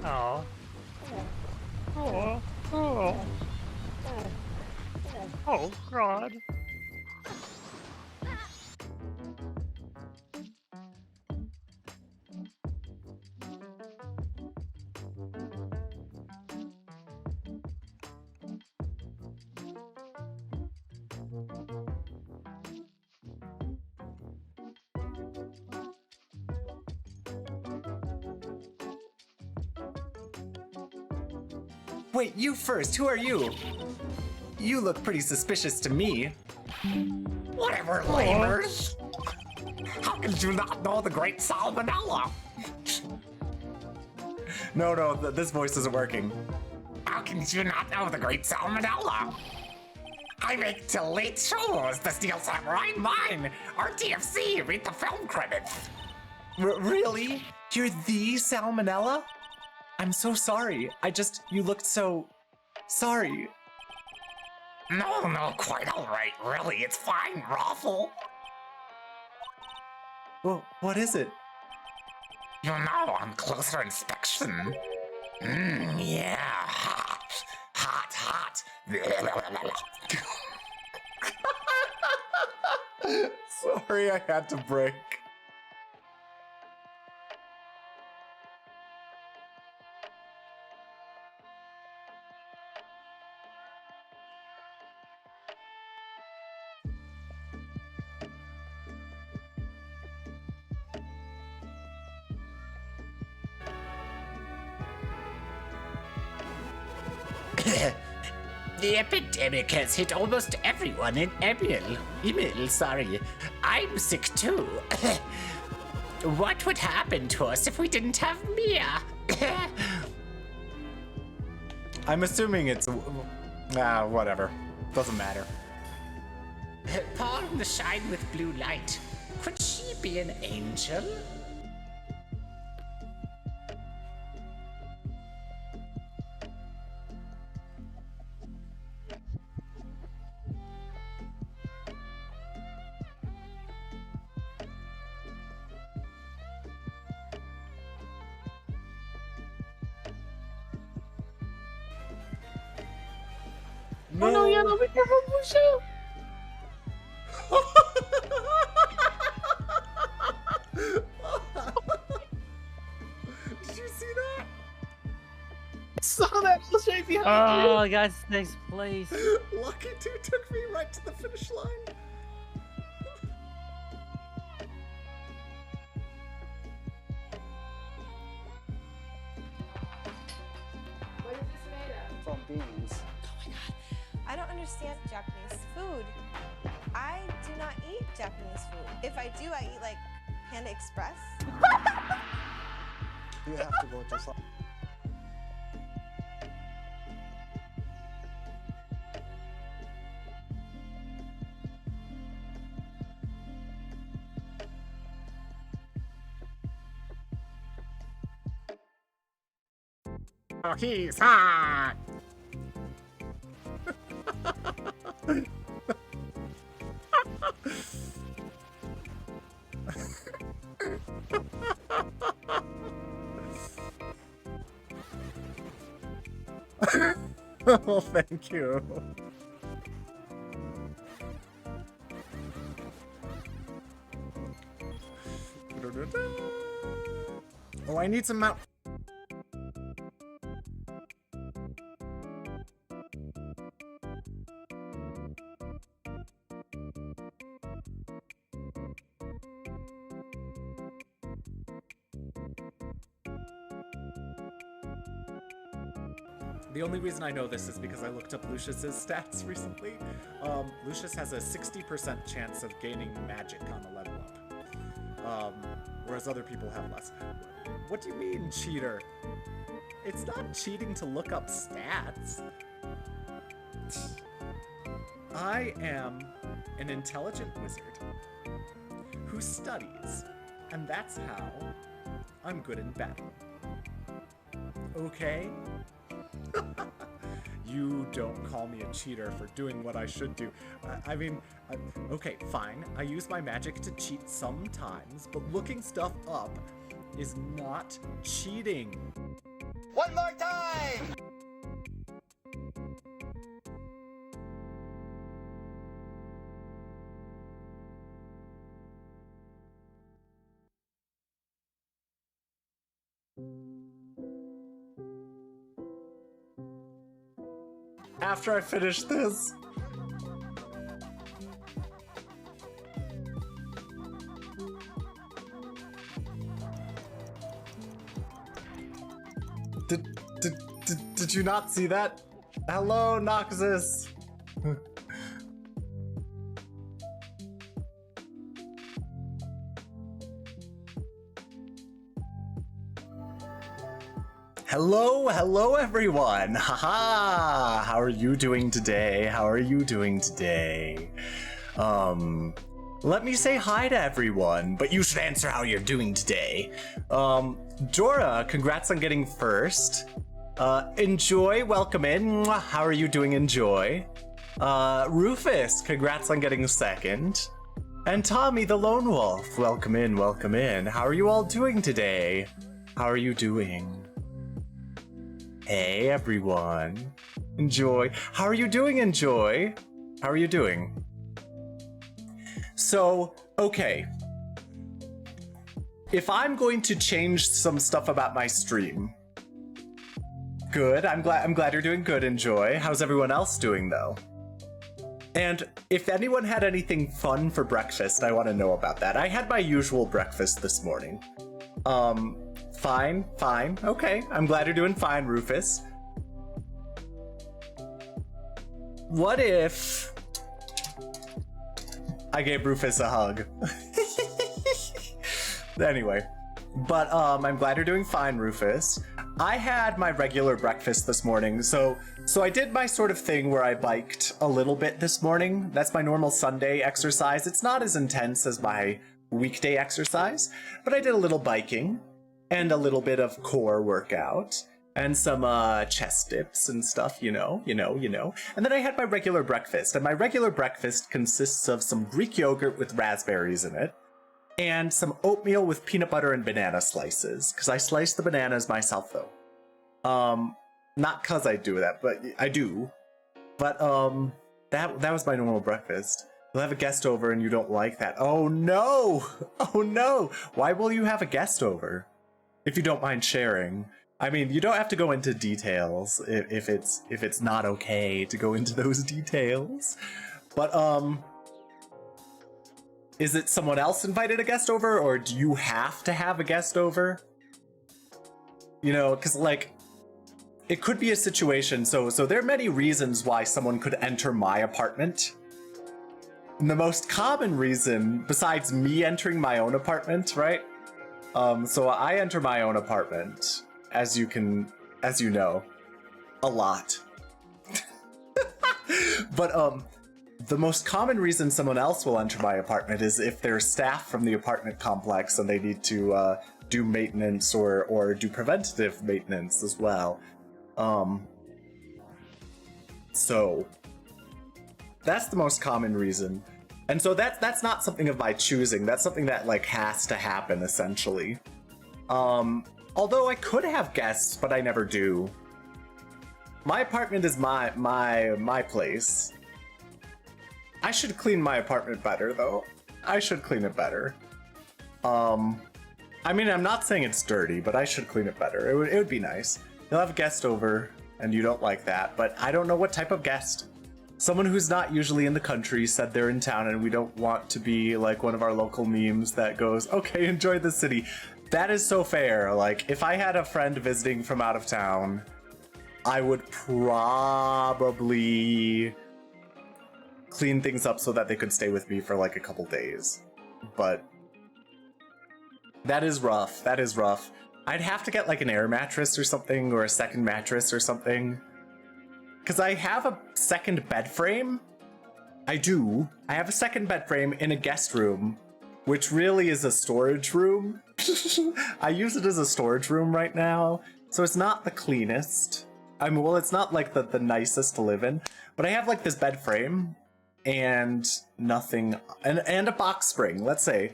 Oh. Oh. Oh. Oh, God. Wait, you first. Who are you? You look pretty suspicious to me. Whatever, lamers. How could you not know the great Salmonella? No, this voice isn't working. How can you not know the great Salmonella? I make till late shows. The Steel Samurai mine. RTFC, read the film credits. Really? You're the Salmonella? I'm so sorry. You looked so... sorry. No, quite all right, really. It's fine, Raffle. Well, what is it? You know, on closer inspection. Yeah, hot. Sorry, I had to break. The epidemic has hit almost everyone in Emil, sorry. I'm sick too. What would happen to us if we didn't have Mia? I'm assuming it's... whatever. Doesn't matter. Palm the shine with blue light. Could she be an angel? Oh no, Yana, be careful, Mushu! Did you see that? Saw that shape behind you! Oh, guys, next place. Lucky 2 took me right to the finish line. What is this made of? From beans. I don't understand Japanese food. I do not eat Japanese food. If I do, I eat like Panda Express. You have to go to some. Oh, he's hot. Oh, thank you. Oh, I need some mount. The only reason I know this is because I looked up Lucius's stats recently. Lucius has a 60% chance of gaining magic on a level up, whereas other people have less. What do you mean, cheater? It's not cheating to look up stats. I am an intelligent wizard who studies, and that's how I'm good in battle. Okay? You don't call me a cheater for doing what I should do. Okay, fine. I use my magic to cheat sometimes, but looking stuff up is not cheating. One more time! After I finish this. Did you not see that? Hello, Noxus. Hello everyone. Haha. How are you doing today? Let me say hi to everyone, but you should answer how you're doing today. Dora, congrats on getting first. Enjoy, welcome in. How are you doing, Enjoy? Rufus, congrats on getting second. And Tommy the Lone Wolf, welcome in. How are you all doing today? How are you doing? Hey everyone. Enjoy. How are you doing, Enjoy? How are you doing? So, okay. If I'm going to change some stuff about my stream, good. I'm glad you're doing good, Enjoy. How's everyone else doing though? And if anyone had anything fun for breakfast, I want to know about that. I had my usual breakfast this morning. Fine. Okay, I'm glad you're doing fine, Rufus. What if I gave Rufus a hug? Anyway, but I'm glad you're doing fine, Rufus. I had my regular breakfast this morning, so I did my sort of thing where I biked a little bit this morning. That's my normal Sunday exercise. It's not as intense as my weekday exercise, but I did a little biking and a little bit of core workout and some chest dips and stuff, you know. And then I had my regular breakfast, and my regular breakfast consists of some Greek yogurt with raspberries in it and some oatmeal with peanut butter and banana slices, because I slice the bananas myself though. Not because I do that, but I do. But that was my normal breakfast. You'll have a guest over and you don't like that. Oh no! Why will you have a guest over? If you don't mind sharing. I mean, you don't have to go into details if it's not okay to go into those details. But is it someone else invited a guest over, or do you have to have a guest over? You know, because like, it could be a situation. So there are many reasons why someone could enter my apartment. And the most common reason, besides me entering my own apartment, right? So I enter my own apartment, as you know, a lot. But the most common reason someone else will enter my apartment is if they're staff from the apartment complex and they need to do maintenance or do preventative maintenance as well. So that's the most common reason. And so that's not something of my choosing. That's something that like has to happen essentially. Although I could have guests, but I never do. My apartment is my place. I should clean my apartment better though. I should clean it better. I mean, I'm not saying it's dirty, but I should clean it better. It would be nice. You'll have a guest over and you don't like that, but I don't know what type of guest. Someone who's not usually in the country said they're in town and we don't want to be like one of our local memes that goes, okay, enjoy the city. That is so fair. Like, if I had a friend visiting from out of town, I would probably clean things up so that they could stay with me for like a couple days. But that is rough. That is rough. I'd have to get like an air mattress or something, or a second mattress or something. Because I have a second bed frame. I do. I have a second bed frame in a guest room, which really is a storage room. I use it as a storage room right now, so it's not the cleanest. I mean, well, it's not like the nicest to live in, but I have like this bed frame and nothing, and a box spring. Let's say,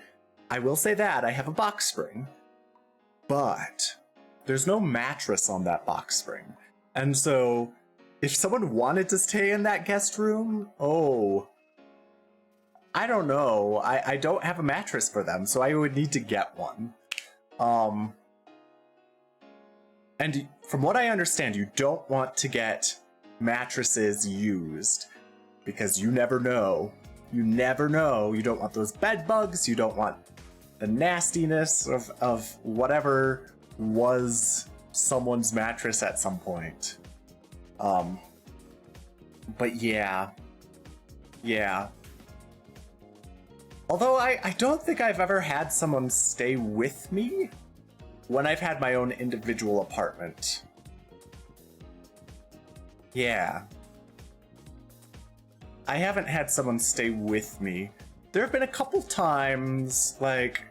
I will say that I have a box spring, but there's no mattress on that box spring. And so if someone wanted to stay in that guest room, I don't know. I don't have a mattress for them, so I would need to get one. And from what I understand, you don't want to get mattresses used because you never know. You never know. You don't want those bed bugs. You don't want the nastiness of whatever was someone's mattress at some point. But yeah. Although I don't think I've ever had someone stay with me when I've had my own individual apartment. Yeah. I haven't had someone stay with me. There have been a couple times, like,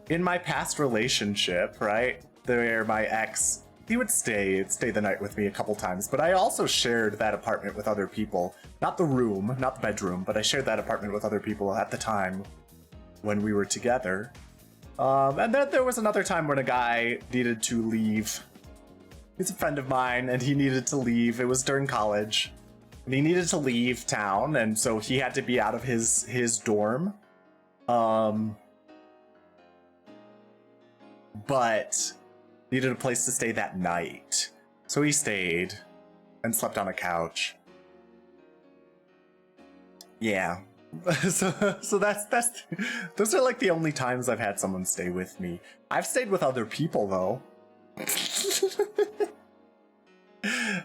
in my past relationship, right? Where my ex, he would stay the night with me a couple times, but I also shared that apartment with other people. Not the room, not the bedroom, but I shared that apartment with other people at the time when we were together. And then there was another time when a guy needed to leave. He's a friend of mine, and he needed to leave. It was during college. And he needed to leave town, and so he had to be out of his dorm. But needed a place to stay that night. So he stayed and slept on a couch. Yeah. So that's those are like the only times I've had someone stay with me. I've stayed with other people though.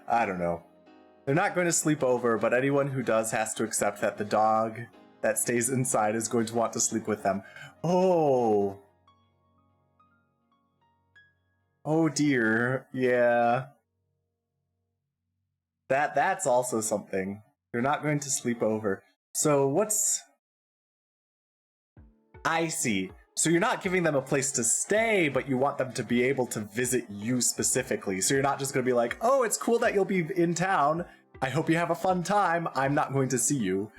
I don't know. They're not going to sleep over, but anyone who does has to accept that the dog that stays inside is going to want to sleep with them. Oh dear. Yeah. That's also something. They're not going to sleep over. So I see. So you're not giving them a place to stay, but you want them to be able to visit you specifically. So you're not just going to be like, oh, it's cool that you'll be in town. I hope you have a fun time. I'm not going to see you.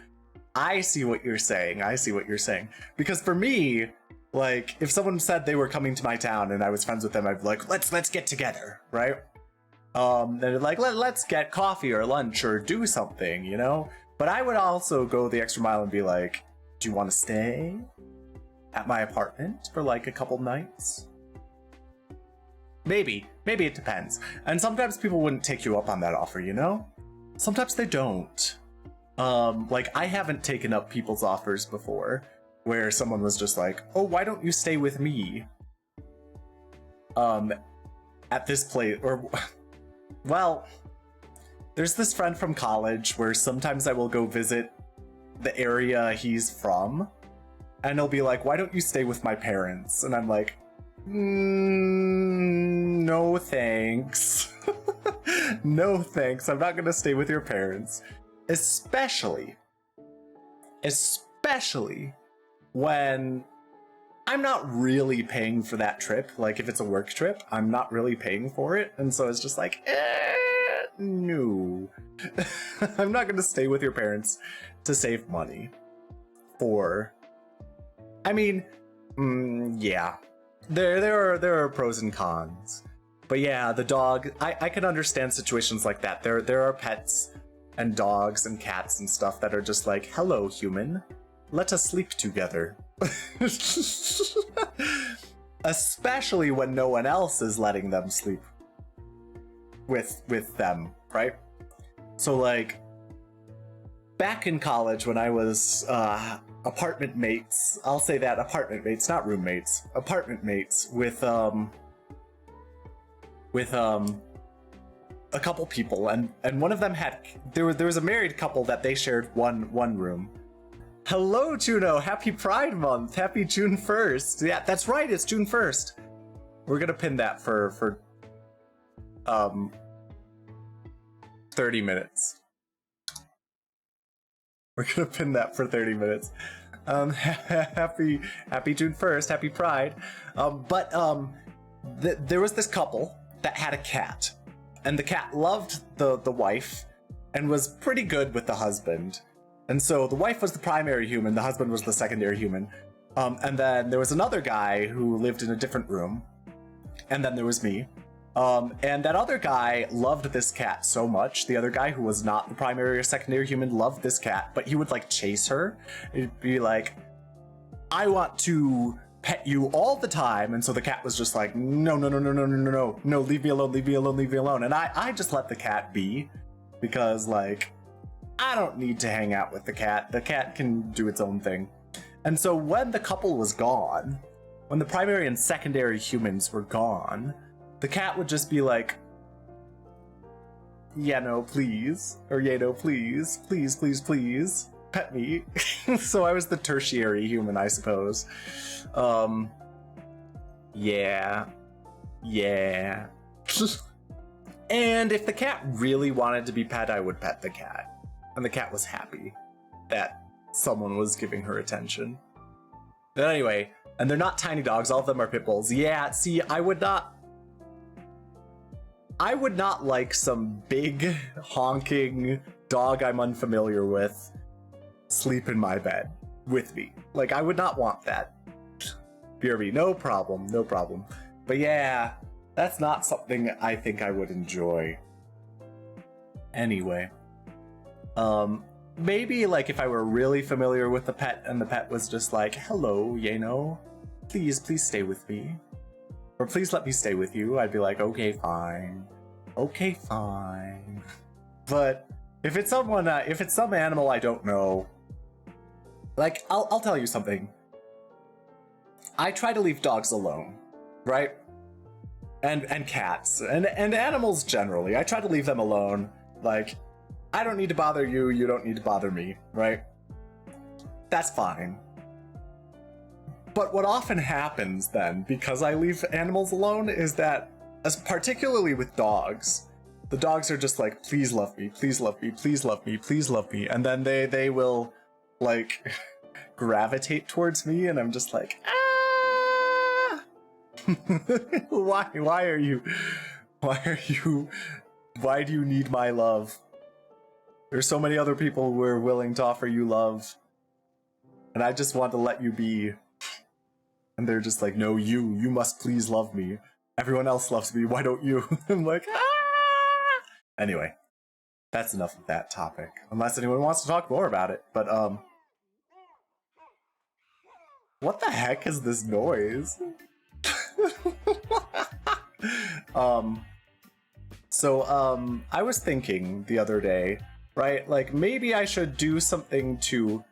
I see what you're saying. Because for me, like, if someone said they were coming to my town and I was friends with them, I'd be like, let's get together, right? Then like, let's get coffee or lunch or do something, you know? But I would also go the extra mile and be like, do you want to stay at my apartment for like a couple nights? Maybe it depends. And sometimes people wouldn't take you up on that offer, you know? Sometimes they don't. Like, I haven't taken up people's offers before where someone was just like, oh, why don't you stay with me? At this place, or, well, there's this friend from college where sometimes I will go visit the area he's from, and he'll be like, why don't you stay with my parents? And I'm like, no thanks. No thanks, I'm not gonna stay with your parents. Especially when I'm not really paying for that trip. Like, if it's a work trip, I'm not really paying for it. And so it's just like, no. I'm not gonna stay with your parents to save money. Yeah. There are pros and cons. But yeah, the dog, I can understand situations like that. There are pets and dogs and cats and stuff that are just like, hello, human. Let us sleep together. Especially when no one else is letting them sleep with them, right? So like, back in college when I was apartment mates, I'll say that, apartment mates, not roommates, apartment mates with a couple people, and one of them had, there was a married couple that they shared one room. Hello, Juno, happy Pride Month, happy June 1st. Yeah, that's right, it's June 1st. We're gonna pin that for 30 minutes. We're gonna pin that for 30 minutes. Happy June 1st, happy Pride. There was this couple that had a cat, and the cat loved the wife and was pretty good with the husband. And so the wife was the primary human, the husband was the secondary human. And then there was another guy who lived in a different room, And then there was me. And that other guy loved this cat so much. The other guy who was not the primary or secondary human loved this cat, but he would like chase her. It'd be like, I want to pet you all the time. And so the cat was just like, no, leave me alone, leave me alone, leave me alone. And I just let the cat be because like, I don't need to hang out with the cat. The cat can do its own thing. And so when the couple was gone, when the primary and secondary humans were gone, the cat would just be like, yeah, no, please. Or yeah, no, please. Please, please, please. Pet me. So I was the tertiary human, I suppose. Yeah. And if the cat really wanted to be pet, I would pet the cat. And the cat was happy that someone was giving her attention. But anyway, and they're not tiny dogs, all of them are pit bulls. Yeah, see, I would not like some big, honking dog I'm unfamiliar with sleep in my bed with me. Like, I would not want that. BRB, no problem. But yeah, that's not something I think I would enjoy. Anyway. Maybe like if I were really familiar with the pet and the pet was just like, hello, Yano, please stay with me. Or please let me stay with you. I'd be like, okay, fine. But if it's someone, if it's some animal I don't know, like, I'll tell you something. I try to leave dogs alone, right? And cats, and animals generally. I try to leave them alone. Like, I don't need to bother you, you don't need to bother me, right? That's fine. But what often happens then, because I leave animals alone, is that, as particularly with dogs, the dogs are just like, please love me, please love me, please love me, please love me. And then they will, like, gravitate towards me, and I'm just like, ah! Why do you need my love? There's so many other people who are willing to offer you love. And I just want to let you be. And they're just like, no, you must please love me. Everyone else loves me, why don't you? I'm like, ah! Anyway, that's enough of that topic. Unless anyone wants to talk more about it. But, what the heck is this noise? I was thinking the other day, right? Like, maybe I should do something to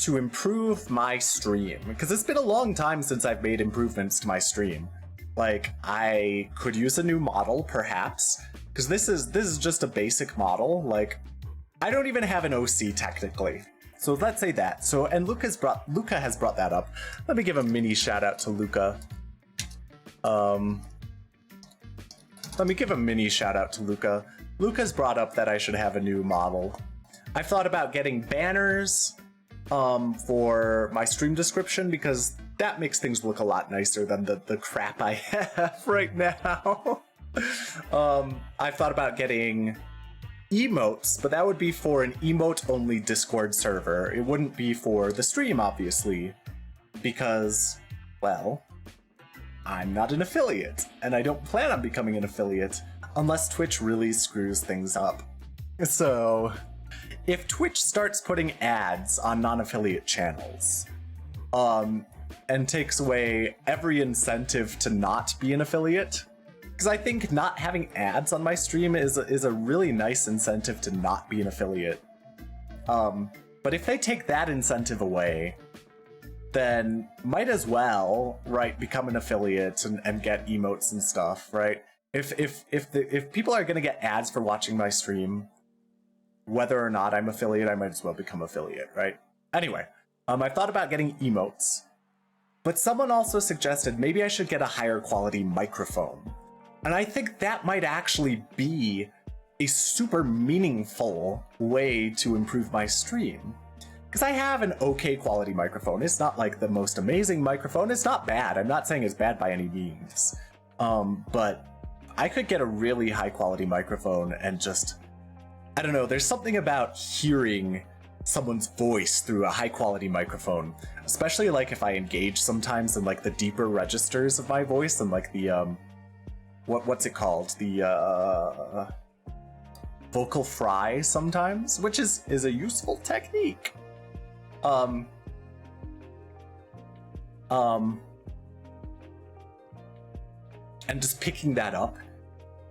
improve my stream, because it's been a long time since I've made improvements to my stream. Like, I could use a new model, perhaps, because this is just a basic model. Like, I don't even have an OC technically. So let's say that. So, and Luca has brought that up. Let me give a mini shout out to Luca. Luca's brought up that I should have a new model. I've thought about getting banners for my stream description, because that makes things look a lot nicer than the crap I have right now. I've thought about getting emotes, but that would be for an emote-only Discord server. It wouldn't be for the stream, obviously, because, well, I'm not an affiliate, and I don't plan on becoming an affiliate unless Twitch really screws things up. So, if Twitch starts putting ads on non-affiliate channels, and takes away every incentive to not be an affiliate, because I think not having ads on my stream is a really nice incentive to not be an affiliate. But if they take that incentive away, then might as well, right, become an affiliate and get emotes and stuff, right? If people are gonna get ads for watching my stream, whether or not I'm affiliate, I might as well become affiliate, right? Anyway, I thought about getting emotes, but someone also suggested maybe I should get a higher quality microphone. And I think that might actually be a super meaningful way to improve my stream. Because I have an okay quality microphone. It's not like the most amazing microphone. It's not bad. I'm not saying it's bad by any means. But I could get a really high quality microphone and just, I don't know, there's something about hearing someone's voice through a high quality microphone, especially like if I engage sometimes in like the deeper registers of my voice and like the what's it called, the vocal fry sometimes, which is a useful technique. And just picking that up,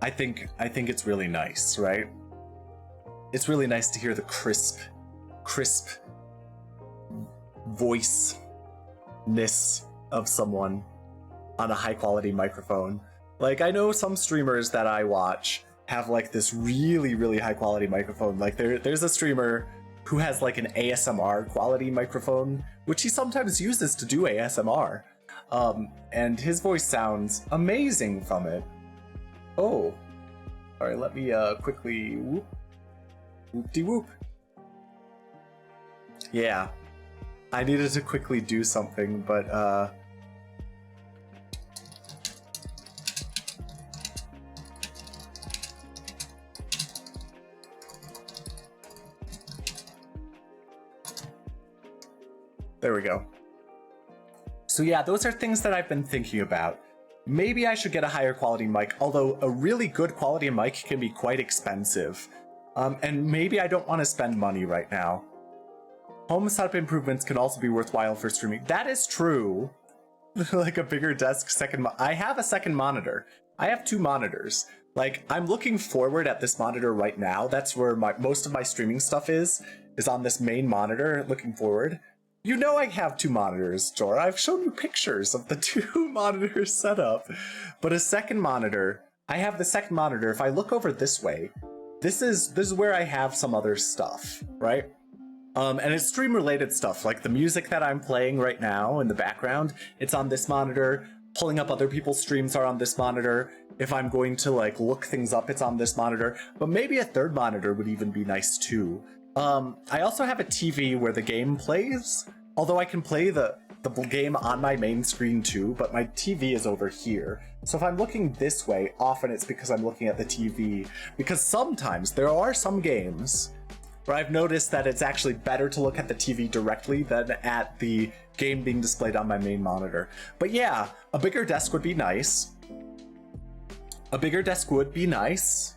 I think it's really nice, right? It's really nice to hear the crisp voice-ness of someone on a high quality microphone. Like, I know some streamers that I watch have like this really, really high quality microphone. Like there's a streamer who has like an ASMR quality microphone, which he sometimes uses to do ASMR. And his voice sounds amazing from it. Oh, all right, let me quickly whoop-de-whoop. Yeah, I needed to quickly do something, but there we go. So yeah, those are things that I've been thinking about. Maybe I should get a higher quality mic, although a really good quality mic can be quite expensive. And maybe I don't want to spend money right now. Home setup improvements can also be worthwhile for streaming. That is true. Like a bigger desk, I have a second monitor. I have 2 monitors. Like, I'm looking forward at this monitor right now. That's where most of my streaming stuff is on this main monitor, looking forward. You know I have 2 monitors, Jor. I've shown you pictures of the 2 monitors set up. But a second monitor, I have the second monitor. If I look over this way, this is where I have some other stuff, right? And it's stream related stuff, like the music that I'm playing right now in the background, it's on this monitor. Pulling up other people's streams are on this monitor. If I'm going to like look things up, it's on this monitor. But maybe a third monitor would even be nice too. I also have a TV where the game plays, although I can play the game on my main screen too, but my TV is over here. So if I'm looking this way, often it's because I'm looking at the TV, because sometimes there are some games where I've noticed that it's actually better to look at the TV directly than at the game being displayed on my main monitor. But yeah, a bigger desk would be nice. A bigger desk would be nice.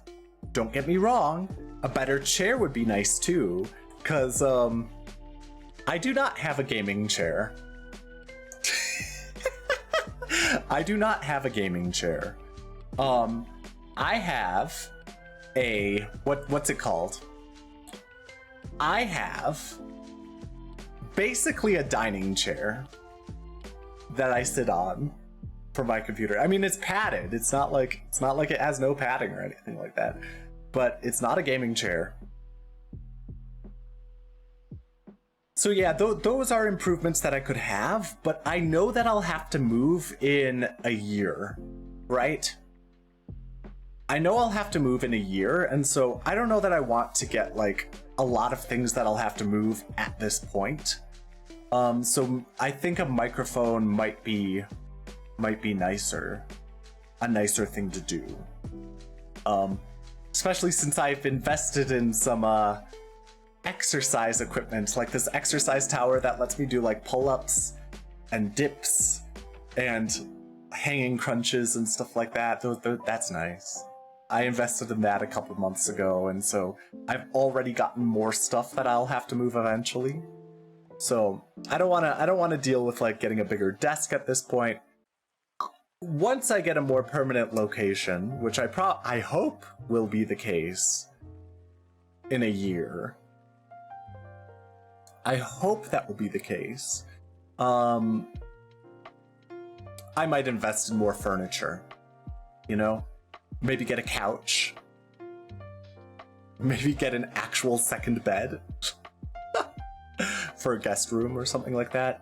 Don't get me wrong. A better chair would be nice too, because I do not have a gaming chair. I do not have a gaming chair. I have a what's it called? I have basically a dining chair that I sit on for my computer. I mean, it's padded. It's not like it has no padding or anything like that. But it's not a gaming chair. So yeah, those are improvements that I could have, but I know that I'll have to move in a year, right? I know I'll have to move in a year, and so I don't know that I want to get like a lot of things that I'll have to move at this point. So I think a microphone might be nicer, a nicer thing to do. Especially since I've invested in some exercise equipment, like this exercise tower that lets me do like pull-ups and dips and hanging crunches and stuff like that. That's nice. I invested in that a couple months ago, and so I've already gotten more stuff that I'll have to move eventually. So I don't want to deal with like getting a bigger desk at this point. Once I get a more permanent location, which I hope will be the case in a year. I hope that will be the case. I might invest in more furniture, you know? Maybe get a couch. Maybe get an actual second bed for a guest room or something like that.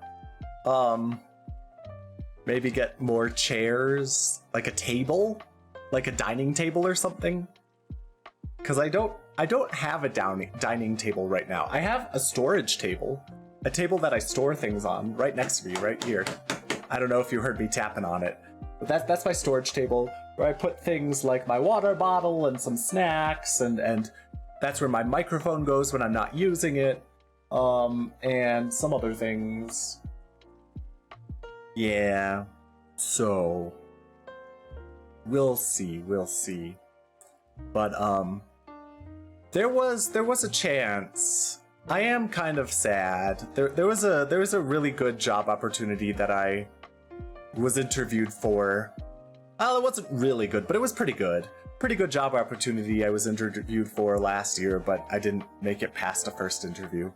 Maybe get more chairs, like a table, like a dining table or something. Because I don't have a dining table right now. I have a storage table, a table that I store things on right next to me, right here. I don't know if you heard me tapping on it, but that's my storage table where I put things like my water bottle and some snacks, and that's where my microphone goes when I'm not using it. and some other things. Yeah, so we'll see. But there was a chance. I am kind of sad. There was a really good job opportunity that I was interviewed for. Well, it wasn't really good, but it was pretty good. Pretty good job opportunity I was interviewed for last year, but I didn't make it past a first interview.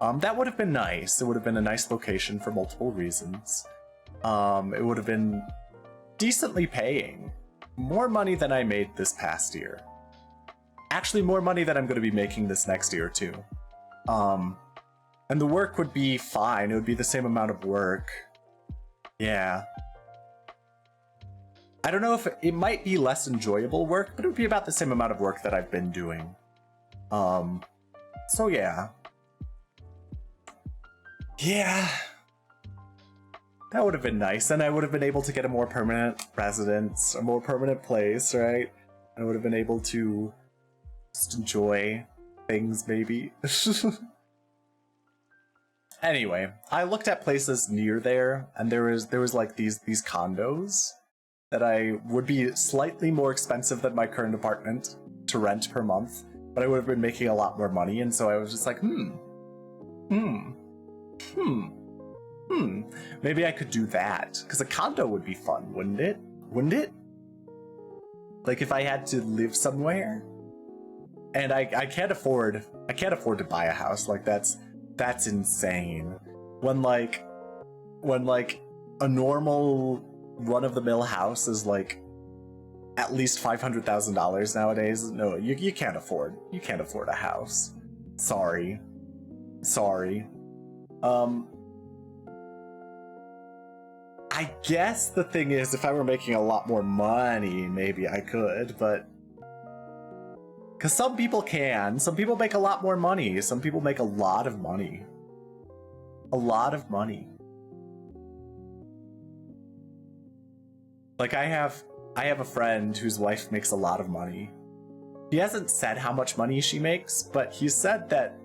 That would have been nice. It would have been a nice location for multiple reasons. It would have been decently paying. More money than I made this past year. Actually, more money than I'm going to be making this next year, too. And the work would be fine. It would be the same amount of work. Yeah. I don't know if it might be less enjoyable work, but it would be about the same amount of work that I've been doing. So yeah. Yeah. That would have been nice, and I would have been able to get a more permanent residence, a more permanent place, right? I would have been able to just enjoy things, maybe. Anyway, I looked at places near there, and there was like these condos that I would be slightly more expensive than my current apartment to rent per month, but I would have been making a lot more money, and so I was just like, maybe I could do that, because a condo would be fun, wouldn't it? Wouldn't it? Like if I had to live somewhere, and I can't afford to buy a house. Like that's insane. When like a normal run-of-the-mill house is like at least $500,000 nowadays. No, you can't afford a house. Sorry. I guess the thing is, if I were making a lot more money, maybe I could, but because some people can. Some people make a lot more money. Some people make a lot of money. A lot of money. Like I have a friend whose wife makes a lot of money. He hasn't said how much money she makes, but he said that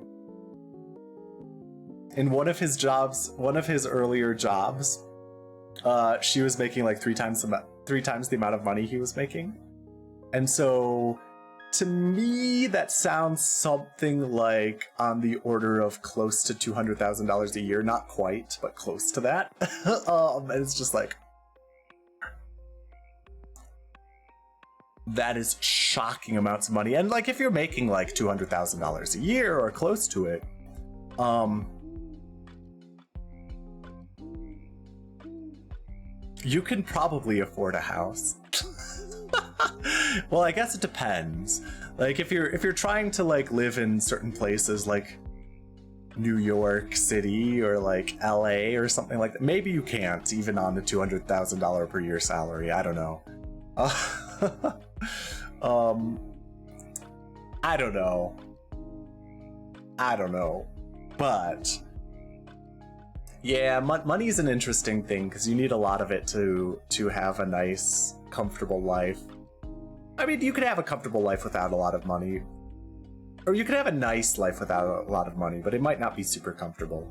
in one of his earlier jobs, she was making like three times the amount of money he was making. And so to me, that sounds something like on the order of close to $200,000 a year. Not quite, but close to that. And it's just like, that is shocking amounts of money. And like, if you're making like $200,000 a year or close to it, you can probably afford a house. Well, I guess it depends. Like if you're trying to like live in certain places like New York City or like LA or something like that, maybe you can't even on the $200,000 per year salary. I don't know. I don't know. But yeah, money's an interesting thing because you need a lot of it to have a nice, comfortable life. I mean, you could have a comfortable life without a lot of money. Or you could have a nice life without a lot of money, but it might not be super comfortable.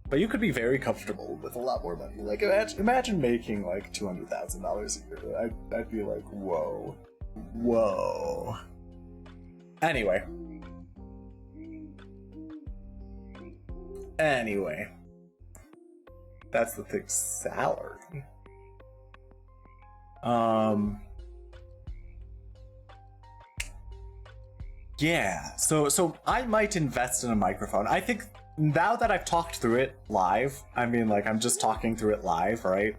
But you could be very comfortable with a lot more money. Like, imagine making like $200,000 a year. I'd be like, whoa. Anyway. That's the thing. Salary. Yeah, so I might invest in a microphone. I think now that I've talked through it live, I mean, like, I'm just talking through it live, right?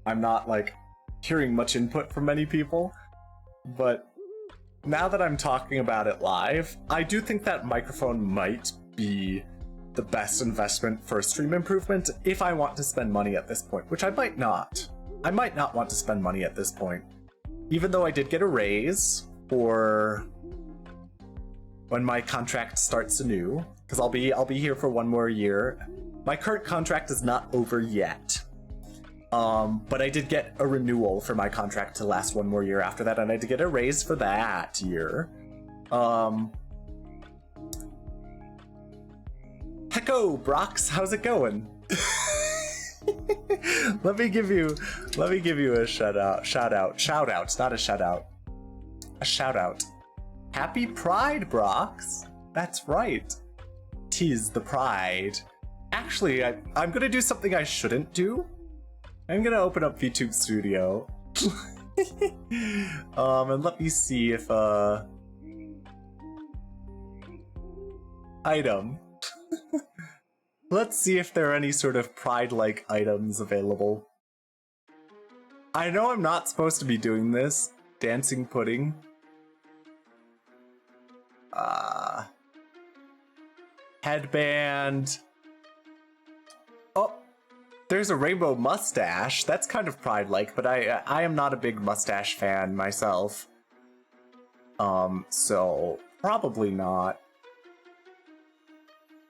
I'm not, like, hearing much input from many people. But now that I'm talking about it live, I do think that microphone might be the best investment for stream improvement if I want to spend money at this point, which I might not. I might not want to spend money at this point. Even though I did get a raise for when my contract starts anew, because I'll be here for one more year. My current contract is not over yet. But I did get a renewal for my contract to last one more year after that, and I did get a raise for that year. Hecko, Brox, how's it going? let me give you a shout out, not a shout out. A shout out. Happy Pride, Brox. That's right. 'Tis the Pride. Actually, I'm gonna do something I shouldn't do. I'm gonna open up VTube Studio. And let me see if item. Let's see if there are any sort of Pride-like items available. I know I'm not supposed to be doing this. Dancing pudding. Headband. Oh, there's a rainbow mustache. That's kind of Pride-like, but I am not a big mustache fan myself. So probably not.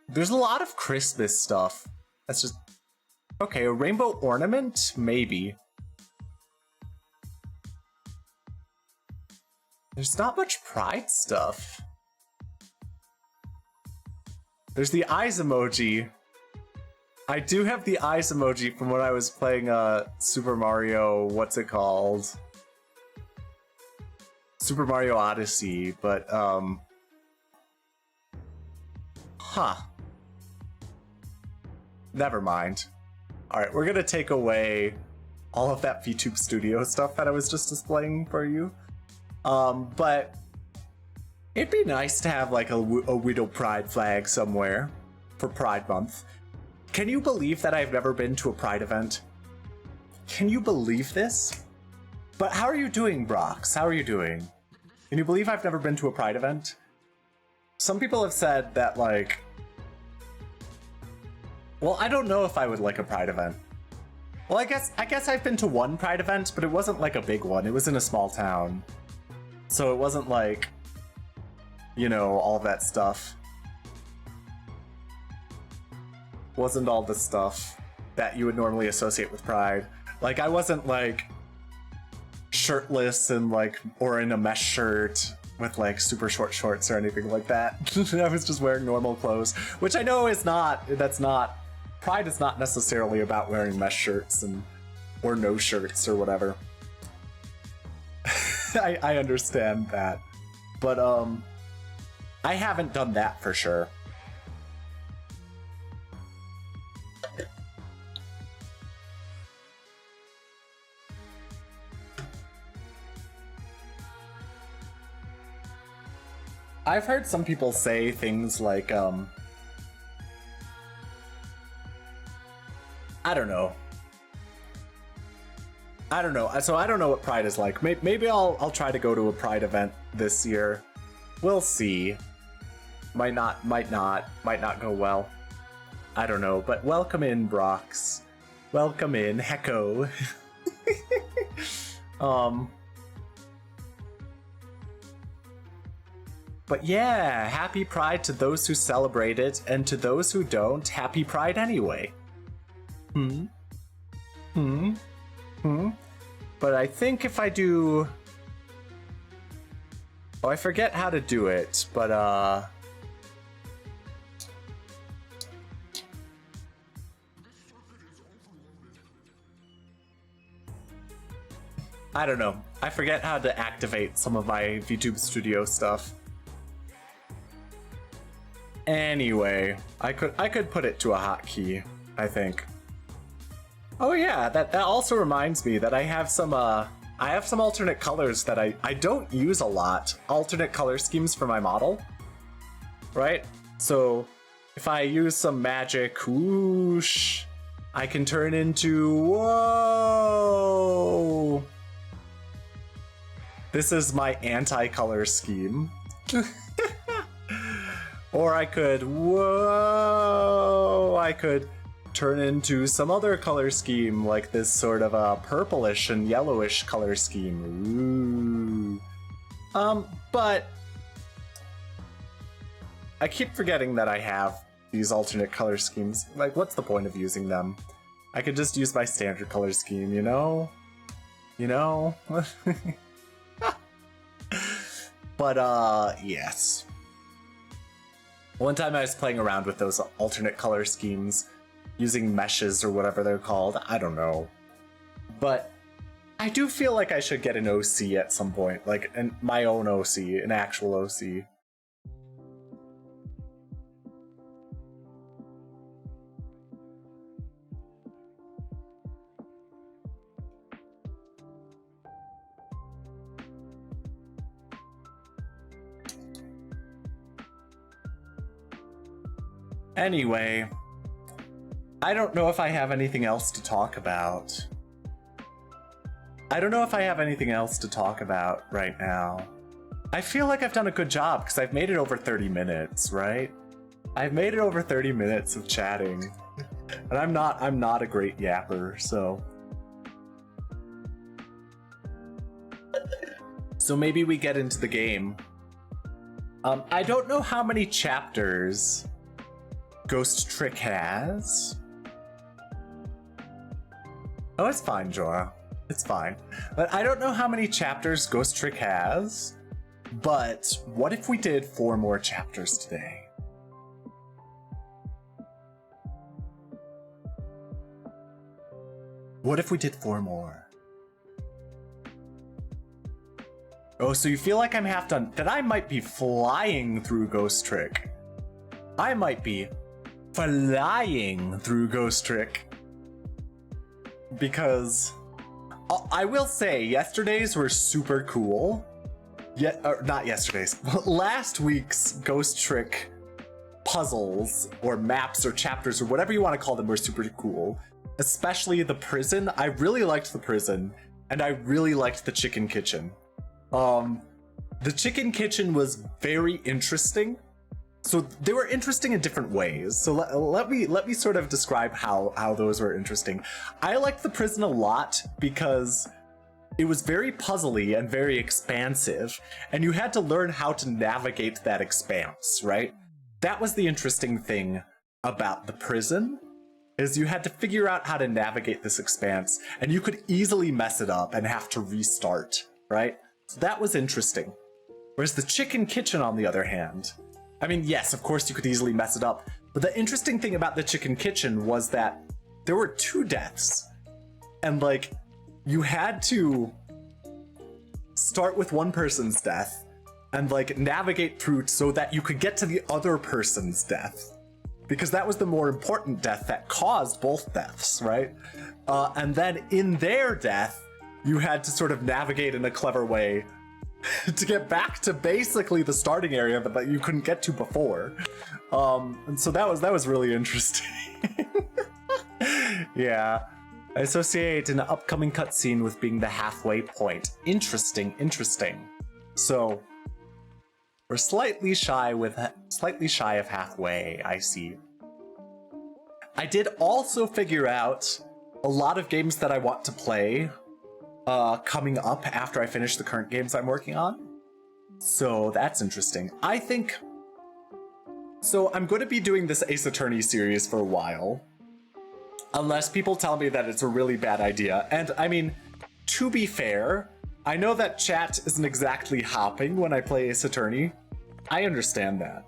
There's a lot of Christmas stuff. That's just... Okay, a rainbow ornament? Maybe. There's not much Pride stuff. There's the eyes emoji. I do have the eyes emoji from when I was playing Super Mario, what's it called? Super Mario Odyssey, but huh. Never mind. Alright, we're gonna take away all of that VTube Studio stuff that I was just displaying for you. But it'd be nice to have like a Widow Pride flag somewhere for Pride Month. Can you believe that I've never been to a Pride event? Can you believe this? But how are you doing, Brox? How are you doing? Can you believe I've never been to a Pride event? Some people have said that, like... Well, I don't know if I would like a Pride event. Well, I guess I've been to one Pride event, but it wasn't like a big one. It was in a small town. So it wasn't like, you know, all that stuff. Wasn't all the stuff that you would normally associate with Pride. Like, I wasn't like shirtless and like, or in a mesh shirt with like super short shorts or anything like that. I was just wearing normal clothes, which I know is not, that's not, Pride is not necessarily about wearing mesh shirts and, or no shirts or whatever. I understand that, but I haven't done that for sure. I've heard some people say things like, I don't know. So I don't know what Pride is like. Maybe I'll try to go to a Pride event this year. We'll see. Might not go well. I don't know, but welcome in, Brox. Welcome in, Hecko. But yeah, happy Pride to those who celebrate it, and to those who don't, happy Pride anyway. But I think if I do... Oh, I forget how to do it, but I don't know. I forget how to activate some of my VTube Studio stuff. Anyway, I could put it to a hotkey, I think. Oh yeah, that also reminds me that I have some alternate colors that I don't use a lot. Alternate color schemes for my model. Right? So if I use some magic whoosh, I can turn into whoa. This is my anti-color scheme. Or I could, whoa, I could turn into some other color scheme, like this sort of a purplish and yellowish color scheme. Ooh. But I keep forgetting that I have these alternate color schemes. Like, what's the point of using them? I could just use my standard color scheme, you know? You know? But, yes. One time I was playing around with those alternate color schemes using meshes or whatever they're called. I don't know. But I do feel like I should get an OC at some point, like my own OC, an actual OC. Anyway, I don't know if I have anything else to talk about. I don't know if I have anything else to talk about right now. I feel like I've done a good job because I've made it over 30 minutes, right? I've made it over 30 minutes of chatting. And I'm not a great yapper, so. So maybe we get into the game. I don't know how many chapters Ghost Trick has. Oh, it's fine, Jorah. It's fine. But I don't know how many chapters Ghost Trick has, but what if we did 4 more chapters today? What if we did 4 more? Oh, so you feel like I'm half done. That I might be flying through Ghost Trick. I might be flying through Ghost Trick. Because I will say yesterday's were super cool. Not yesterday's. Last week's Ghost Trick puzzles or maps or chapters or whatever you want to call them were super cool. Especially the prison. I really liked the prison, and I really liked the chicken kitchen. The chicken kitchen was very interesting. So they were interesting in different ways. So let me sort of describe how those were interesting. I liked the prison a lot because it was very puzzly and very expansive, and you had to learn how to navigate that expanse, right? That was the interesting thing about the prison, is you had to figure out how to navigate this expanse, and you could easily mess it up and have to restart, right? So that was interesting. Whereas the chicken kitchen, on the other hand, I mean, yes, of course you could easily mess it up, but the interesting thing about the chicken kitchen was that there were 2 deaths, and like, you had to start with one person's death and like navigate through so that you could get to the other person's death, because that was the more important death that caused both deaths, right? And then in their death, you had to sort of navigate in a clever way to get back to basically the starting area that you couldn't get to before. And so that was really interesting. Yeah. I associate an upcoming cutscene with being the halfway point. Interesting. So we're slightly shy of halfway, I see. I did also figure out a lot of games that I want to play coming up after I finish the current games I'm working on. So that's interesting. I think... So I'm going to be doing this Ace Attorney series for a while. Unless people tell me that it's a really bad idea. And I mean, to be fair, I know that chat isn't exactly hopping when I play Ace Attorney. I understand that.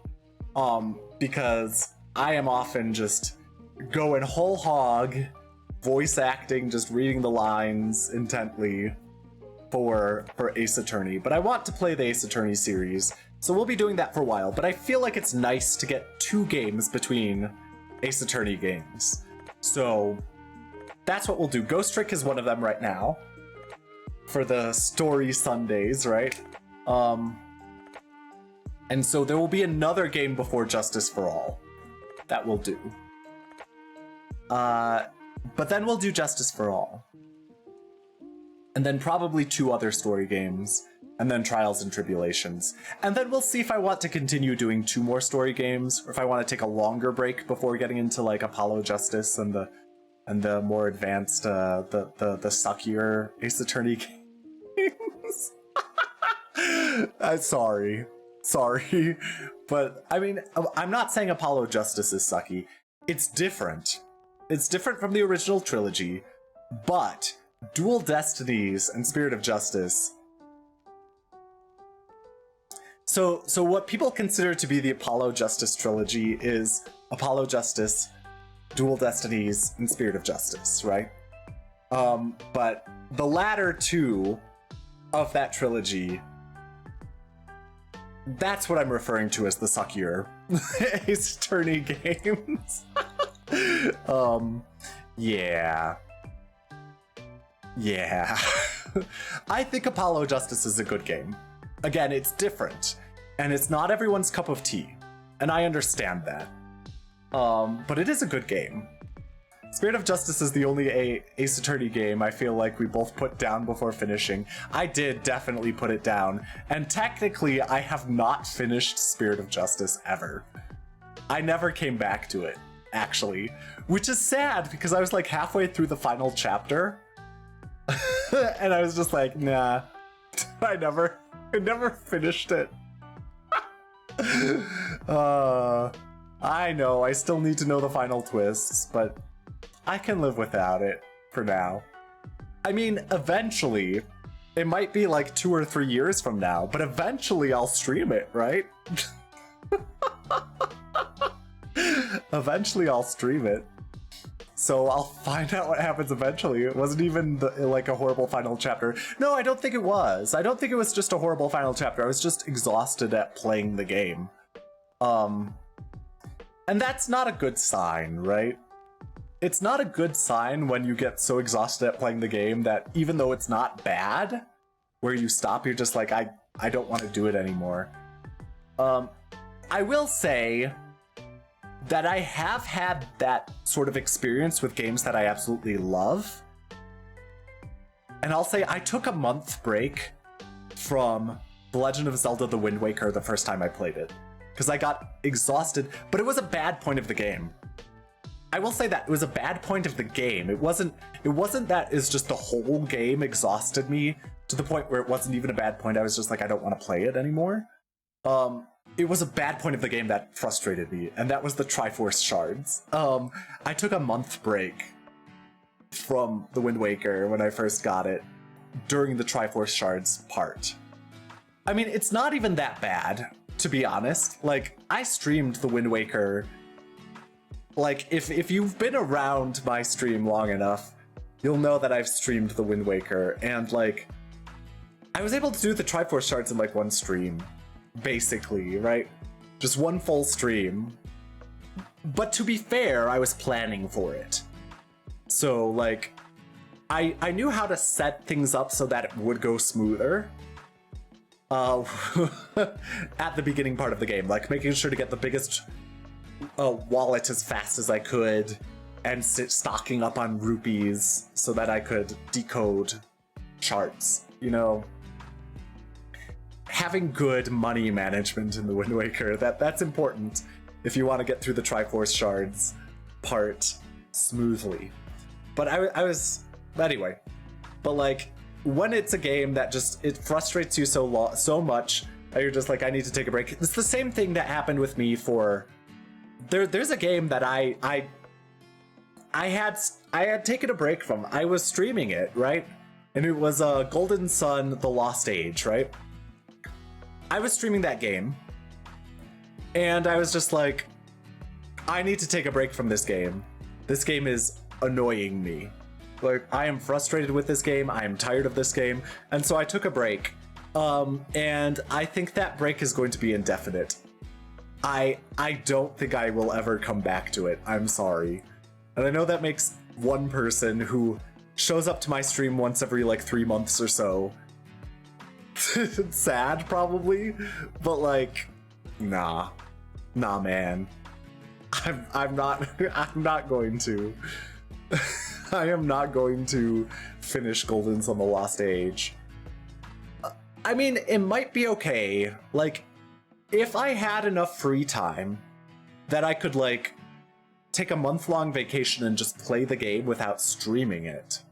Because I am often just going whole hog, voice acting, just reading the lines intently for Ace Attorney. But I want to play the Ace Attorney series, so we'll be doing that for a while. But I feel like it's nice to get 2 games between Ace Attorney games. So that's what we'll do. Ghost Trick is one of them right now for the story Sundays, right? And so there will be another game before Justice for All that we'll do. But then we'll do Justice for All. And then probably 2 other story games. And then Trials and Tribulations. And then we'll see if I want to continue doing 2 more story games, or if I want to take a longer break before getting into like Apollo Justice and the more advanced, the suckier Ace Attorney games. Sorry. But I mean, I'm not saying Apollo Justice is sucky. It's different. It's different from the original trilogy, but Dual Destinies and Spirit of Justice So what people consider to be the Apollo Justice trilogy is Apollo Justice, Dual Destinies, and Spirit of Justice, right? But the latter two of that trilogy, that's what I'm referring to as the suckier Ace Attorney games. Yeah. I think Apollo Justice is a good game. Again, it's different, and it's not everyone's cup of tea, and I understand that. But it is a good game. Spirit of Justice is the only Ace Attorney game I feel like we both put down before finishing. I did definitely put it down, and technically I have not finished Spirit of Justice ever. I never came back to it, actually, which is sad because I was like halfway through the final chapter, and I was just like, nah, I never finished it. I know, I still need to know the final twists, but I can live without it for now. I mean, eventually, it might be like 2 or 3 years from now, but eventually I'll stream it, right? Eventually I'll stream it. So I'll find out what happens eventually. It wasn't even like a horrible final chapter. No, I don't think it was. I don't think it was just a horrible final chapter. I was just exhausted at playing the game. And that's not a good sign, right? It's not a good sign when you get so exhausted at playing the game that even though it's not bad, where you stop, you're just like, I don't want to do it anymore. I will say that I have had that sort of experience with games that I absolutely love. And I'll say I took a month break from The Legend of Zelda The Wind Waker the first time I played it, because I got exhausted, but it was a bad point of the game. I will say that it was a bad point of the game. It wasn't that it's just the whole game exhausted me to the point where it wasn't even a bad point. I was just like, I don't want to play it anymore. It was a bad point of the game that frustrated me, and that was the Triforce shards. I took a month break from The Wind Waker when I first got it during the Triforce shards part. I mean, it's not even that bad, to be honest. Like, I streamed The Wind Waker. Like, if you've been around my stream long enough, you'll know that I've streamed The Wind Waker, and like, I was able to do the Triforce shards in like one stream, basically, right? Just one full stream. But to be fair, I was planning for it. So like, I knew how to set things up so that it would go smoother. At the beginning part of the game, like making sure to get the biggest wallet as fast as I could, and stocking up on rupees so that I could decode charts, you know? Having good money management in the Wind Waker, that's important if you want to get through the Triforce shards part smoothly. But anyway, but like, when it's a game that just, it frustrates you so much that you're just like, I need to take a break. It's the same thing that happened with me for, there's a game that I had taken a break from. I was streaming it, right? And it was Golden Sun: The Lost Age, right? I was streaming that game, and I was just like, I need to take a break from this game. This game is annoying me. Like, I am frustrated with this game, I am tired of this game, and so I took a break. And I think that break is going to be indefinite. I don't think I will ever come back to it. I'm sorry. And I know that makes one person who shows up to my stream once every like 3 months or so sad, probably, but like, nah, man. I'm not going to. I am not going to finish Golden Sun: The Lost Age. I mean, it might be okay. Like, if I had enough free time that I could like take a month-long vacation and just play the game without streaming it,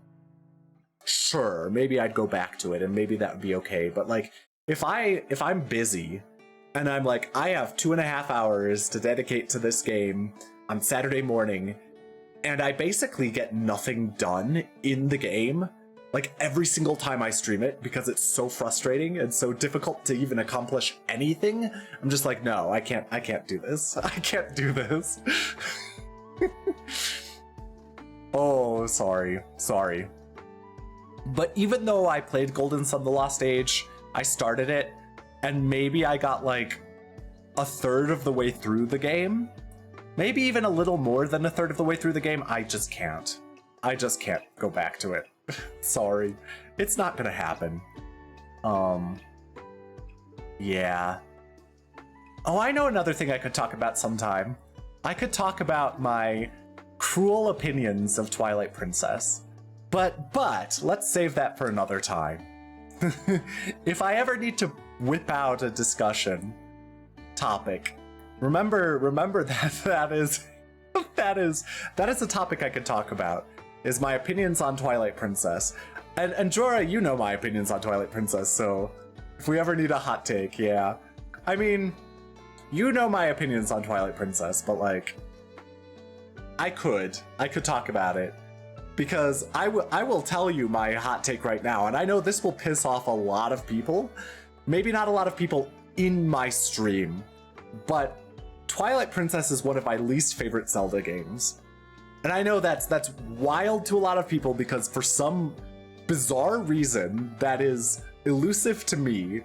sure, maybe I'd go back to it and maybe that would be okay. But like, if I'm busy and I'm like, I have 2.5 hours to dedicate to this game on Saturday morning, and I basically get nothing done in the game like every single time I stream it, because it's so frustrating and so difficult to even accomplish anything. I'm just like, no, I can't do this. I can't do this. Oh, sorry. But even though I played Golden Sun: The Lost Age, I started it, and maybe I got like a third of the way through the game, maybe even a little more than a third of the way through the game, I just can't go back to it. Sorry. It's not gonna happen. Yeah. Oh, I know another thing I could talk about sometime. I could talk about my cruel opinions of Twilight Princess. But let's save that for another time. If I ever need to whip out a discussion topic, remember that is a topic I could talk about, is my opinions on Twilight Princess. And Jorah, you know my opinions on Twilight Princess, so if we ever need a hot take, yeah. I mean, you know my opinions on Twilight Princess, but like, I could talk about it. Because I will tell you my hot take right now, and I know this will piss off a lot of people. Maybe not a lot of people in my stream, but Twilight Princess is one of my least favorite Zelda games. And I know that's wild to a lot of people, because for some bizarre reason that is elusive to me,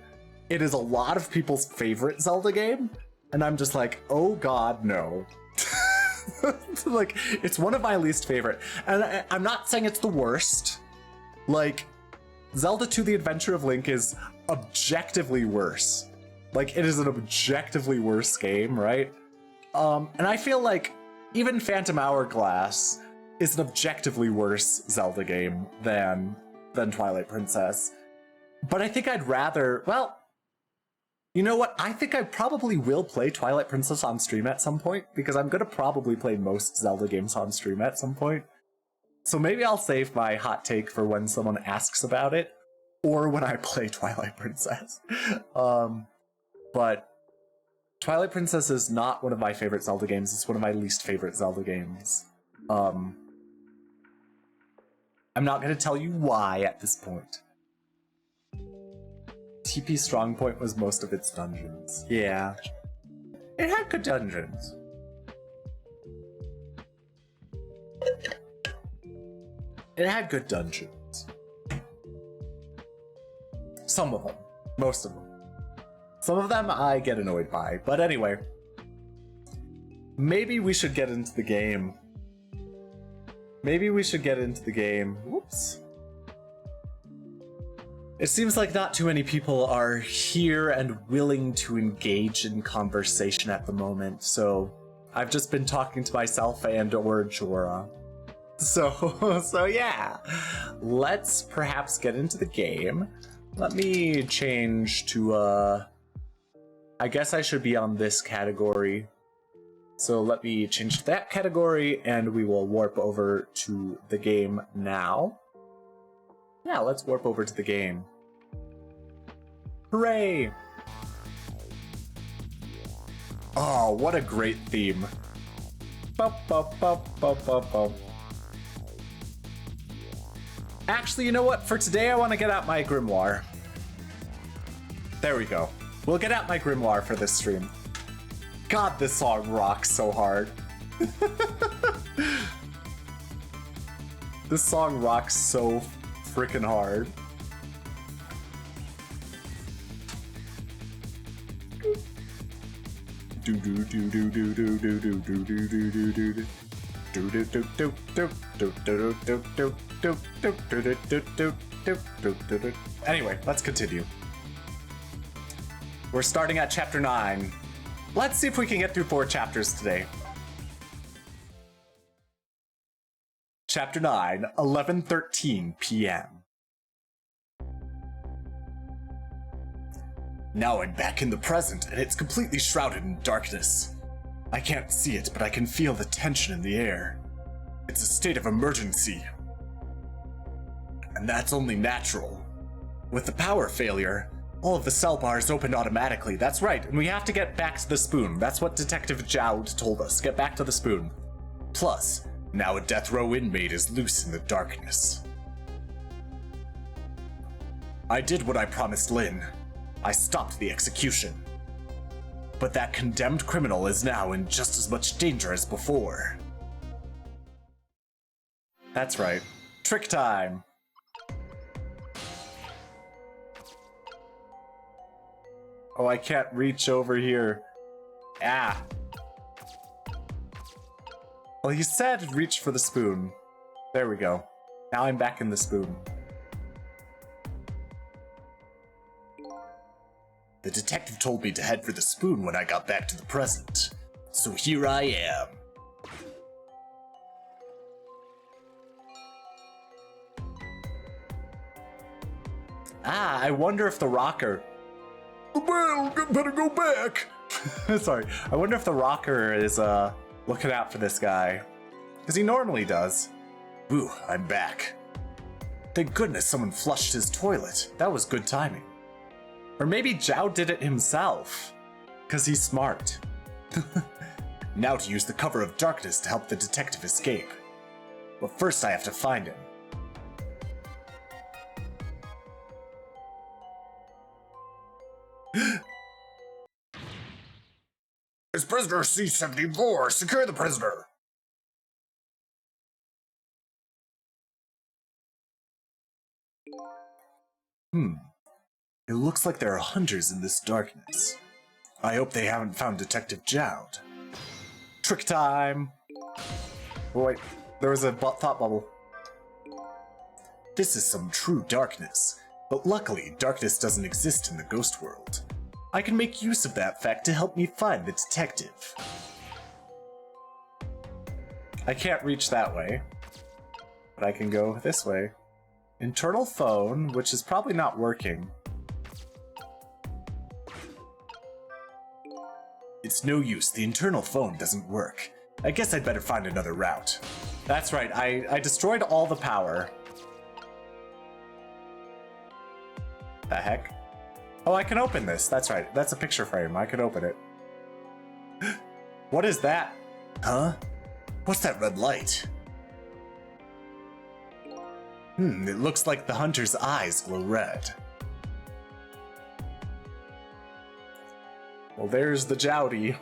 it is a lot of people's favorite Zelda game, and I'm just like, oh god, no. Like, it's one of my least favorite, and I'm not saying it's the worst. Like, Zelda 2: The Adventure of Link is objectively worse. Like, it is an objectively worse game, right? And I feel like even Phantom Hourglass is an objectively worse Zelda game than Twilight Princess. But I think I'd rather, well, you know what? I think I probably will play Twilight Princess on stream at some point, because I'm gonna probably play most Zelda games on stream at some point. So maybe I'll save my hot take for when someone asks about it, or when I play Twilight Princess. But Twilight Princess is not one of my favorite Zelda games, it's one of my least favorite Zelda games. I'm not gonna tell you why at this point. TP Strongpoint was most of its dungeons. Yeah. It had good dungeons. It had good dungeons. Some of them. Most of them. Some of them I get annoyed by. But anyway. Maybe we should get into the game. Whoops. It seems like not too many people are here and willing to engage in conversation at the moment, so I've just been talking to myself and or Jorah. So yeah, let's perhaps get into the game. Let me change to, I guess I should be on this category. So let me change to that category and we will warp over to the game now. Yeah, let's warp over to the game. Hooray! Oh, what a great theme. Actually, you know what? For today, I want to get out my grimoire. There we go. We'll get out my grimoire for this stream. God, this song rocks so hard. This song rocks so freaking hard. Anyway, let's continue. We're starting at chapter 9. Let's see if we can get through 4 chapters today. Chapter 9, 11:13 p.m. Now I'm back in the present, and it's completely shrouded in darkness. I can't see it, but I can feel the tension in the air. It's a state of emergency. And that's only natural. With the power failure, all of the cell bars opened automatically. That's right, and we have to get back to the spoon. That's what Detective Jowd told us. Get back to the spoon. Plus, now a death row inmate is loose in the darkness. I did what I promised Lynn. I stopped the execution. But that condemned criminal is now in just as much danger as before. That's right. Trick time! Oh, I can't reach over here. Ah. Well, he said reach for the spoon. There we go. Now I'm back in the spoon. The detective told me to head for the spoon when I got back to the present. So here I am. Ah, I wonder if the rocker... Well, better go back! Sorry, I wonder if the rocker is, looking out for this guy. Because he normally does. Ooh, I'm back. Thank goodness someone flushed his toilet. That was good timing. Or maybe Zhao did it himself. Because he's smart. Now to use the cover of darkness to help the detective escape. But first I have to find him. It's prisoner C-74. Secure the prisoner. It looks like there are hunters in this darkness. I hope they haven't found Detective Jowd. Trick time! Oh, wait, there was a thought bubble. This is some true darkness, but luckily darkness doesn't exist in the ghost world. I can make use of that fact to help me find the detective. I can't reach that way, but I can go this way. Internal phone, which is probably not working. It's no use, the internal phone doesn't work. I guess I'd better find another route. That's right, I destroyed all the power. The heck? Oh, I can open this, that's right. That's a picture frame, I can open it. What is that? Huh? What's that red light? It looks like the hunter's eyes glow red. Well, there's the Jowdy.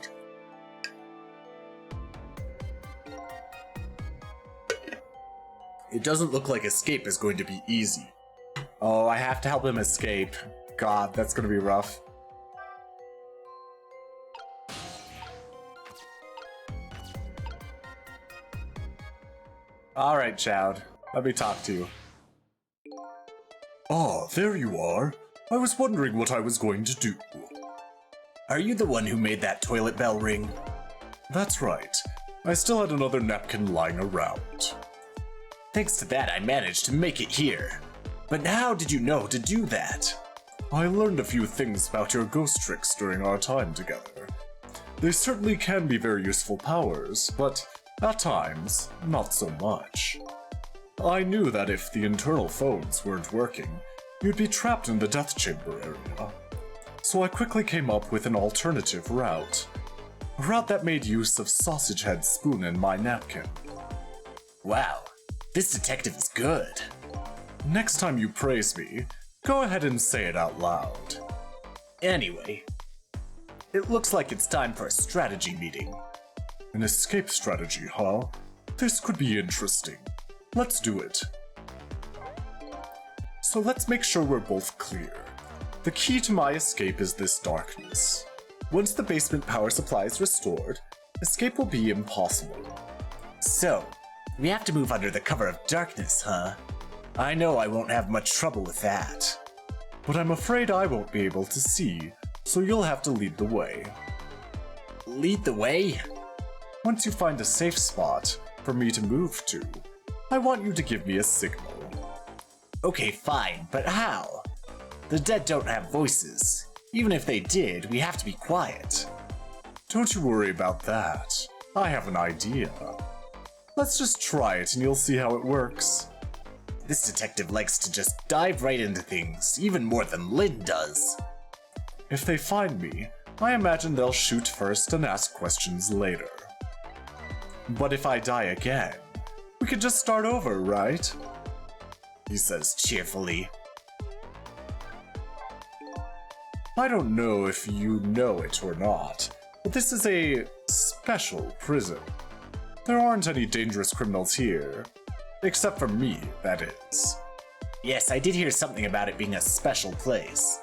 It doesn't look like escape is going to be easy. Oh, I have to help him escape. God, that's gonna be rough. Alright, Jowd. Let me talk to you. Ah, there you are. I was wondering what I was going to do. Are you the one who made that toilet bell ring? That's right. I still had another napkin lying around. Thanks to that, I managed to make it here. But how did you know to do that? I learned a few things about your ghost tricks during our time together. They certainly can be very useful powers, but at times, not so much. I knew that if the internal phones weren't working, you'd be trapped in the death chamber area. So I quickly came up with an alternative route. A route that made use of Sausage Head's spoon in my napkin. Wow, this detective is good. Next time you praise me, go ahead and say it out loud. Anyway, it looks like it's time for a strategy meeting. An escape strategy, huh? This could be interesting. Let's do it. So let's make sure we're both clear. The key to my escape is this darkness. Once the basement power supply is restored, escape will be impossible. So, we have to move under the cover of darkness, huh? I know I won't have much trouble with that. But I'm afraid I won't be able to see, so you'll have to lead the way. Lead the way? Once you find a safe spot for me to move to, I want you to give me a signal. Okay, fine, but how? The dead don't have voices. Even if they did, we have to be quiet. Don't you worry about that. I have an idea. Let's just try it and you'll see how it works. This detective likes to just dive right into things, even more than Lynn does. If they find me, I imagine they'll shoot first and ask questions later. But if I die again, we could just start over, right? He says cheerfully. I don't know if you know it or not, but this is a special prison. There aren't any dangerous criminals here. Except for me, that is. Yes, I did hear something about it being a special place.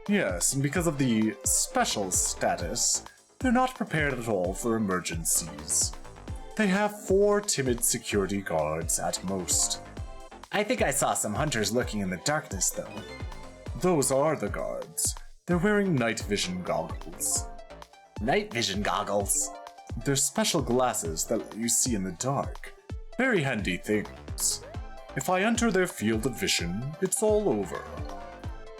Yes, and because of the special status, they're not prepared at all for emergencies. They have 4 timid security guards at most. I think I saw some hunters lurking in the darkness, though. Those are the guards. They're wearing night vision goggles. Night vision goggles? They're special glasses that let you see in the dark. Very handy things. If I enter their field of vision, it's all over.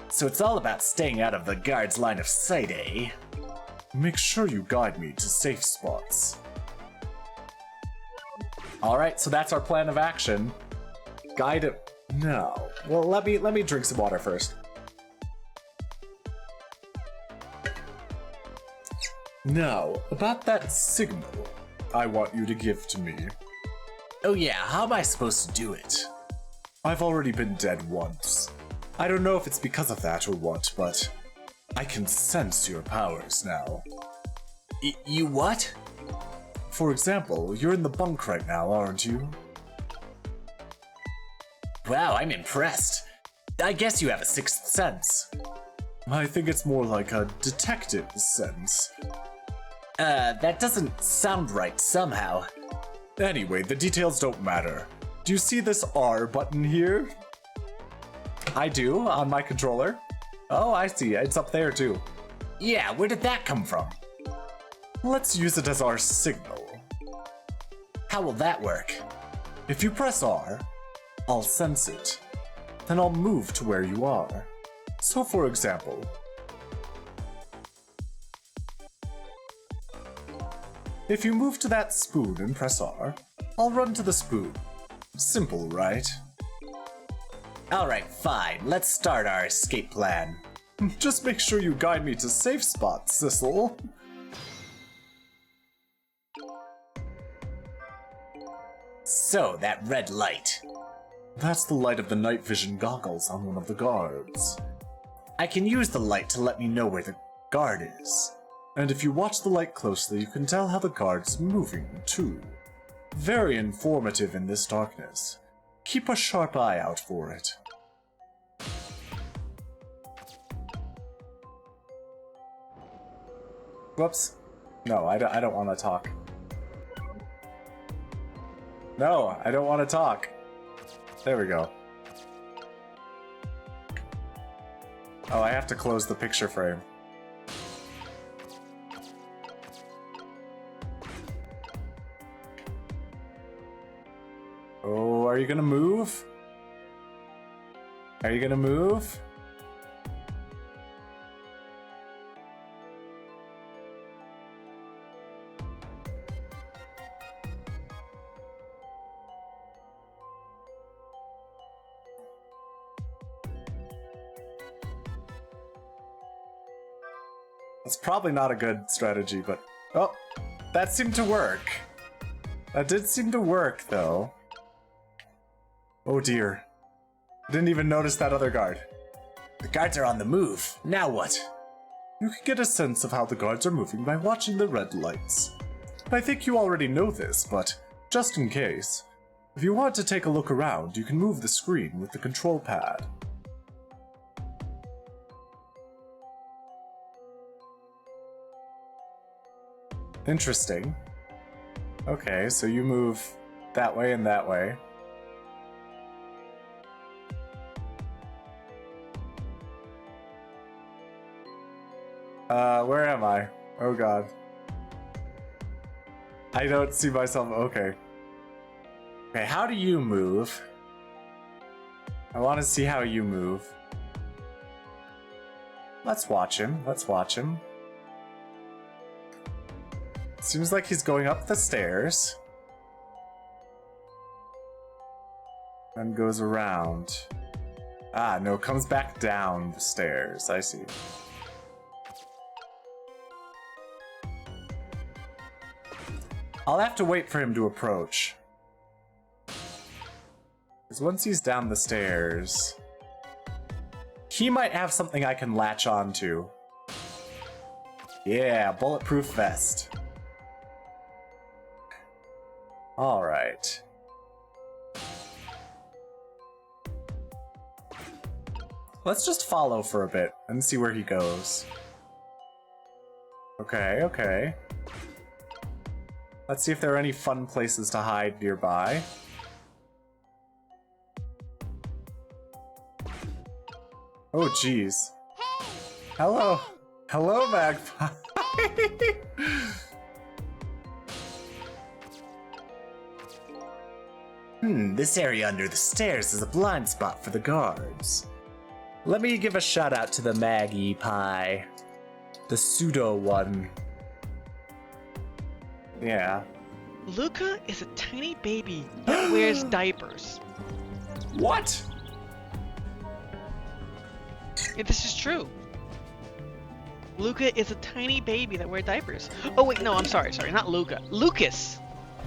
So it's all about staying out of the guard's line of sight, eh? Make sure you guide me to safe spots. Alright, so that's our plan of action. Guide it. No. Well, let me drink some water first. Now, about that signal I want you to give to me. Oh yeah, how am I supposed to do it? I've already been dead once. I don't know if it's because of that or what, but I can sense your powers now. You what? For example, you're in the bunk right now, aren't you? Wow, I'm impressed. I guess you have a sixth sense. I think it's more like a detective sense. That doesn't sound right somehow. Anyway, the details don't matter. Do you see this R button here? I do, on my controller. Oh, I see. It's up there too. Yeah, where did that come from? Let's use it as our signal. How will that work? If you press R, I'll sense it. Then I'll move to where you are. So for example, if you move to that spoon and press R, I'll run to the spoon. Simple, right? Alright, fine. Let's start our escape plan. Just make sure you guide me to safe spots, Sissel. So, that red light. That's the light of the night vision goggles on one of the guards. I can use the light to let me know where the guard is. And if you watch the light closely, you can tell how the guard's moving, too. Very informative in this darkness. Keep a sharp eye out for it. Whoops. No, I don't want to talk. No, I don't want to talk. There we go. Oh, I have to close the picture frame. Oh, are you gonna move? Are you gonna move? That's probably not a good strategy, but... Oh, that seemed to work. That did seem to work, though. Oh dear. I didn't even notice that other guard. The guards are on the move. Now what? You can get a sense of how the guards are moving by watching the red lights. I think you already know this, but just in case, if you want to take a look around, you can move the screen with the control pad. Interesting. Okay, so you move that way and that way. Where am I? Oh god. I don't see myself. Okay. Okay, how do you move? I want to see how you move. Let's watch him. Let's watch him. Seems like he's going up the stairs. Then goes around. Ah, no, comes back down the stairs. I see. I'll have to wait for him to approach. Because once he's down the stairs, he might have something I can latch onto. Yeah, bulletproof vest. Alright. Let's just follow for a bit and see where he goes. Okay, okay. Let's see if there are any fun places to hide nearby. Oh, jeez. Hello. Hello, Magpie. This area under the stairs is a blind spot for the guards. Let me give a shout out to the Maggie Pie. The pseudo one. Yeah. Luca is a tiny baby that wears diapers. What? Yeah, this is true. Luca is a tiny baby that wears diapers. Oh wait, no, I'm sorry, not Luca. Lucas.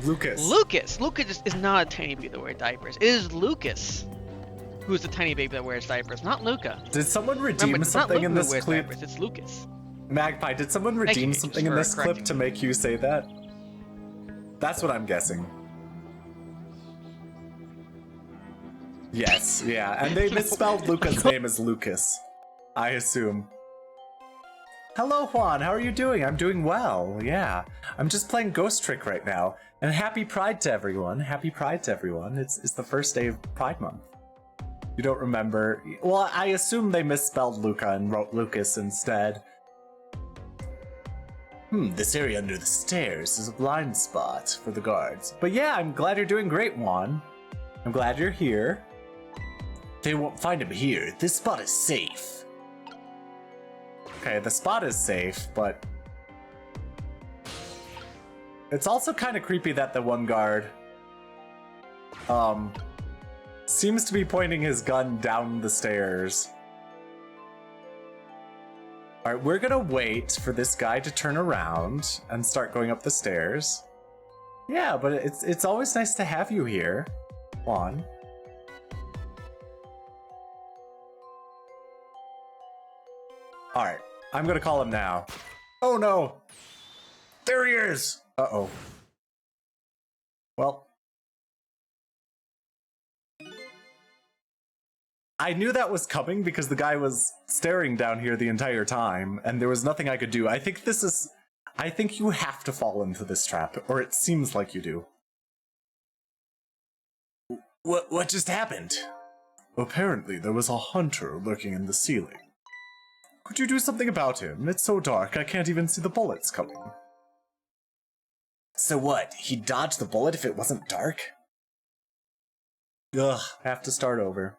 Lucas. Lucas is not a tiny baby that wears diapers. It is Lucas who's the tiny baby that wears diapers, not Luca. Did someone redeem Remember, it's something not in Luca this who wears clip? diapers, it's Lucas. Magpie, did someone Thank redeem you, something just in for this clip correcting to me. make you say that? That's what I'm guessing. Yes, yeah, and they misspelled Luca's name as Lucas, I assume. Hello, Juan, how are you doing? I'm doing well, yeah. I'm just playing Ghost Trick right now, and happy Pride to everyone. Happy Pride to everyone. It's the first day of Pride Month. You don't remember? Well, I assume they misspelled Luca and wrote Lucas instead. This area under the stairs is a blind spot for the guards. But yeah, I'm glad you're doing great, Juan. I'm glad you're here. They won't find him here. This spot is safe. Okay, the spot is safe, but... It's also kind of creepy that the one guard... seems to be pointing his gun down the stairs. Alright, we're gonna wait for this guy to turn around and start going up the stairs. Yeah, but it's always nice to have you here, Juan. Alright, I'm gonna call him now. Oh no! There he is! Uh-oh. Well... I knew that was coming because the guy was staring down here the entire time, and there was nothing I could do. I think you have to fall into this trap, or it seems like you do. What just happened? Apparently there was a hunter lurking in the ceiling. Could you do something about him? It's so dark I can't even see the bullets coming. So what? He'd dodge the bullet if it wasn't dark? Ugh, have to start over.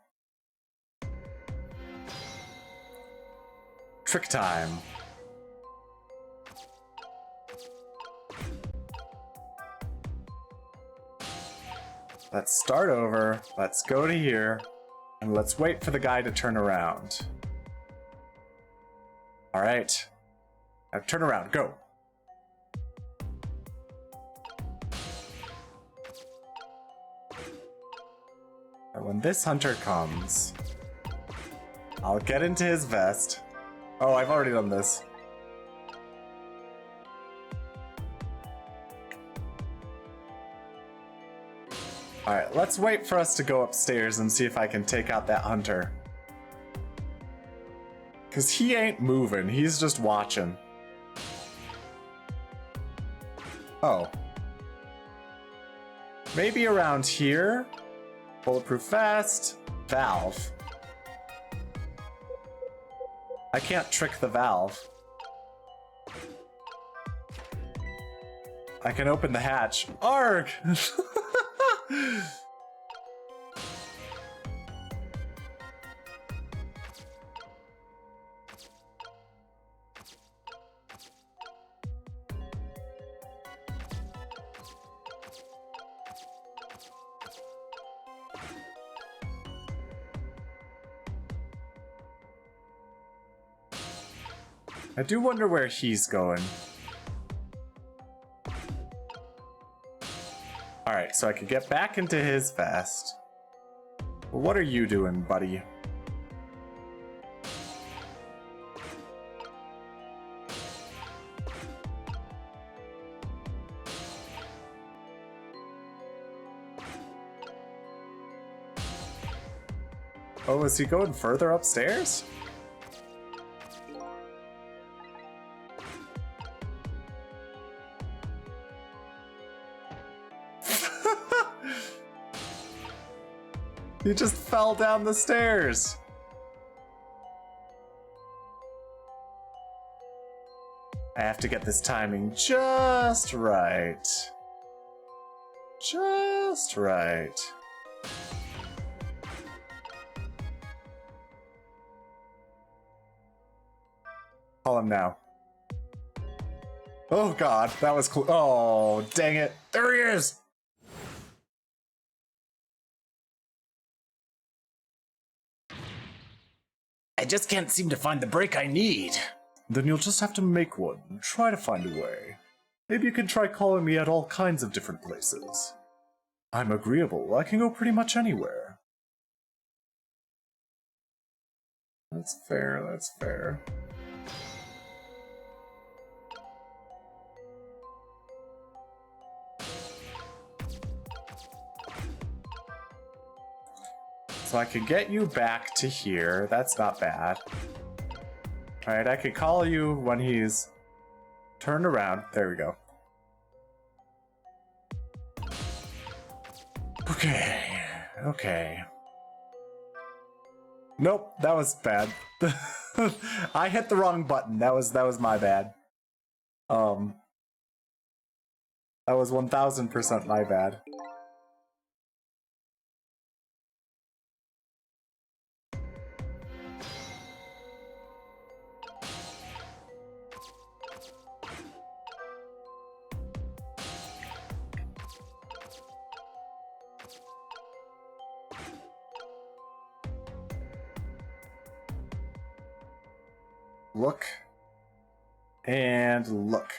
Trick time. Let's start over. Let's go to here. And let's wait for the guy to turn around. Alright. Now turn around. Go. And when this hunter comes, I'll get into his vest. Oh, I've already done this. Alright, let's wait for us to go upstairs and see if I can take out that hunter. Because he ain't moving, he's just watching. Oh. Maybe around here? Bulletproof vest. Valve. I can't trick the valve. I can open the hatch. Arg! I do wonder where he's going. Alright, so I could get back into his vest. But what are you doing, buddy? Oh, is he going further upstairs? He just fell down the stairs. I have to get this timing just right. Just right. Call him now. Oh god, that was cool. Oh, dang it. There he is! I just can't seem to find the break I need. Then you'll just have to make one. Try to find a way. Maybe you can try calling me at all kinds of different places. I'm agreeable. I can go pretty much anywhere. That's fair, that's fair. So I could get you back to here. That's not bad. Alright, I could call you when he's turned around. There we go. Okay. Okay. Nope, that was bad. I hit the wrong button. That was my bad. That was 1000% my bad. Look. And look.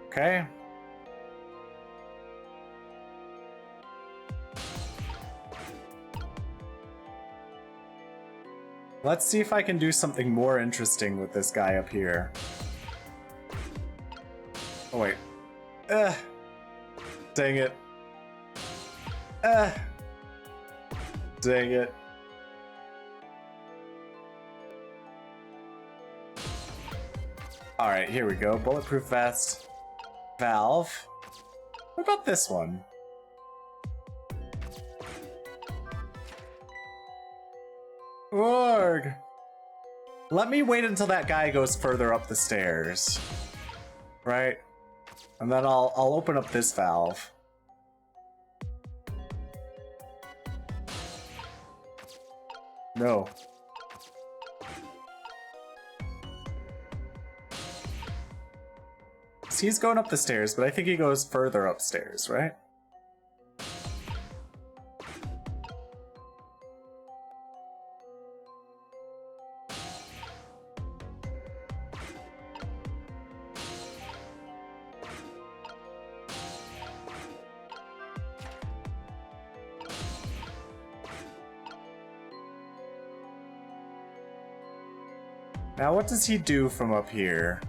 Okay. Let's see if I can do something more interesting with this guy up here. Oh wait. Dang it. Dang it. Alright, here we go. Bulletproof vest. Valve. What about this one? Org. Let me wait until that guy goes further up the stairs. Right? And then I'll open up this valve. No. So he's going up the stairs, but I think he goes further upstairs, right? Now what does he do from up here?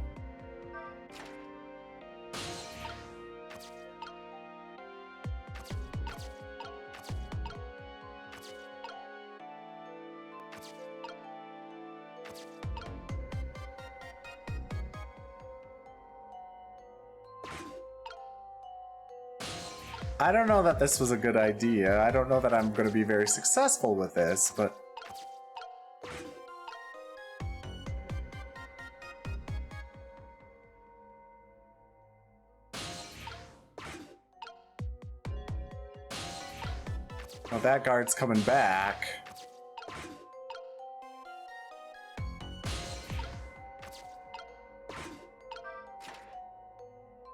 I don't know that this was a good idea. I don't know that I'm going to be very successful with this, but... Well, that guard's coming back.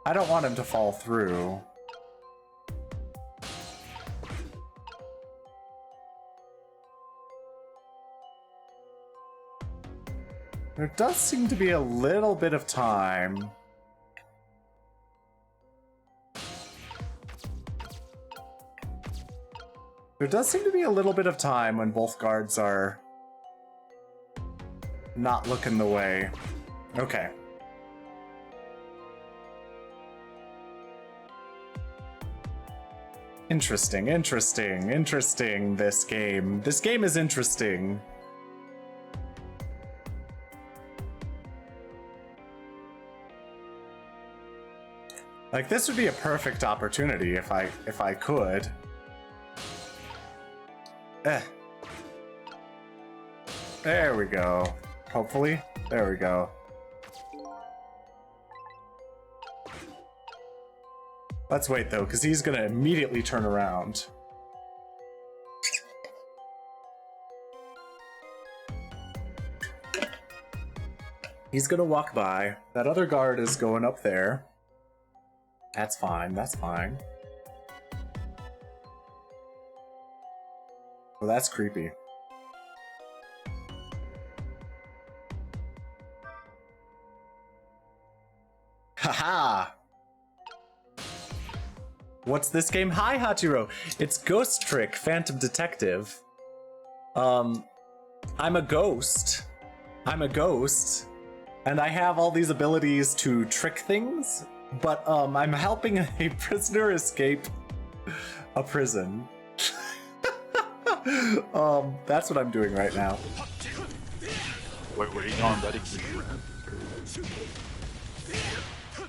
I don't want him to fall through. There does seem to be a little bit of time. There does seem to be a little bit of time when both guards are not looking the way. Okay, Interesting, interesting, interesting, this game. This game is interesting. Like, this would be a perfect opportunity if I could. There we go. Hopefully. There we go. Let's wait though, because he's gonna immediately turn around. He's gonna walk by. That other guard is going up there. That's fine, that's fine. Well, that's creepy. Haha! What's this game? Hi, Hachiro! It's Ghost Trick, Phantom Detective. I'm a ghost. I'm a ghost. And I have all these abilities to trick things, but I'm helping a prisoner escape a prison. That's what I'm doing right now. Where are you going, buddy?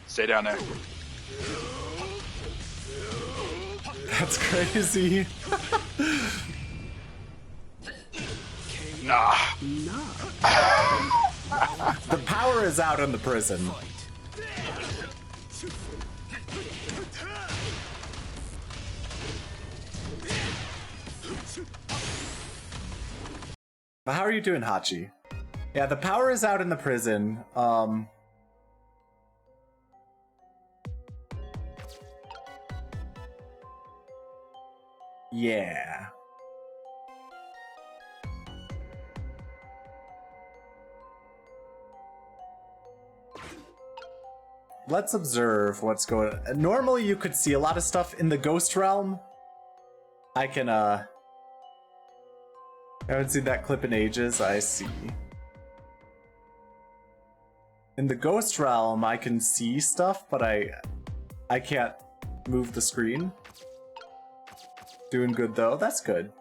Stay down there. That's crazy. Nah. The power is out in the prison. How are you doing, Hachi? Yeah, the power is out in the prison. Yeah. Let's observe what's going on. Normally you could see a lot of stuff in the Ghost Realm. I haven't seen that clip in ages, I see. In the Ghost Realm, I can see stuff, but I can't move the screen. Doing good though, that's good.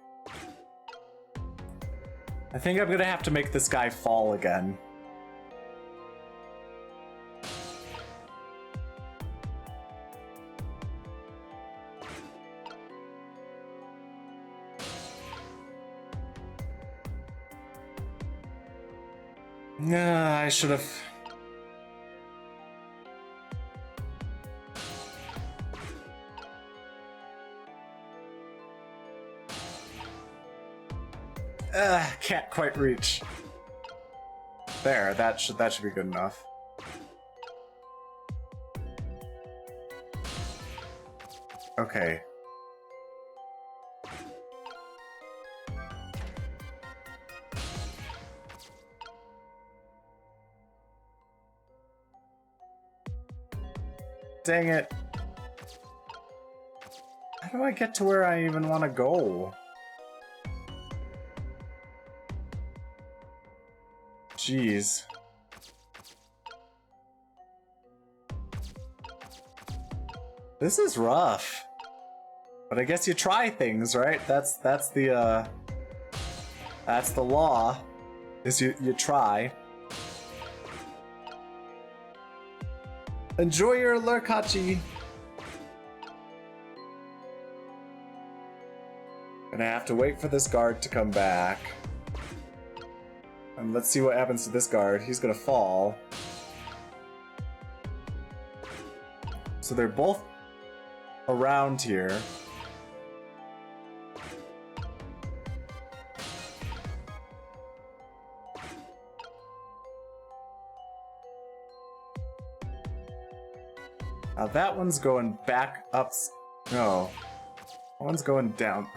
I think I'm gonna have to make this guy fall again. Nah, I should have. Can't quite reach. There, that should be good enough. Okay. Dang it. How do I get to where I even want to go? Jeez. This is rough. But I guess you try things, right? That's the law. Is you try. Enjoy your lurk, Hachi. Gonna have to wait for this guard to come back. And let's see what happens to this guard. He's gonna fall. So they're both around here. Now that one's going back up. No. That one's going down.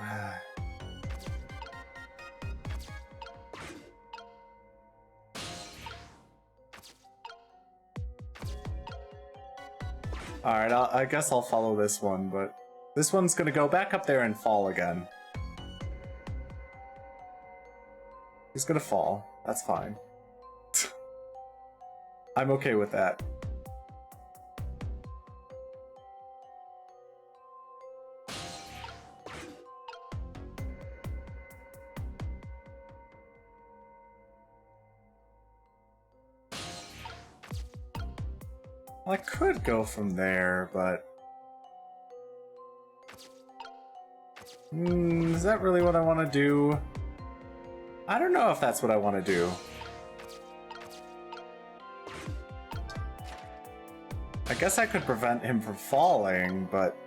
Alright, I guess I'll follow this one, but this one's gonna go back up there and fall again. He's gonna fall. That's fine. I'm okay with that. Well, I could go from there, but... is that really what I want to do? I don't know if that's what I want to do. I guess I could prevent him from falling, but...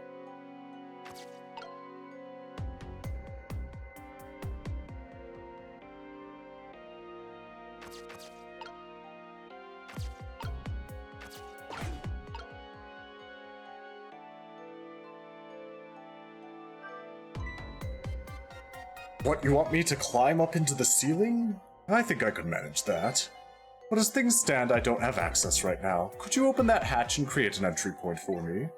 What, you want me to climb up into the ceiling? I think I could manage that. But as things stand, I don't have access right now. Could you open that hatch and create an entry point for me?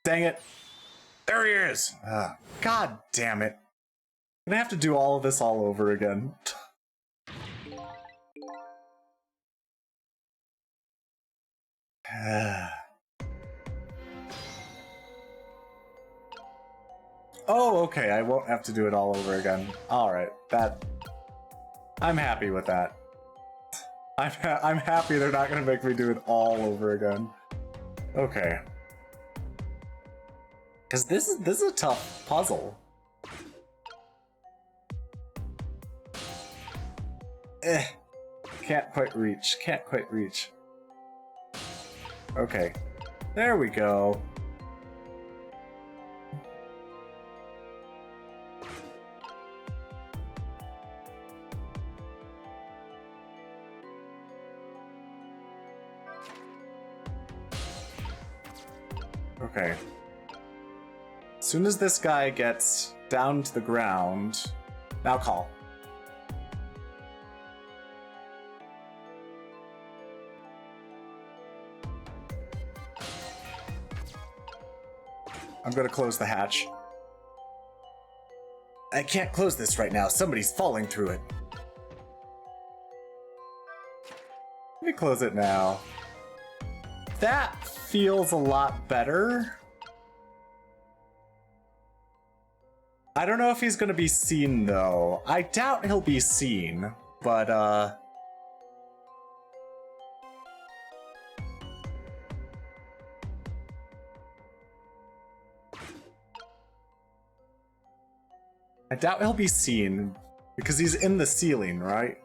Dang it. There he is! God damn it. I'm gonna have to do all of this all over again. Oh, okay, I won't have to do it all over again. Alright, I'm happy with that. I'm happy they're not gonna make me do it all over again. Okay. Because this is a tough puzzle. Can't quite reach. Okay. There we go. Okay. As soon as this guy gets down to the ground, now call. I'm gonna close the hatch. I can't close this right now. Somebody's falling through it. Let me close it now. That feels a lot better. I don't know if he's gonna be seen, though. I doubt he'll be seen, but, I doubt he'll be seen, because he's in the ceiling, right?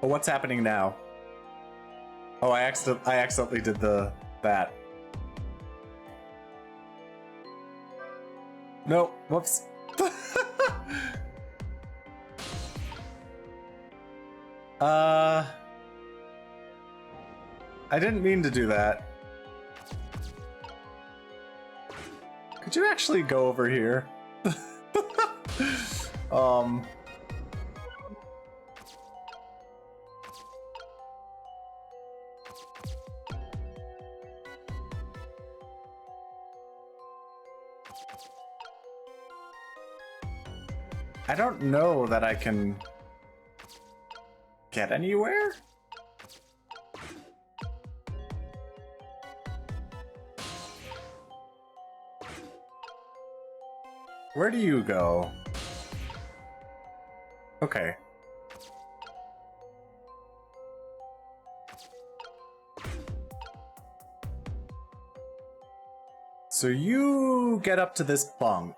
But what's happening now? Oh, I accidentally did that. No, whoops. I didn't mean to do that. Could you actually go over here? I don't know that I can get anywhere? Where do you go? Okay. So you get up to this bunk.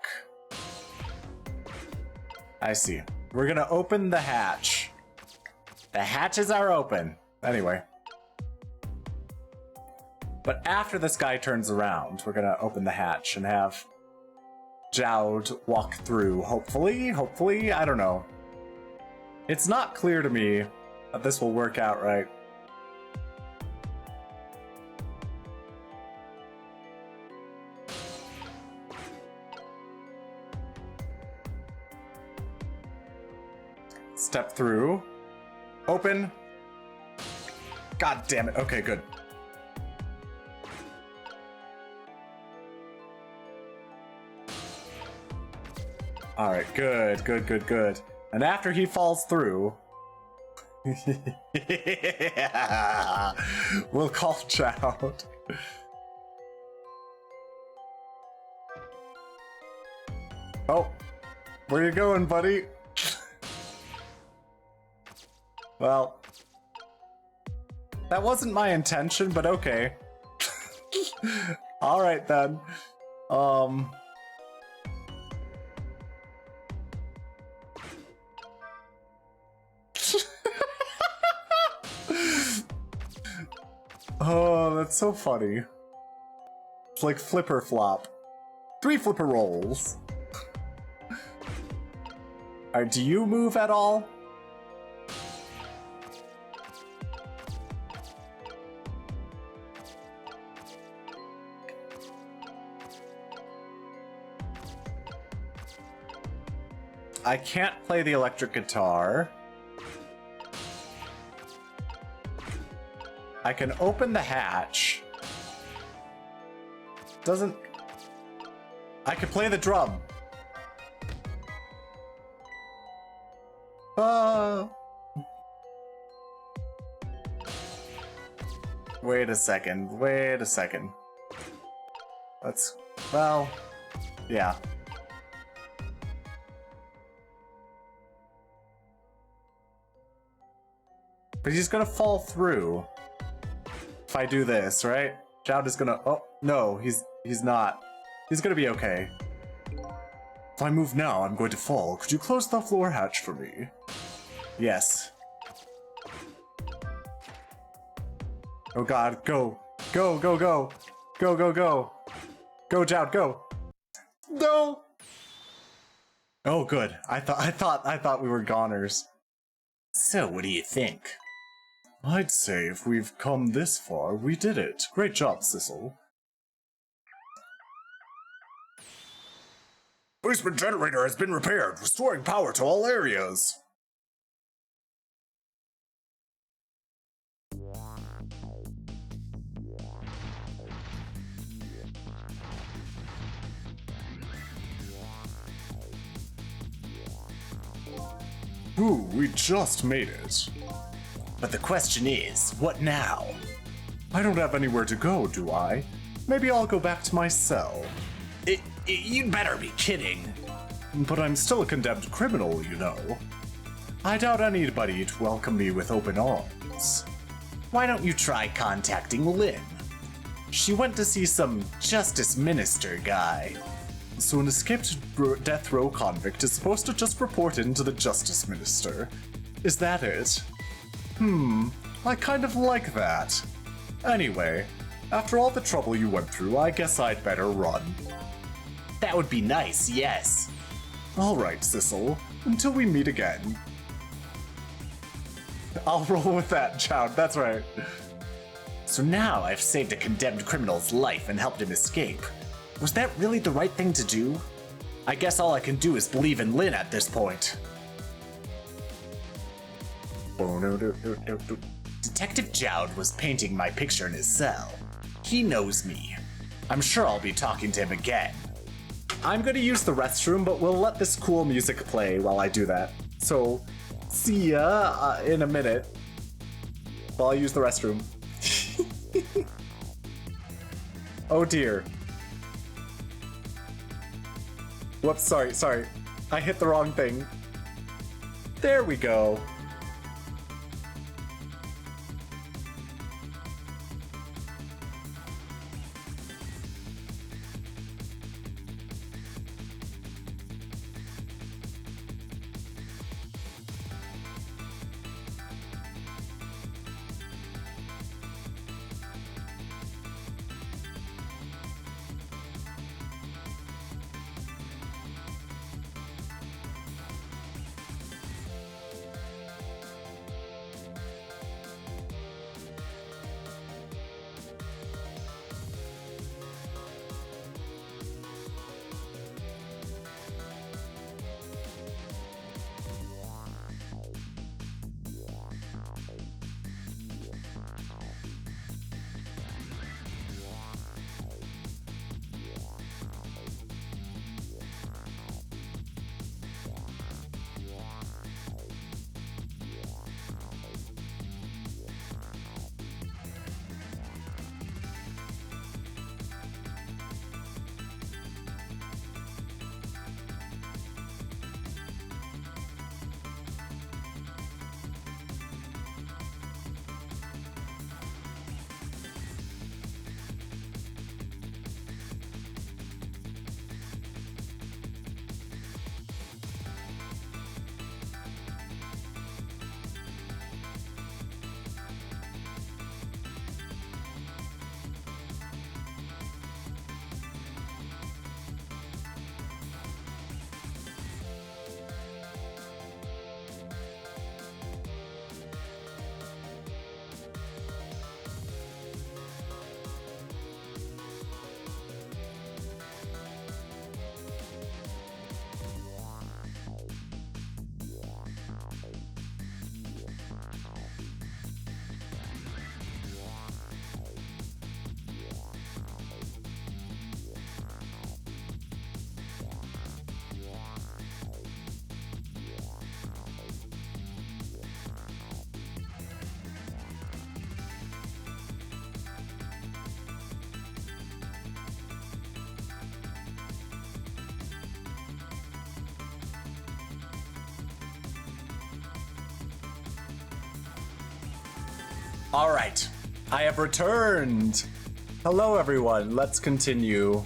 I see. We're gonna open the hatch. The hatches are open. Anyway. But after this guy turns around, we're gonna open the hatch and have Jowd walk through. Hopefully, I don't know. It's not clear to me that this will work out right. Step through. Open. God damn it. Okay, good. Alright, good. And after he falls through, Yeah. We'll call Child. Oh, where you going, buddy? Well, that wasn't my intention, but okay. All right then. Oh, that's so funny. It's like flipper flop. 3 flipper rolls. Alright, do you move at all? I can't play the electric guitar. I can open the hatch. Doesn't... I can play the drum. Wait a second. Let's... well... yeah. But he's gonna fall through. If I do this, right? Child is gonna... oh, no, he's not. He's gonna be okay. If I move now, I'm going to fall. Could you close the floor hatch for me? Yes. Oh god, go. Go, go, go. Go, go, go. Go, Child, go. No! Oh, good. I thought we were goners. So, what do you think? I'd say if we've come this far, we did it. Great job, Sissel. Basement generator has been repaired, restoring power to all areas. Ooh, we just made it. But the question is, what now? I don't have anywhere to go, do I? Maybe I'll go back to my cell. You'd better be kidding. But I'm still a condemned criminal, you know. I doubt anybody'd welcome me with open arms. Why don't you try contacting Lynn? She went to see some Justice Minister guy. So an escaped death row convict is supposed to just report in to the Justice Minister. Is that it? I kind of like that. Anyway, after all the trouble you went through, I guess I'd better run. That would be nice, yes. Alright, Sissel. Until we meet again. I'll roll with that, Child. That's right. So now I've saved a condemned criminal's life and helped him escape. Was that really the right thing to do? I guess all I can do is believe in Lynn at this point. Detective Jowd was painting my picture in his cell. He knows me. I'm sure I'll be talking to him again. I'm gonna use the restroom, but we'll let this cool music play while I do that. So, see ya in a minute. While I use the restroom. Oh dear. Whoops, sorry. I hit the wrong thing. There we go. All right, I have returned. Hello, everyone. Let's continue.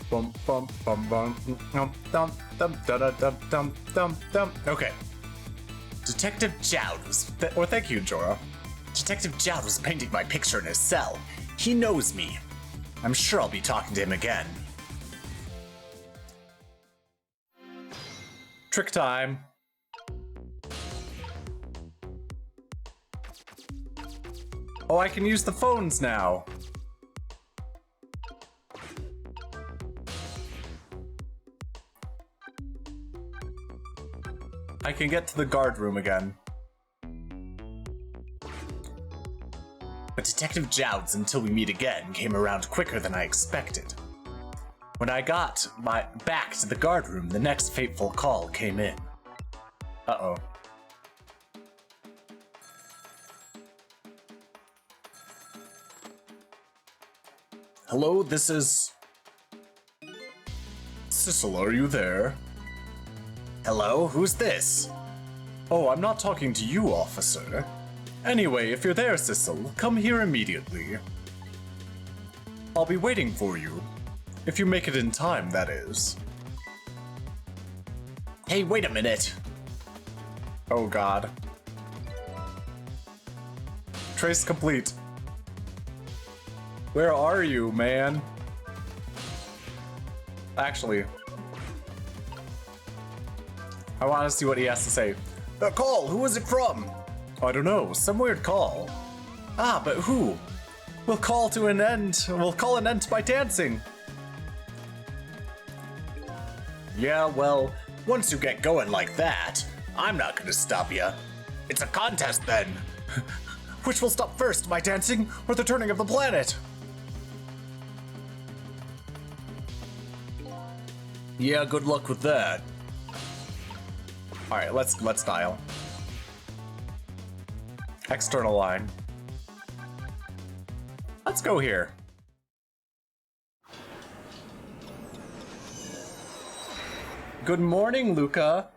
Bum, bum, bum, bum, dum, dum, dum, dum, dum, dum, dum, dum. Okay. Detective Jowd was... thank you, Jorah. Detective Jowd was painting my picture in his cell. He knows me. I'm sure I'll be talking to him again. Trick time. Oh, I can use the phones now. I can get to the guard room again. But Detective Jowd's Until We Meet Again came around quicker than I expected. When I got back to the guard room, the next fateful call came in. Uh-oh. Hello, this is... Sissel, are you there? Hello, who's this? Oh, I'm not talking to you, officer. Anyway, if you're there, Sissel, come here immediately. I'll be waiting for you. If you make it in time, that is. Hey, wait a minute. Oh god. Trace complete. Where are you, man? Actually, I want to see what he has to say. A call, who is it from? I don't know, some weird call. Ah, but who? We'll call an end to my dancing. Yeah, well, once you get going like that, I'm not gonna stop you. It's a contest then. Which will stop first, my dancing or the turning of the planet? Yeah, good luck with that. All right, let's dial. External line. Let's go here. Good morning, Luca.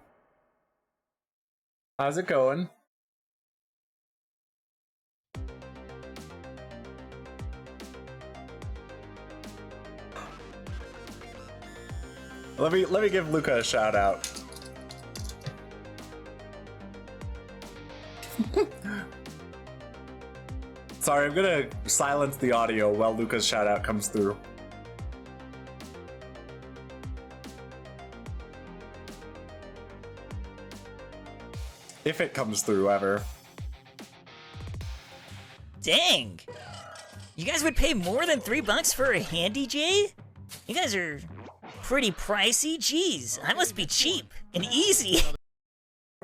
How's it going? Let me give Luca a shout out. Sorry, I'm gonna silence the audio while Luca's shout out comes through. If it comes through ever. Dang! You guys would pay more than $3 for a handy J? You guys are pretty pricey. Jeez, I must be cheap and easy.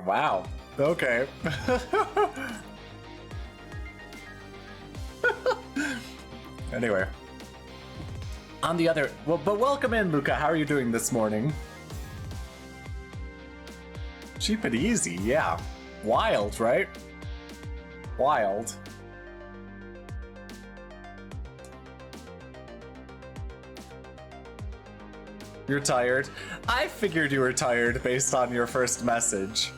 Wow. Okay. Anyway. On the other... but welcome in, Luca. How are you doing this morning? Cheap and easy, yeah. Wild, right? Wild. You're tired? I figured you were tired based on your first message.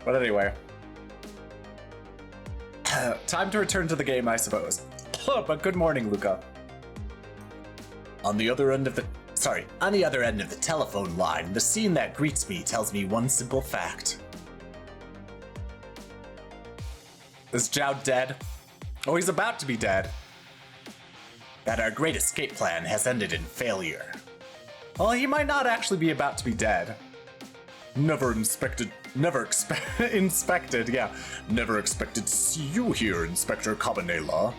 But anyway. Time to return to the game, I suppose. But good morning, Luca. On the other end of the telephone line, the scene that greets me tells me one simple fact. Is Jowd dead? Oh, he's about to be dead. That our great escape plan has ended in failure. Well, he might not actually be about to be dead. Never expected to see you here, Inspector Cabanela.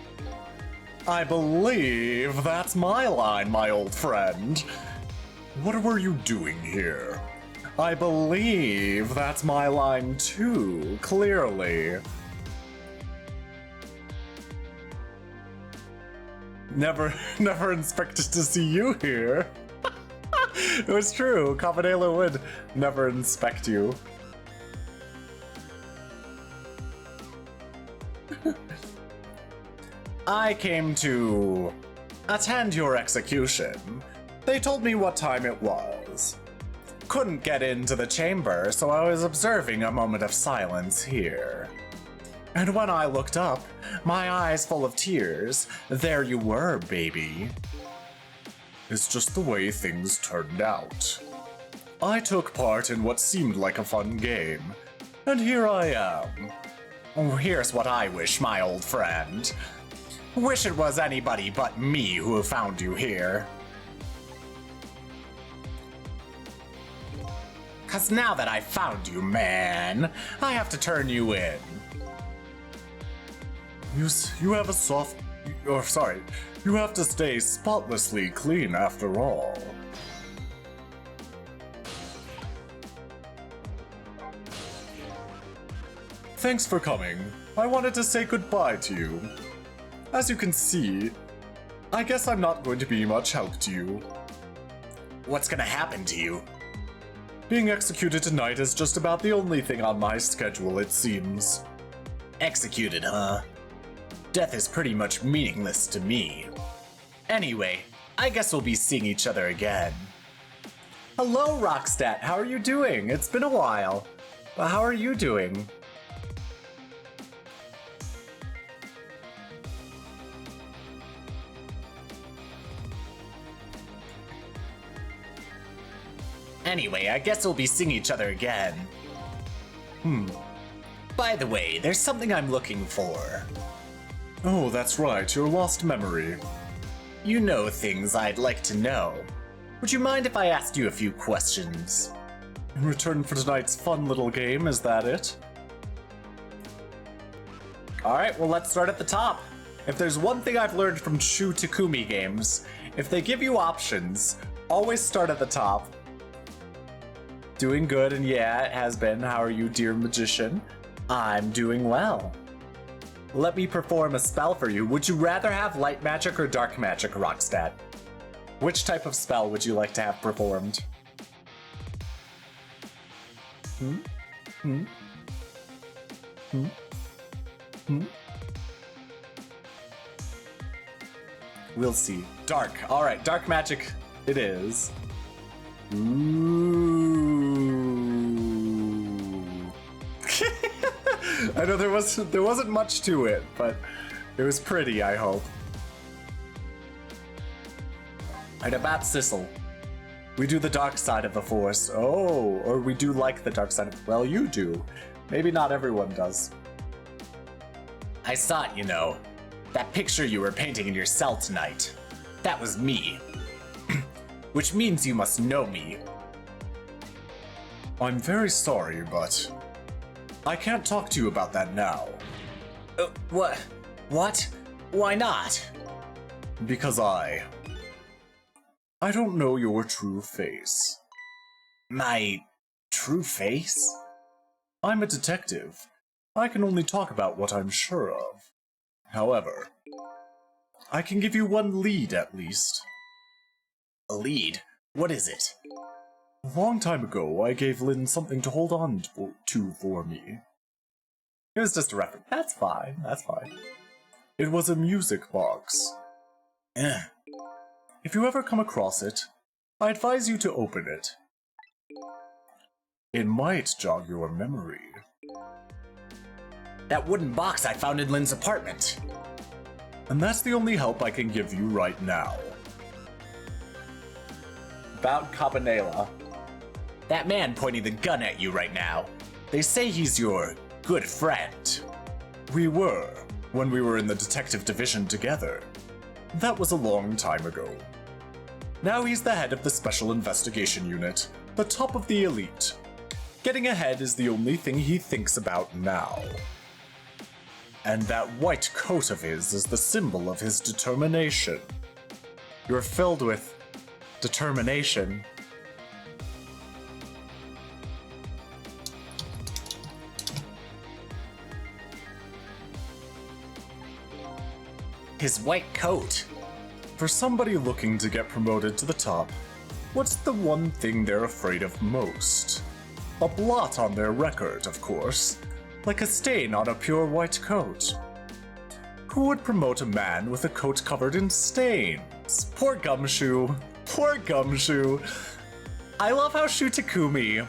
I believe that's my line, my old friend. What were you doing here? I believe that's my line too, clearly. Never expected to see you here. It was true, Cabanela would never inspect you. I came to attend your execution. They told me what time it was. Couldn't get into the chamber, so I was observing a moment of silence here. And when I looked up, my eyes full of tears, there you were, baby. It's just the way things turned out. I took part in what seemed like a fun game, and here I am. Oh, here's what I wish, my old friend. Wish it was anybody but me who found you here. 'Cause now that I found you, man, I have to turn you in. You have a soft... Or, sorry, you have to stay spotlessly clean after all. Thanks for coming. I wanted to say goodbye to you. As you can see, I guess I'm not going to be much help to you. What's gonna happen to you? Being executed tonight is just about the only thing on my schedule, it seems. Executed, huh? Death is pretty much meaningless to me. Anyway, I guess we'll be seeing each other again. Hello, Rockstat. How are you doing? It's been a while. But how are you doing? Anyway, I guess we'll be seeing each other again. By the way, there's something I'm looking for. Oh, that's right, your lost memory. You know things I'd like to know. Would you mind if I asked you a few questions? In return for tonight's fun little game, is that it? Alright, well let's start at the top. If there's one thing I've learned from Shu Takumi games, if they give you options, always start at the top. Doing good, and yeah, it has been. How are you, dear magician? I'm doing well. Let me perform a spell for you. Would you rather have light magic or dark magic, Rockstat? Which type of spell would you like to have performed? We'll see. Dark. Alright, dark magic it is. Ooh. I know there wasn't much to it, but it was pretty, I hope. And about Sissel. We do the dark side of the Force. Oh, or we do like the dark side of... Well, you do. Maybe not everyone does. I saw it, you know. That picture you were painting in your cell tonight. That was me. Which means you must know me. I'm very sorry, but... I can't talk to you about that now. What? What? Why not? Because I don't know your true face. My true face? I'm a detective. I can only talk about what I'm sure of. However, I can give you one lead at least. A lead? What is it? A long time ago, I gave Lynn something to hold on to for me. It was just a reference. That's fine, that's fine. It was a music box. If you ever come across it, I advise you to open it. It might jog your memory. That wooden box I found in Lynn's apartment. And that's the only help I can give you right now. About Cabanela. That man pointing the gun at you right now. They say he's your good friend. We were, when we were in the detective division together. That was a long time ago. Now he's the head of the Special Investigation Unit, the top of the elite. Getting ahead is the only thing he thinks about now. And that white coat of his is the symbol of his determination. You're filled with determination. His white coat. For somebody looking to get promoted to the top, what's the one thing they're afraid of most? A blot on their record, of course, like a stain on a pure white coat. Who would promote a man with a coat covered in stains? Poor Gumshoe. Poor Gumshoe. I love how Shu Takumi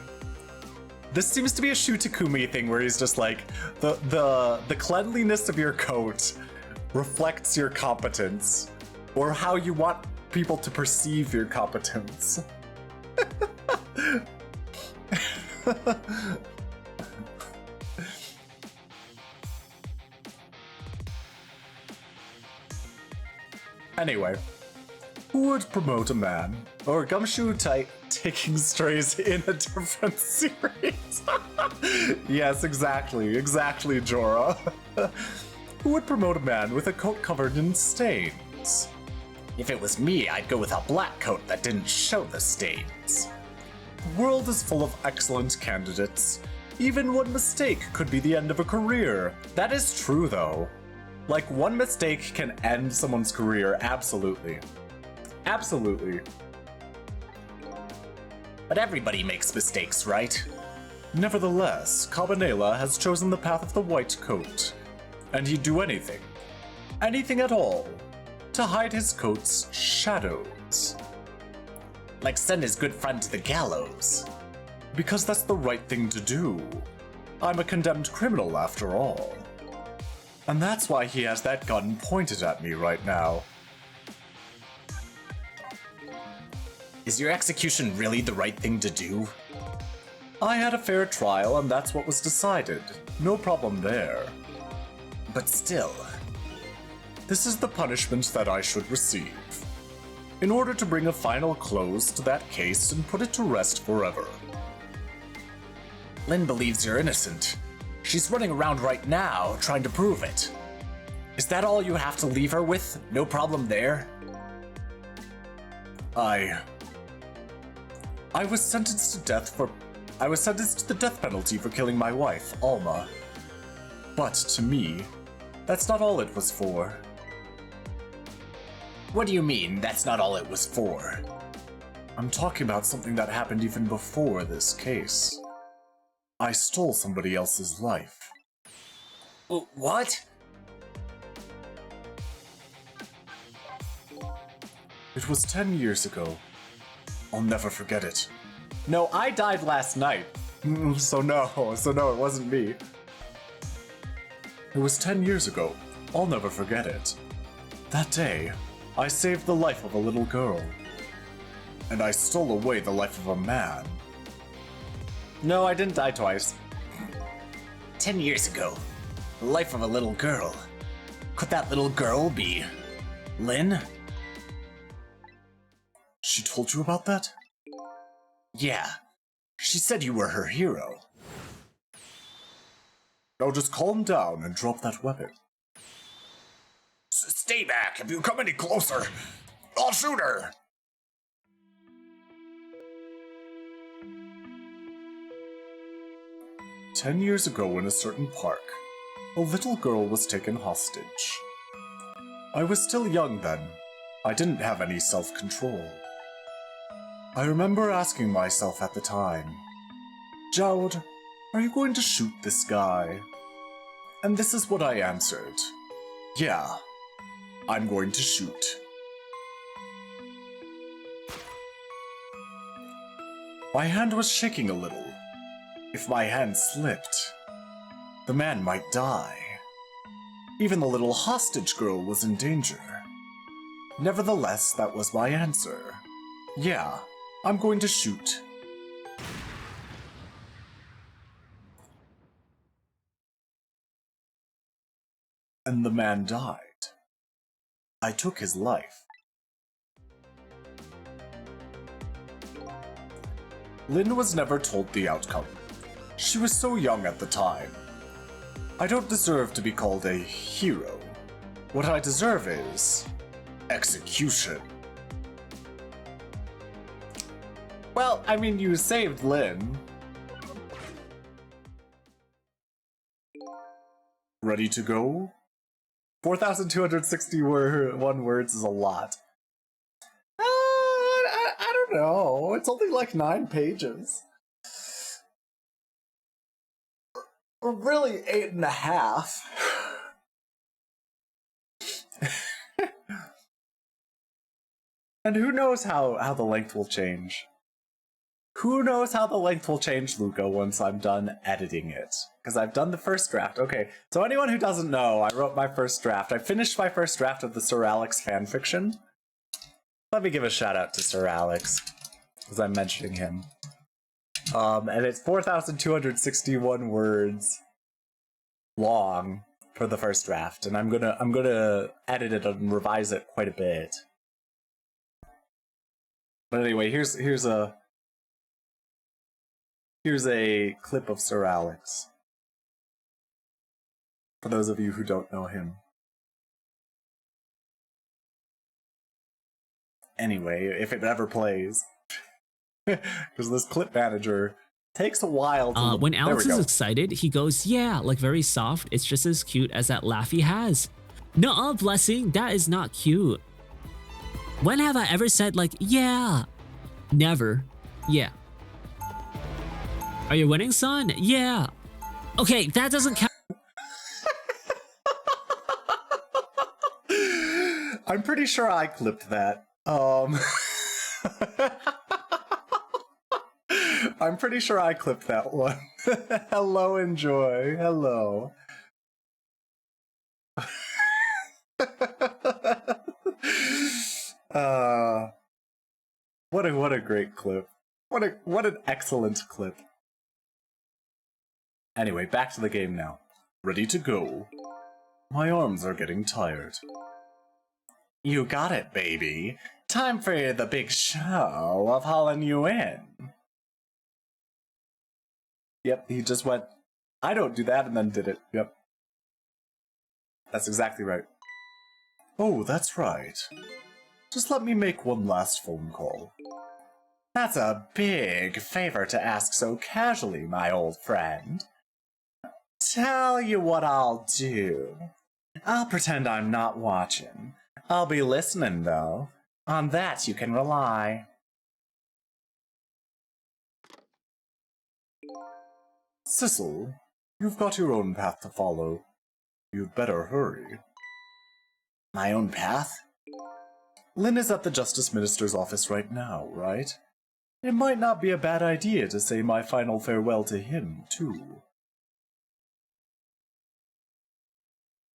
This seems to be a Shu Takumi thing where he's just like, the cleanliness of your coat reflects your competence, or how you want people to perceive your competence. Anyway, who would promote a man or Gumshoe taking strays in a different series? Yes, exactly, Jorah. Who would promote a man with a coat covered in stains? If it was me, I'd go with a black coat that didn't show the stains. The world is full of excellent candidates. Even one mistake could be the end of a career. That is true, though. Like, one mistake can end someone's career, absolutely. Absolutely. But everybody makes mistakes, right? Nevertheless, Cabanela has chosen the path of the white coat, and he'd do anything at all, to hide his coat's shadows. Like send his good friend to the gallows. Because that's the right thing to do. I'm a condemned criminal, after all. And that's why he has that gun pointed at me right now. Is your execution really the right thing to do? I had a fair trial, and that's what was decided. No problem there. But still... This is the punishment that I should receive, in order to bring a final close to that case and put it to rest forever. Lynn believes you're innocent. She's running around right now, trying to prove it. Is that all you have to leave her with? No problem there? I was sentenced to the death penalty for killing my wife, Alma. But to me, that's not all it was for. What do you mean, that's not all it was for? I'm talking about something that happened even before this case. I stole somebody else's life. What? It was 10 years ago. I'll never forget it. No, I died last night. So no, it wasn't me. It was 10 years ago. I'll never forget it. That day, I saved the life of a little girl. And I stole away the life of a man. No, I didn't die twice. 10 years ago, the life of a little girl. Could that little girl be... Lynn? She told you about that? Yeah. She said you were her hero. Now just calm down and drop that weapon. Stay back. If you come any closer, I'll shoot her. "10 years ago in a certain park, a little girl was taken hostage. I was still young then. I didn't have any self-control. I remember asking myself at the time, Jowd, are you going to shoot this guy? And this is what I answered. Yeah, I'm going to shoot. My hand was shaking a little. If my hand slipped, the man might die. Even the little hostage girl was in danger. Nevertheless, that was my answer. Yeah, I'm going to shoot. And the man died. I took his life. Lynn was never told the outcome. She was so young at the time. I don't deserve to be called a hero. What I deserve is... execution. Well, I mean, you saved Lynn. Ready to go? 4,261 words is a lot. I don't know. It's only like 9 pages. Or really 8.5. And who knows how the length will change. Who knows how the length will change, Luca, once I'm done editing it? Because I've done the first draft. Okay, so anyone who doesn't know, I wrote my first draft. I finished my first draft of the Sir Alex fanfiction. Let me give a shout out to Sir Alex, because I'm mentioning him. And it's 4,261 words long for the first draft, and I'm gonna edit it and revise it quite a bit. But anyway, here's a clip of Sir Alex. For those of you who don't know him. Anyway, if it ever plays. Because this clip manager takes a while to... when Alex is excited, he goes, yeah, like very soft. It's just as cute as that laugh he has. Nuh-uh, Blessing, that is not cute. When have I ever said like, yeah? Never. Yeah. Are you winning, son? Yeah. Okay, that doesn't count. I'm pretty sure I clipped that. I'm pretty sure I clipped that one. Hello, enjoy. Hello. What a great clip. What an excellent clip. Anyway, back to the game now. Ready to go. My arms are getting tired. You got it, baby. Time for the big show of hauling you in. Yep, he just went, I don't do that, and then did it. Yep. That's exactly right. Oh, that's right. Just let me make one last phone call. That's a big favor to ask so casually, my old friend. Tell you what I'll do. I'll pretend I'm not watching. I'll be listening, though. On that you can rely. Sissel, you've got your own path to follow. You'd better hurry. My own path? Lynn is at the Justice Minister's office right now, right? It might not be a bad idea to say my final farewell to him, too.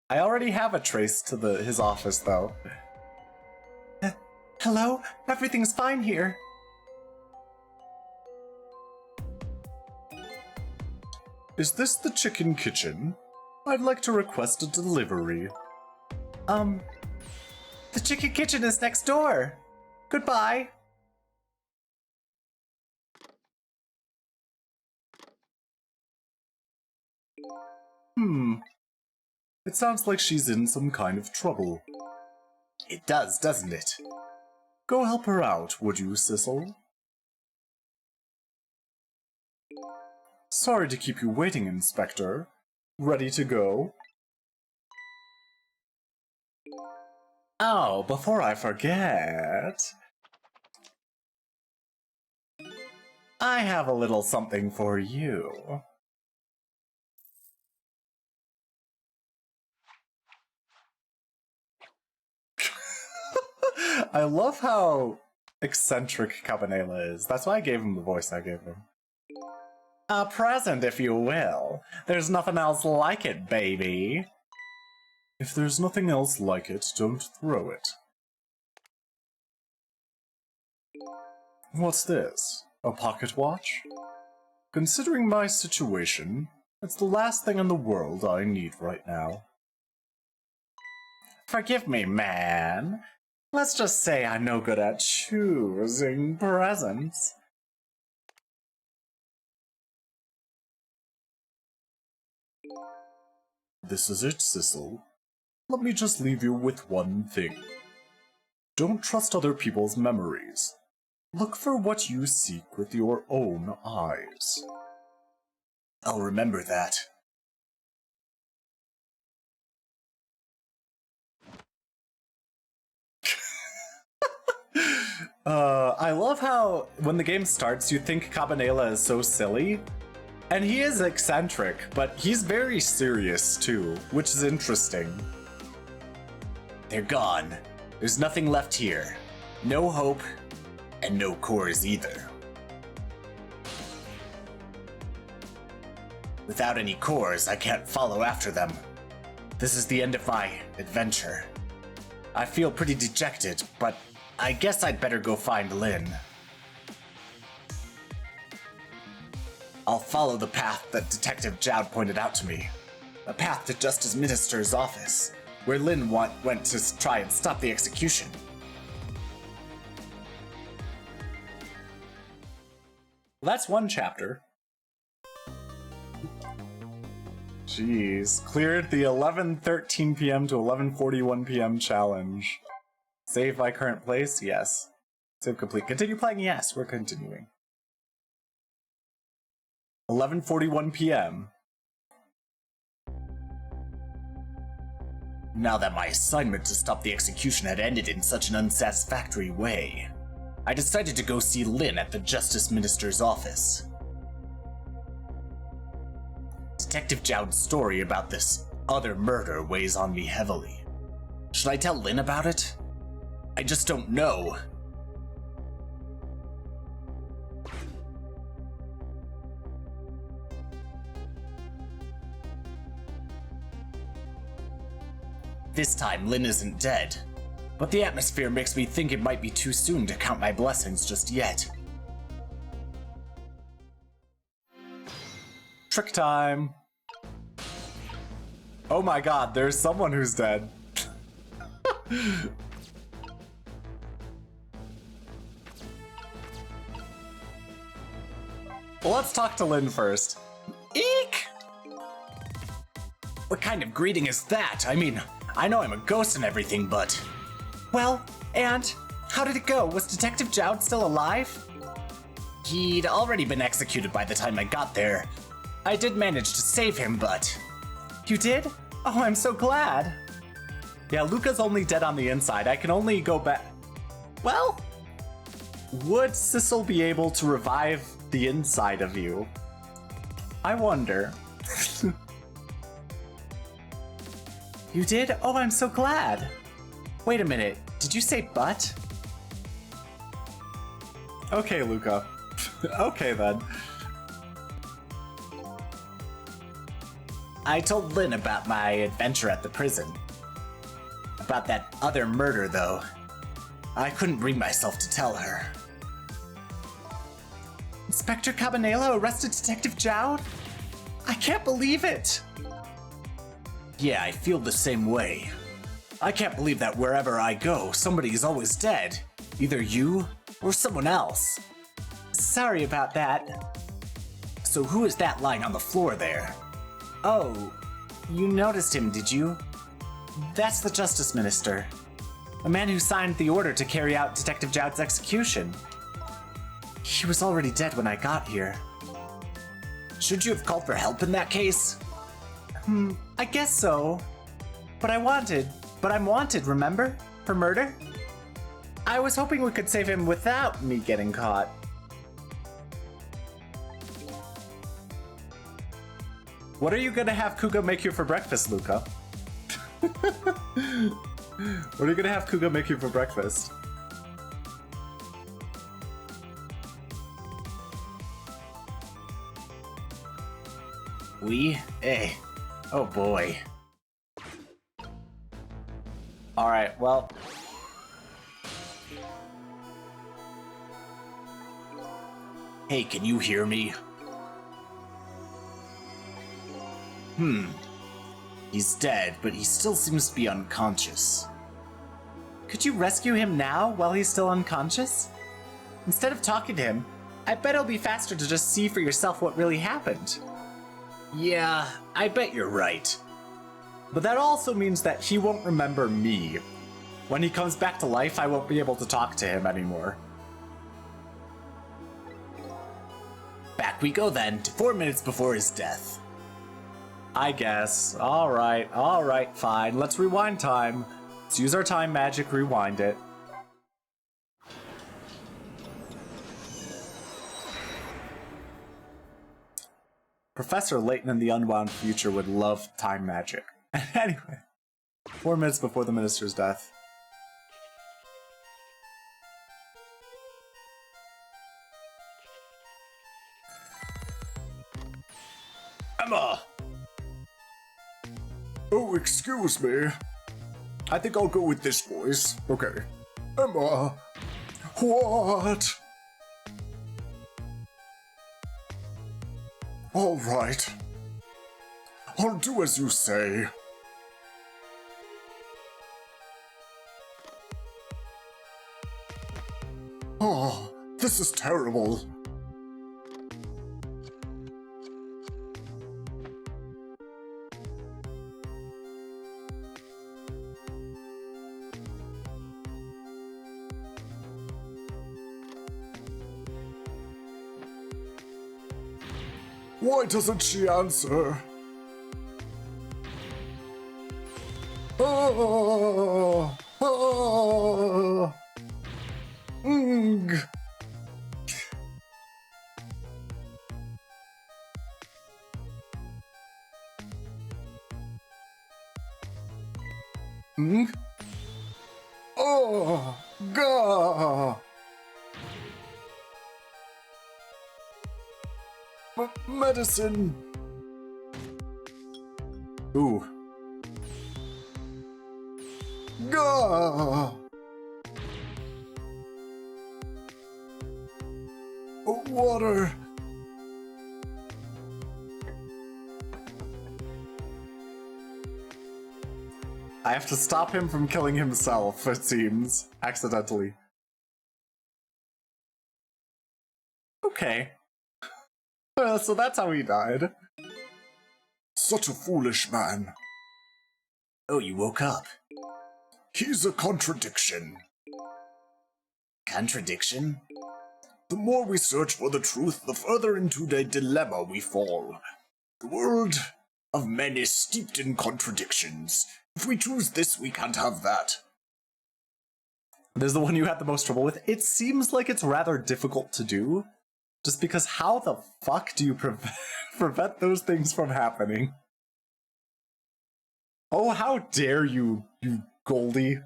I already have a trace to his office, though. Hello? Everything's fine here. Is this the chicken kitchen? I'd like to request a delivery. The chicken kitchen is next door. Goodbye. It sounds like she's in some kind of trouble. It does, doesn't it? Go help her out, would you, Sissel? Sorry to keep you waiting, Inspector. Ready to go? Oh, before I forget... I have a little something for you. I love how eccentric Cabanela is. That's why I gave him the voice I gave him. A present, if you will. There's nothing else like it, baby. If there's nothing else like it, don't throw it. What's this? A pocket watch? Considering my situation, it's the last thing in the world I need right now. Forgive me, man. Let's just say I'm no good at choosing presents. This is it, Sissel. Let me just leave you with one thing. Don't trust other people's memories. Look for what you seek with your own eyes. I'll remember that. I love how when the game starts you think Cabanela is so silly. And he is eccentric, but he's very serious too, which is interesting. They're gone. There's nothing left here. No hope, and no cores either. Without any cores, I can't follow after them. This is the end of my adventure. I feel pretty dejected, but I guess I'd better go find Lynn. I'll follow the path that Detective Jowd pointed out to me. A path to Justice Minister's office, where Lynn went to try and stop the execution. Well, that's one chapter. Jeez. Cleared the 11:13 p.m. to 11:41 p.m. challenge. Save my current place? Yes. Save complete. Continue playing? Yes, we're continuing. 11:41 p.m. Now that my assignment to stop the execution had ended in such an unsatisfactory way, I decided to go see Lynn at the Justice Minister's office. Detective Jowd's story about this other murder weighs on me heavily. Should I tell Lynn about it? I just don't know. This time, Lynn isn't dead, but the atmosphere makes me think it might be too soon to count my blessings just yet. Trick time! Oh my god, there's someone who's dead. Well, let's talk to Lynn first. Eek! What kind of greeting is that? I mean, I know I'm a ghost and everything, but... Well, and how did it go? Was Detective Jowd still alive? He'd already been executed by the time I got there. I did manage to save him, but... You did? Oh, I'm so glad. Yeah, Luca's only dead on the inside. I can only go back... Well... Would Sissel be able to revive the inside of you? I wonder. You did? Oh, I'm so glad. Wait a minute. Did you say butt? Okay, Luca. Okay, then. I told Lynn about my adventure at the prison. About that other murder, though. I couldn't bring myself to tell her. Inspector Cabanela arrested Detective Jowd? I can't believe it! Yeah, I feel the same way. I can't believe that wherever I go, somebody is always dead. Either you or someone else. Sorry about that. So who is that lying on the floor there? Oh, you noticed him, did you? That's the Justice Minister. A man who signed the order to carry out Detective Jowd's execution. He was already dead when I got here. Should you have called for help in that case? I guess so. But I'm wanted, remember? For murder? I was hoping we could save him without me getting caught. What are you gonna have Kuga make you for breakfast, Luca? What are you gonna have Kuga make you for breakfast? Oh boy. Alright, well. Hey, can you hear me? He's dead, but he still seems to be unconscious. Could you rescue him now while he's still unconscious? Instead of talking to him, I bet it'll be faster to just see for yourself what really happened. Yeah, I bet you're right. But that also means that he won't remember me. When he comes back to life, I won't be able to talk to him anymore. Back we go then, to 4 minutes before his death. I guess. Alright, fine. Let's rewind time. Let's use our time magic, rewind it. Professor Layton in the Unwound Future would love time magic. Anyway, 4 minutes before the minister's death. Emma! Oh, excuse me. I think I'll go with this voice. Okay. Emma! What? All right. I'll do as you say. Oh, this is terrible. Why doesn't she answer? Oh, oh, mm. Mm? Oh, God. Medicine. Ooh. Gah. Water. I have to stop him from killing himself, it seems, accidentally. Okay. So that's how he died. Such a foolish man. Oh, you woke up. He's a contradiction. Contradiction? The more we search for the truth, the further into the dilemma we fall. The world of men is steeped in contradictions. If we choose this, we can't have that. There's the one you had the most trouble with. It seems like it's rather difficult to do. Just because how the fuck do you prevent those things from happening? Oh, how dare you, you Goldie.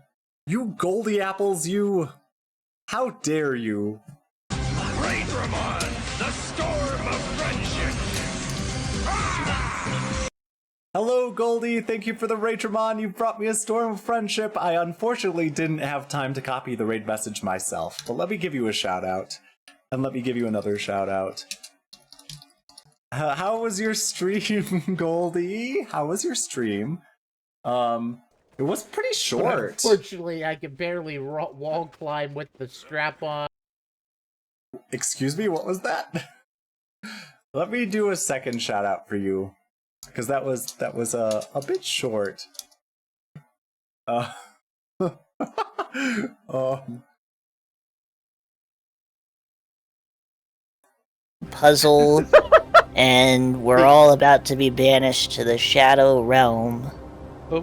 You Goldie apples, you. How dare you. Raidramon, the storm of friendship. Hello, Goldie. Thank you for the Raidramon. You've brought me a storm of friendship. I unfortunately didn't have time to copy the raid message myself, but let me give you a shout out. And let me give you another shout out. How was your stream, Goldie? How was your stream? It was pretty short. Unfortunately, I can barely wall climb with the strap on. Excuse me, what was that? Let me do a second shout out for you, because that was a bit short. Puzzle, and we're all about to be banished to the Shadow Realm.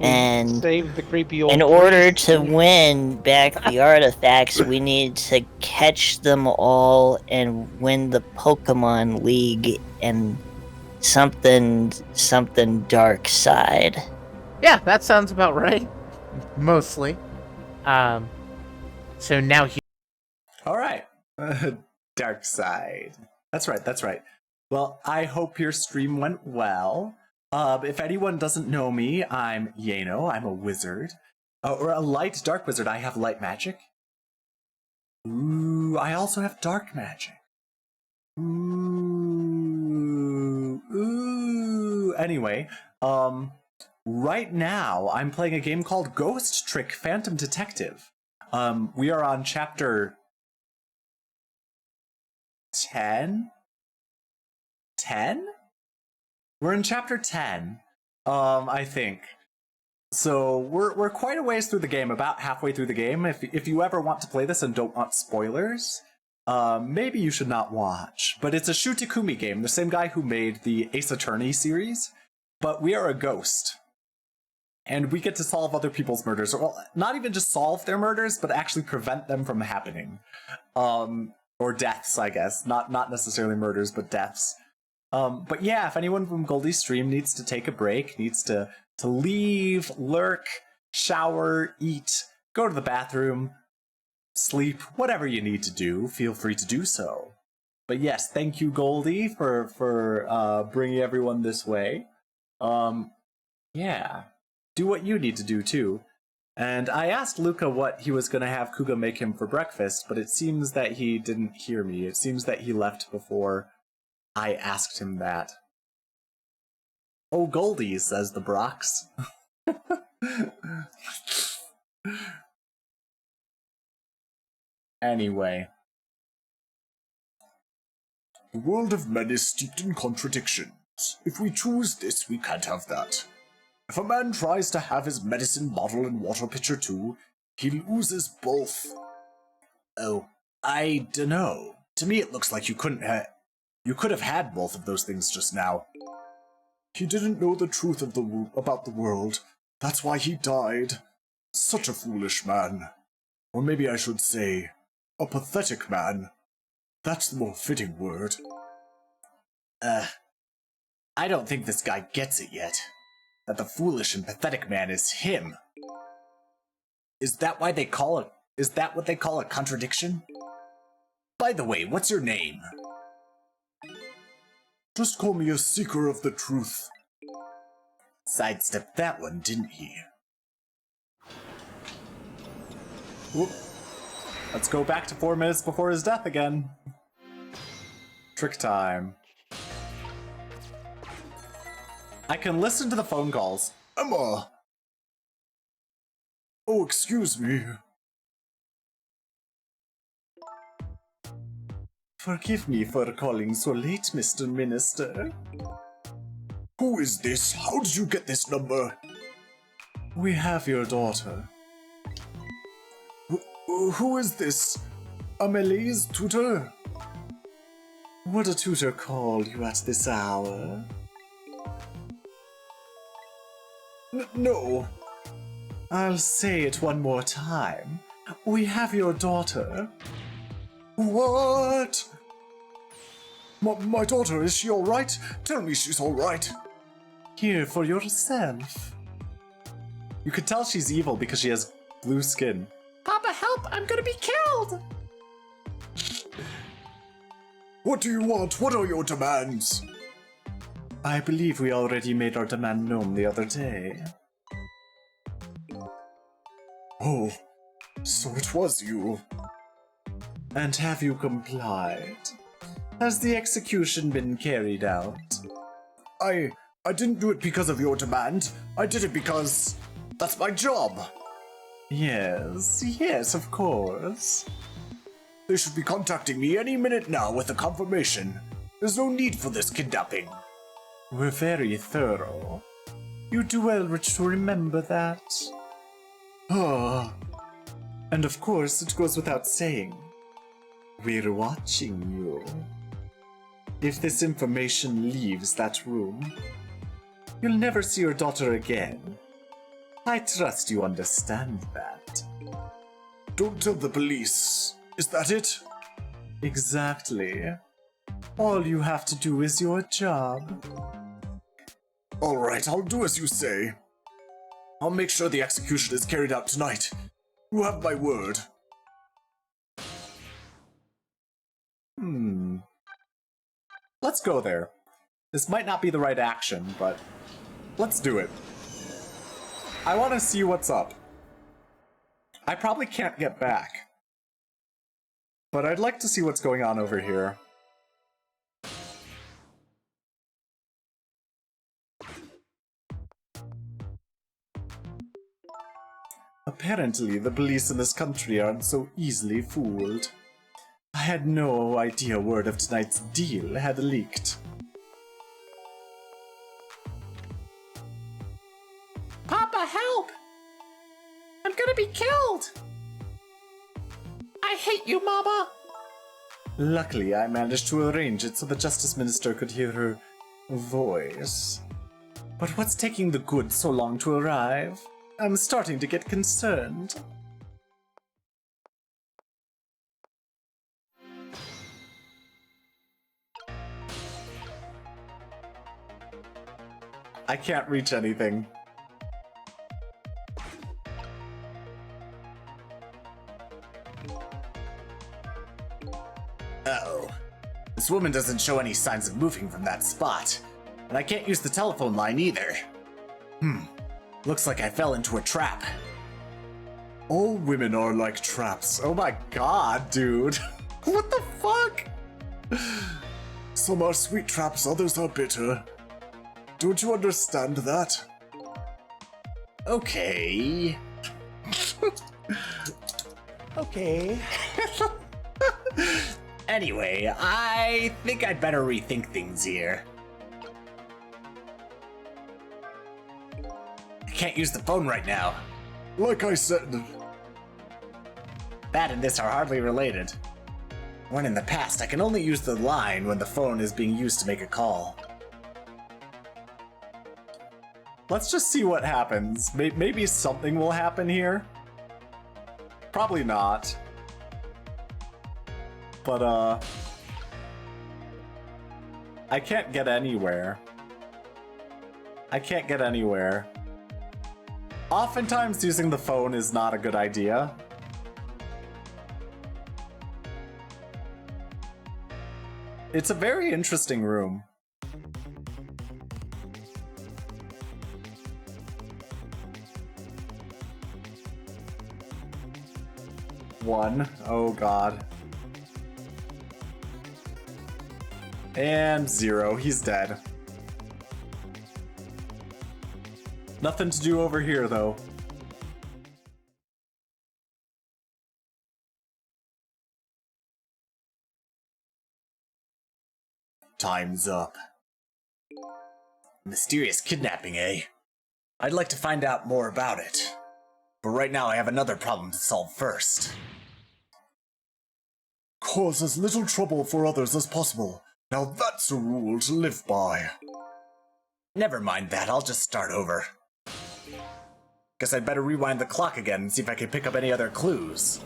And save the creepy old in order to win back the artifacts, we need to catch them all and win the Pokemon League and something dark side. Yeah, that sounds about right. Mostly. So now All right. Dark side. That's right. Well, I hope your stream went well. If anyone doesn't know me, I'm Yano. I'm a wizard. Or a light dark wizard. I have light magic. Ooh, I also have dark magic. Ooh. Anyway, right now I'm playing a game called Ghost Trick Phantom Detective. We are on chapter 10? 10? We're in chapter 10, I think. So we're quite a ways through the game, about halfway through the game. If you ever want to play this and don't want spoilers, maybe you should not watch. But it's a Shu Takumi game, the same guy who made the Ace Attorney series. But we are a ghost. And we get to solve other people's murders. Well, not even just solve their murders, but actually prevent them from happening. Or deaths, I guess. Not necessarily murders, but deaths. But yeah, if anyone from Goldie's stream needs to take a break, needs to leave, lurk, shower, eat, go to the bathroom, sleep, whatever you need to do, feel free to do so. But yes, thank you, Goldie, for bringing everyone this way. Yeah, do what you need to do too. And I asked Luca what he was going to have Kuga make him for breakfast, but it seems that he didn't hear me. It seems that he left before I asked him that. Oh, Goldie, says the Brox. Anyway. The world of men is steeped in contradictions. If we choose this, we can't have that. If a man tries to have his medicine bottle and water pitcher too, he loses both. Oh, I dunno. To me it looks like you could have had both of those things just now. He didn't know the truth of about the world. That's why he died. Such a foolish man. Or maybe I should say, a pathetic man. That's the more fitting word. I don't think this guy gets it yet. That the foolish and pathetic man is him. Is that what they call a contradiction? By the way, what's your name? Just call me a seeker of the truth. Sidestepped that one, didn't he? Whoop. Let's go back to 4 minutes before his death again. Trick time. I can listen to the phone calls. Emma! Oh, excuse me. Forgive me for calling so late, Mr. Minister. Who is this? How did you get this number? We have your daughter. Who is this? Amelie's tutor? Would a tutor call you at this hour? No. I'll say it one more time. We have your daughter. What? My daughter, is she alright? Tell me she's alright. Hear for yourself. You could tell she's evil because she has blue skin. Papa, help! I'm gonna be killed! What do you want? What are your demands? I believe we already made our demand known the other day. Oh, so it was you. And have you complied? Has the execution been carried out? I didn't do it because of your demand. I did it because that's my job. Yes, of course. They should be contacting me any minute now with a confirmation. There's no need for this kidnapping. We're very thorough. You do well to remember that. Ah. And of course, it goes without saying. We're watching you. If this information leaves that room, you'll never see your daughter again. I trust you understand that. Don't tell the police. Is that it? Exactly. All you have to do is your job. Alright, I'll do as you say. I'll make sure the execution is carried out tonight. You have my word. Let's go there. This might not be the right action, but let's do it. I want to see what's up. I probably can't get back, but I'd like to see what's going on over here. Apparently, the police in this country aren't so easily fooled. I had no idea word of tonight's deal had leaked. Papa, help! I'm gonna be killed! I hate you, Mama! Luckily, I managed to arrange it so the Justice Minister could hear her voice. But what's taking the goods so long to arrive? I'm starting to get concerned. I can't reach anything. Uh-oh. This woman doesn't show any signs of moving from that spot. And I can't use the telephone line either. Looks like I fell into a trap. All women are like traps. Oh my god, dude. What the fuck? Some are sweet traps, others are bitter. Don't you understand that? Okay. Okay. Anyway, I think I'd better rethink things here. I can't use the phone right now. Like I said. That and this are hardly related. When in the past, I can only use the line when the phone is being used to make a call. Let's just see what happens. Maybe something will happen here. Probably not. But, I can't get anywhere. I can't get anywhere. Oftentimes using the phone is not a good idea. It's a very interesting room. One. Oh god. And 0. He's dead. Nothing to do over here, though. Time's up. Mysterious kidnapping, eh? I'd like to find out more about it. But right now I have another problem to solve first. Cause as little trouble for others as possible. Now that's a rule to live by. Never mind that, I'll just start over. Guess I'd better rewind the clock again and see if I can pick up any other clues.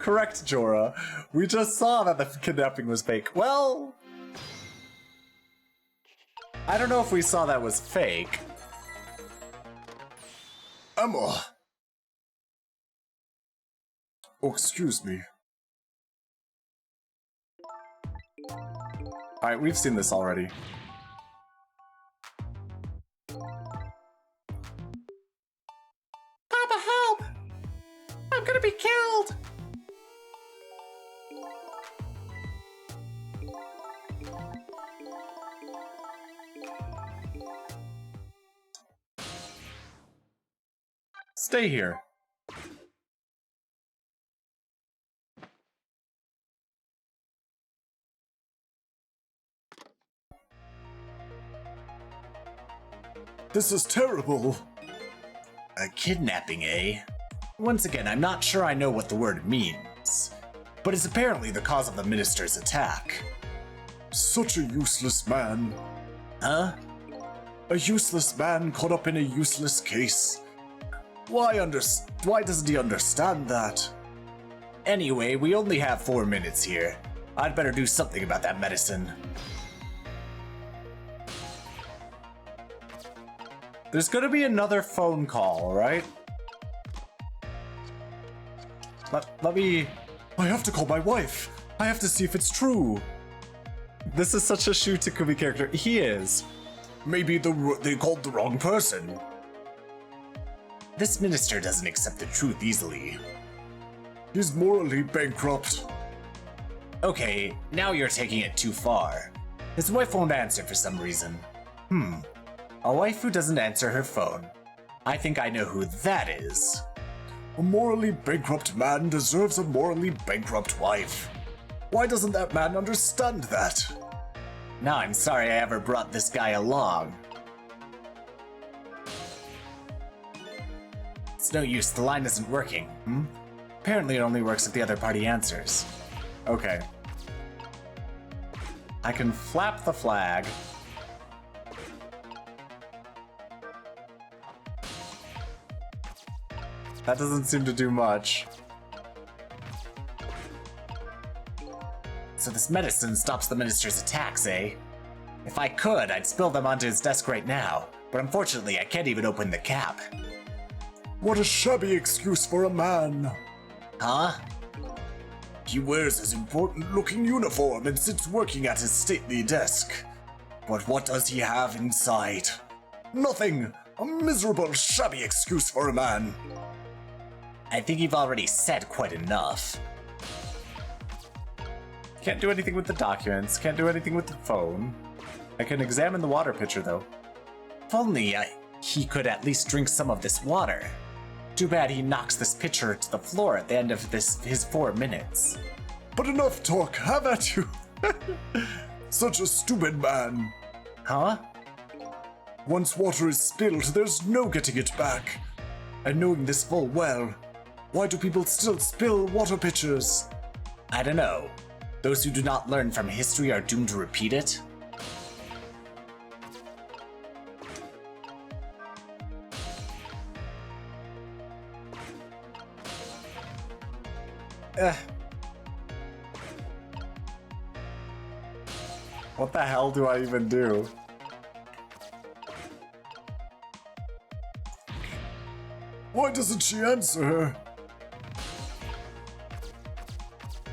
Correct, Jorah. We just saw that the kidnapping was fake. Well, I don't know if we saw that was fake. Emma! Oh, excuse me. Alright, we've seen this already. Papa, help! I'm gonna be killed! Stay here. This is terrible. A kidnapping, eh? Once again, I'm not sure I know what the word means, but it's apparently the cause of the minister's attack. Such a useless man. Huh? A useless man caught up in a useless case. Why doesn't he understand that? Anyway, we only have 4 minutes here. I'd better do something about that medicine. There's gonna be another phone call, right? Let me... I have to call my wife. I have to see if it's true. This is such a Shu Takumi character. He is. Maybe they called the wrong person. This minister doesn't accept the truth easily. He's morally bankrupt. Okay, now you're taking it too far. His wife won't answer for some reason. A wife who doesn't answer her phone. I think I know who that is. A morally bankrupt man deserves a morally bankrupt wife. Why doesn't that man understand that? Now I'm sorry I ever brought this guy along. It's no use, the line isn't working. Apparently it only works if the other party answers. Okay. I can flap the flag. That doesn't seem to do much. So this medicine stops the minister's attacks, eh? If I could, I'd spill them onto his desk right now, but unfortunately I can't even open the cap. What a shabby excuse for a man. Huh? He wears his important-looking uniform and sits working at his stately desk. But what does he have inside? Nothing! A miserable, shabby excuse for a man. I think you've already said quite enough. Can't do anything with the documents, can't do anything with the phone. I can examine the water pitcher, though. If only he could at least drink some of this water. Too bad he knocks this pitcher to the floor at the end of his 4 minutes. But enough talk, have at you! Such a stupid man. Huh? Once water is spilled, there's no getting it back. And knowing this full well, why do people still spill water pitchers? I don't know. Those who do not learn from history are doomed to repeat it. What the hell do I even do? Why doesn't she answer her?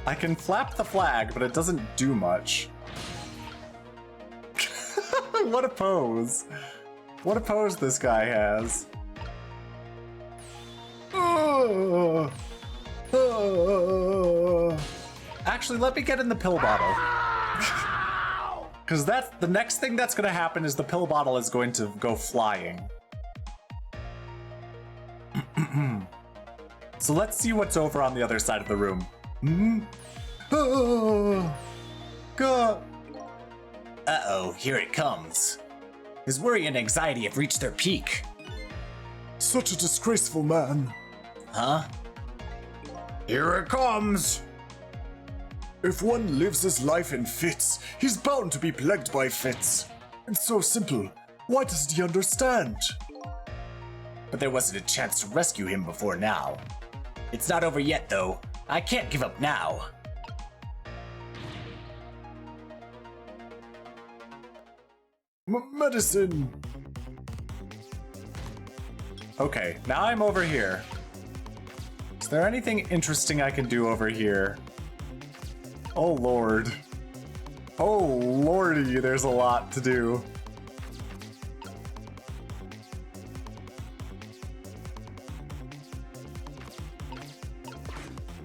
I can flap the flag, but it doesn't do much. What a pose. What a pose this guy has. Actually, let me get in the pill bottle. Because that's the next thing that's going to happen is the pill bottle is going to go flying. So let's see what's over on the other side of the room. God. Uh-oh, here it comes. His worry and anxiety have reached their peak. Such a disgraceful man. Huh? Here it comes. If one lives his life in fits, he's bound to be plagued by fits. It's so simple. Why doesn't he understand? But there wasn't a chance to rescue him before now. It's not over yet, though. I can't give up now. Medicine! Okay, now I'm over here. Is there anything interesting I can do over here? Oh lord. Oh lordy, there's a lot to do.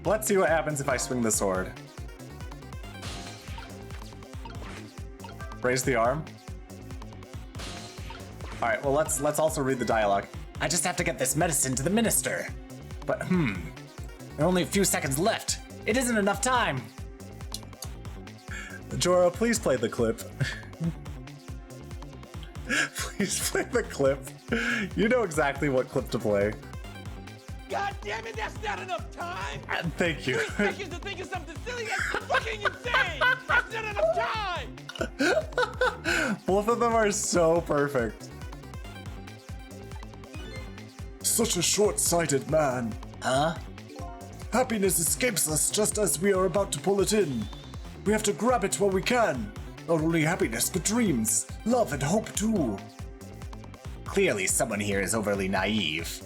Let's see what happens if I swing the sword. Raise the arm. Alright, well let's also read the dialogue. I just have to get this medicine to the minister. But there are only a few seconds left. It isn't enough time. Jorah, please play the clip. Please play the clip. You know exactly what clip to play. God damn it, that's not enough time! Thank you. 3 seconds to think of something silly, that's fucking insane! That's not enough time! Both of them are so perfect. Such a short-sighted man. Huh? Happiness escapes us just as we are about to pull it in. We have to grab it while we can. Not only happiness, but dreams, love, and hope too. Clearly, someone here is overly naive.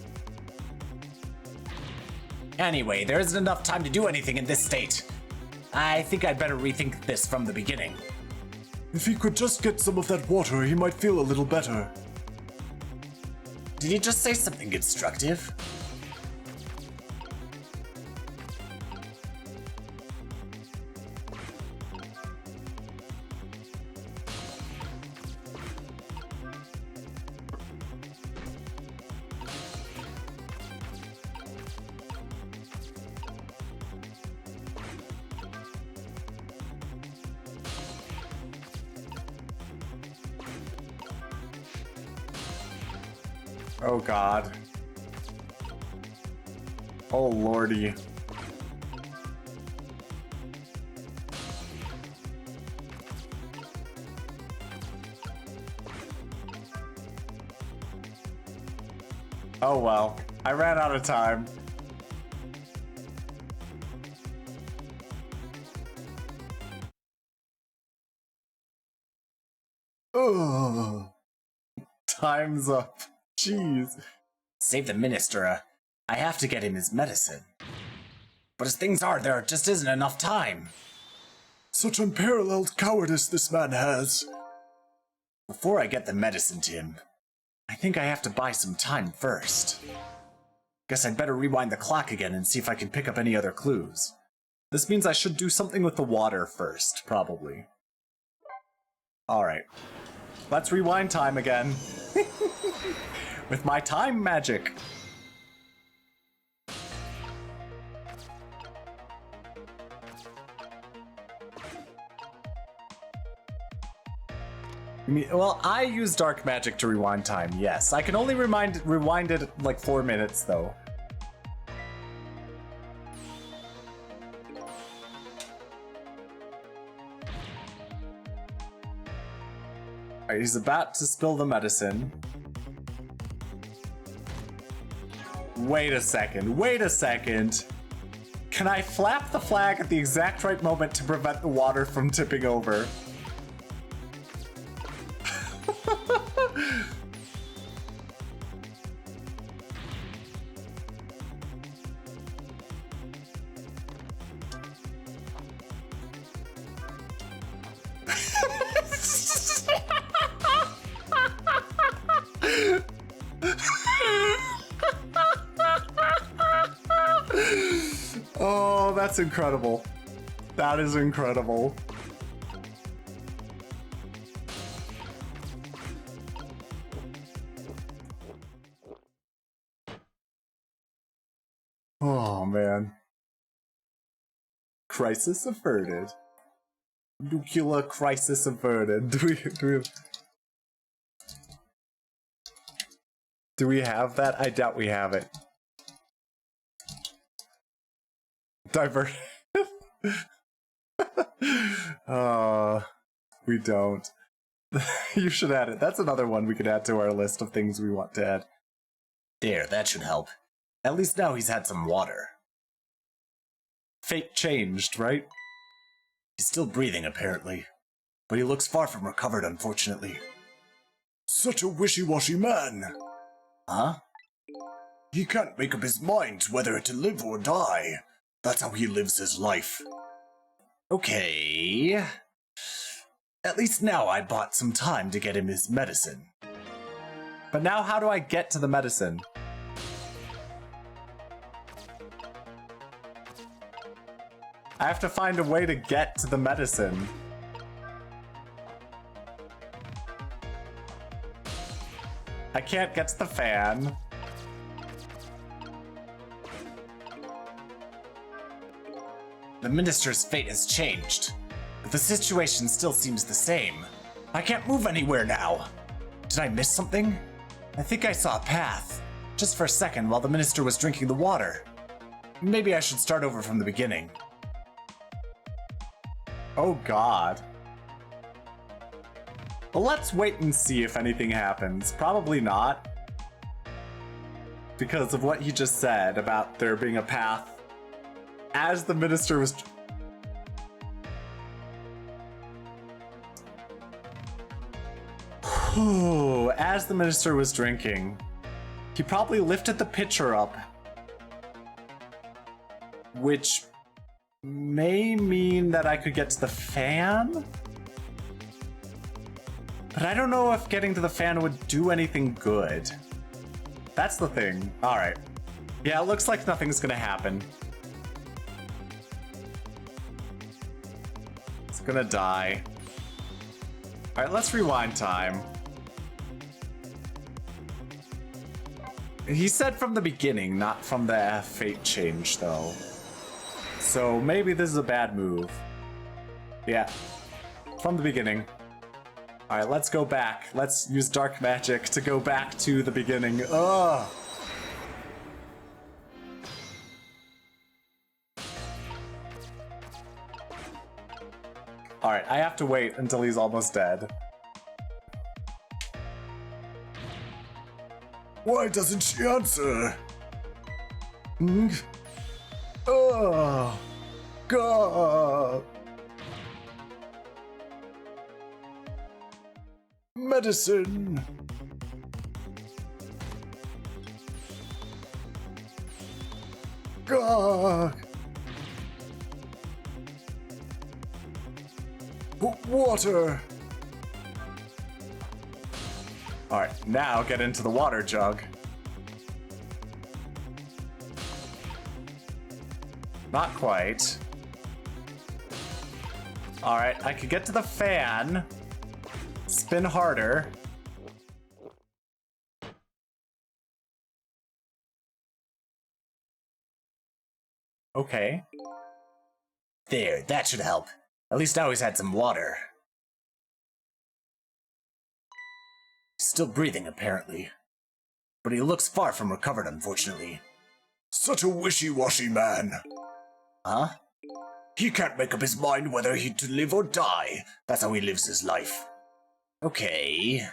Anyway, there isn't enough time to do anything in this state. I think I'd better rethink this from the beginning. If he could just get some of that water, he might feel a little better. Did he just say something constructive? Oh god. Oh lordy. Oh well, I ran out of time. Ugh. Time's up. Jeez. Save the minister. I have to get him his medicine. But as things are, there just isn't enough time. Such unparalleled cowardice this man has. Before I get the medicine to him, I think I have to buy some time first. Guess I'd better rewind the clock again and see if I can pick up any other clues. This means I should do something with the water first, probably. Alright. Let's rewind time again. With my time magic. Well, I use dark magic to rewind time, yes. I can only rewind it like 4 minutes, though. Alright, he's about to spill the medicine. Wait a second. Can I flap the flag at the exact right moment to prevent the water from tipping over? Oh, that's incredible. That is incredible. Oh, man. Crisis averted. Nuclear crisis averted. Do we have that? I doubt we have it. Divert. We don't. You should add it. That's another one we could add to our list of things we want to add. There, that should help. At least now he's had some water. Fate changed, right? He's still breathing, apparently. But he looks far from recovered, unfortunately. Such a wishy-washy man. Huh? He can't make up his mind whether to live or die. That's how he lives his life. Okay. At least now I bought some time to get him his medicine. But now how do I get to the medicine? I have to find a way to get to the medicine. I can't get to the fan. The minister's fate has changed, but the situation still seems the same. I can't move anywhere now. Did I miss something? I think I saw a path, just for a second while the minister was drinking the water. Maybe I should start over from the beginning. Oh God. Well, let's wait and see if anything happens. Probably not. Because of what he just said about there being a path. As the minister was... As the minister was drinking, he probably lifted the pitcher up. Which may mean that I could get to the fan? But I don't know if getting to the fan would do anything good. That's the thing. Alright. Yeah, it looks like nothing's gonna happen. It's gonna die. Alright, let's rewind time. He said from the beginning, not from the fate change, though. So maybe this is a bad move. Yeah. From the beginning. Alright, let's go back. Let's use dark magic to go back to the beginning. Ugh! Alright, I have to wait until he's almost dead. Why doesn't she answer? Oh, God. Medicine. God. Water! Alright, now get into the water jug. Not quite. Alright, I could get to the fan. Spin harder. Okay. There, that should help. At least now he's had some water. Still breathing, apparently. But he looks far from recovered, unfortunately. Such a wishy-washy man. Huh? He can't make up his mind whether he to live or die. That's how he lives his life. Okay.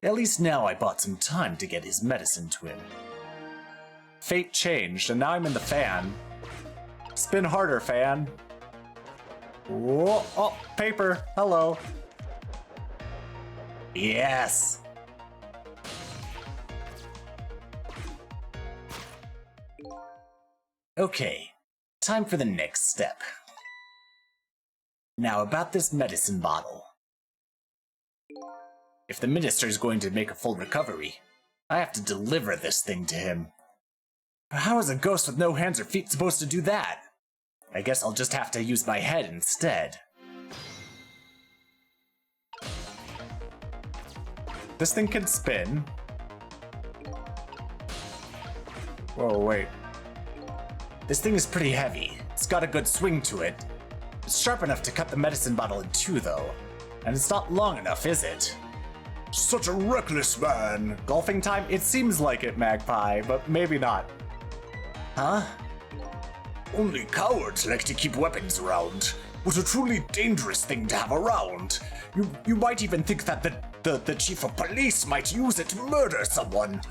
At least now I bought some time to get his medicine to him. Fate changed, and now I'm in the fan. Spin harder, fan. Whoa, oh, paper. Hello. Yes. Okay, time for the next step. Now about this medicine bottle. If the minister's going to make a full recovery, I have to deliver this thing to him. But how is a ghost with no hands or feet supposed to do that? I guess I'll just have to use my head instead. This thing can spin. Whoa, wait. This thing is pretty heavy. It's got a good swing to it. It's sharp enough to cut the medicine bottle in two, though. And it's not long enough, is it? Such a reckless man. Golfing time? It seems like it, Magpie, but maybe not. Huh? Only cowards like to keep weapons around. What a truly dangerous thing to have around. You might even think that the chief of police might use it to murder someone.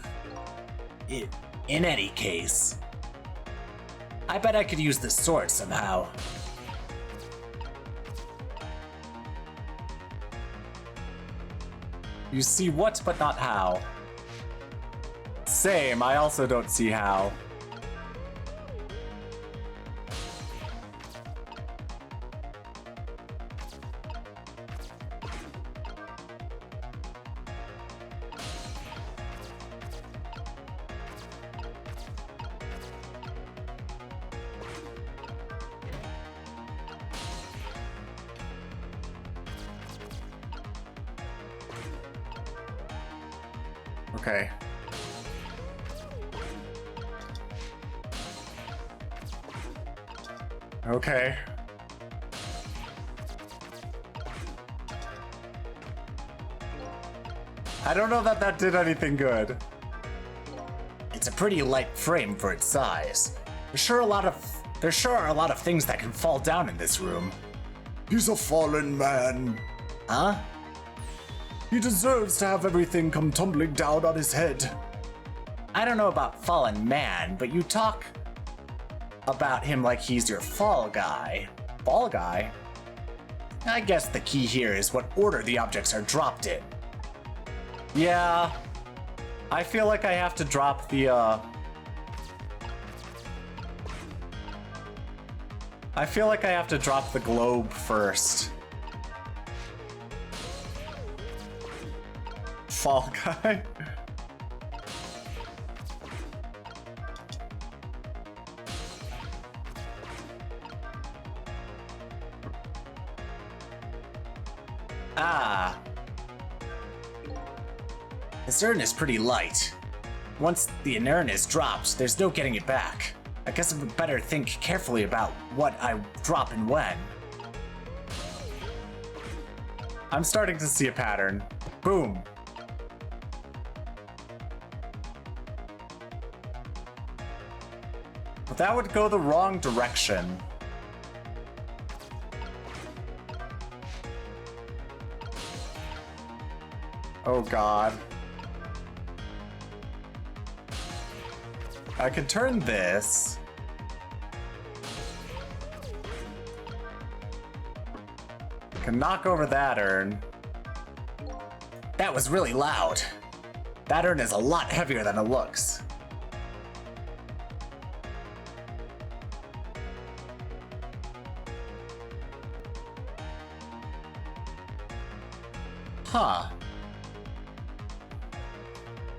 In any case, I bet I could use this sword somehow. You see what, but not how. Same, I also don't see how. Okay. Okay. I don't know that that did anything good. It's a pretty light frame for its size. There sure are a lot of things that can fall down in this room. He's a fallen man. Huh? He deserves to have everything come tumbling down on his head. I don't know about fallen man, but you talk about him like he's your fall guy. Fall guy? I guess the key here is what order the objects are dropped in. Yeah. I feel like I have to drop the, I feel like I have to drop the globe first. Fall guy? Ah. This urn is pretty light. Once the urn is dropped, there's no getting it back. I guess I would better think carefully about what I drop and when. I'm starting to see a pattern. Boom. But that would go the wrong direction. Oh God. I could turn this. I can knock over that urn. That was really loud. That urn is a lot heavier than it looks. Huh.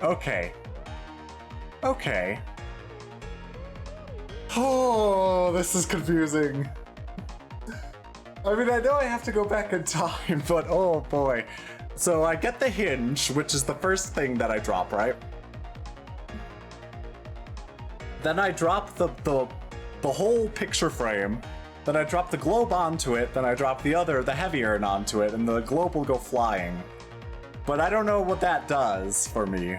Okay. Okay. Oh, this is confusing. I mean, I know I have to go back in time, but oh boy. So I get the hinge, which is the first thing that I drop, right? Then I drop the whole picture frame. Then I drop the globe onto it. Then I drop the heavier urn onto it, and the globe will go flying. But I don't know what that does for me.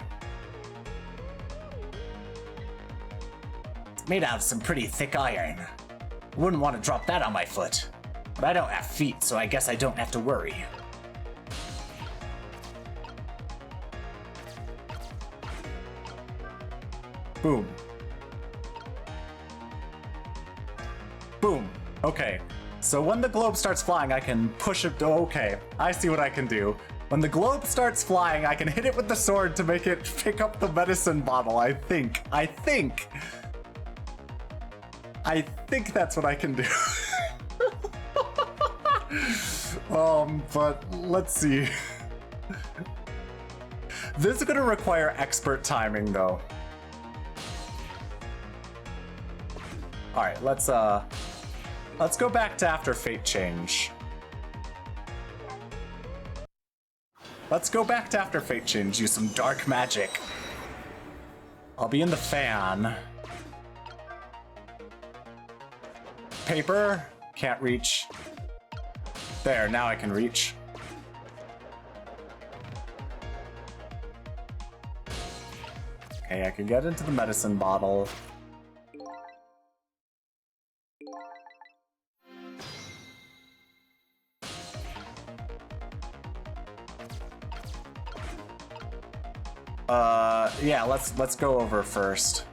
It's made out of some pretty thick iron. Wouldn't want to drop that on my foot. But I don't have feet, so I guess I don't have to worry. Boom. Boom. Okay. So when the globe starts flying, I can push it. Oh, okay. I see what I can do. When the globe starts flying, I can hit it with the sword to make it pick up the medicine bottle, I think. I think that's what I can do. But let's see. This is gonna require expert timing, though. Alright, let's go back to after Fate Change. Let's go back to after Fate Change, use some dark magic. I'll be in the fan. Paper, can't reach. There, now I can reach. Okay, I can get into the medicine bottle. Yeah, let's go over first.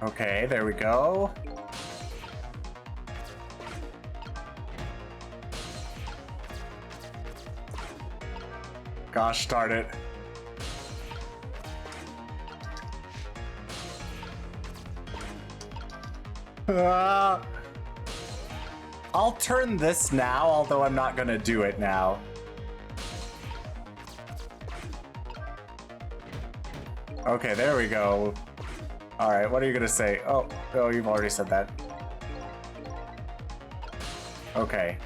Okay, there we go. Gosh darn it. I'll turn this now, although I'm not gonna do it now. Okay, there we go. Alright, what are you gonna say? Oh, you've already said that. Okay.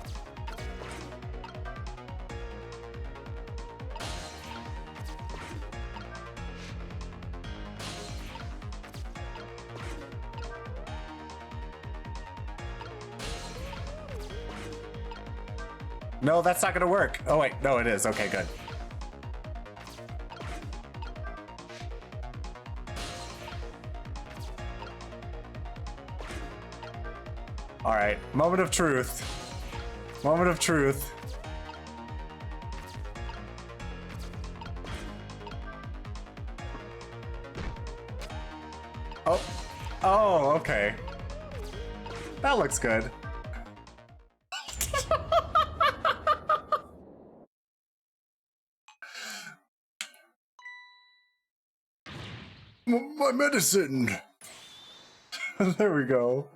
No, that's not gonna work. Oh wait, no it is. Okay, good. Alright, moment of truth. Moment of truth. Oh, okay. That looks good. My medicine! There we go.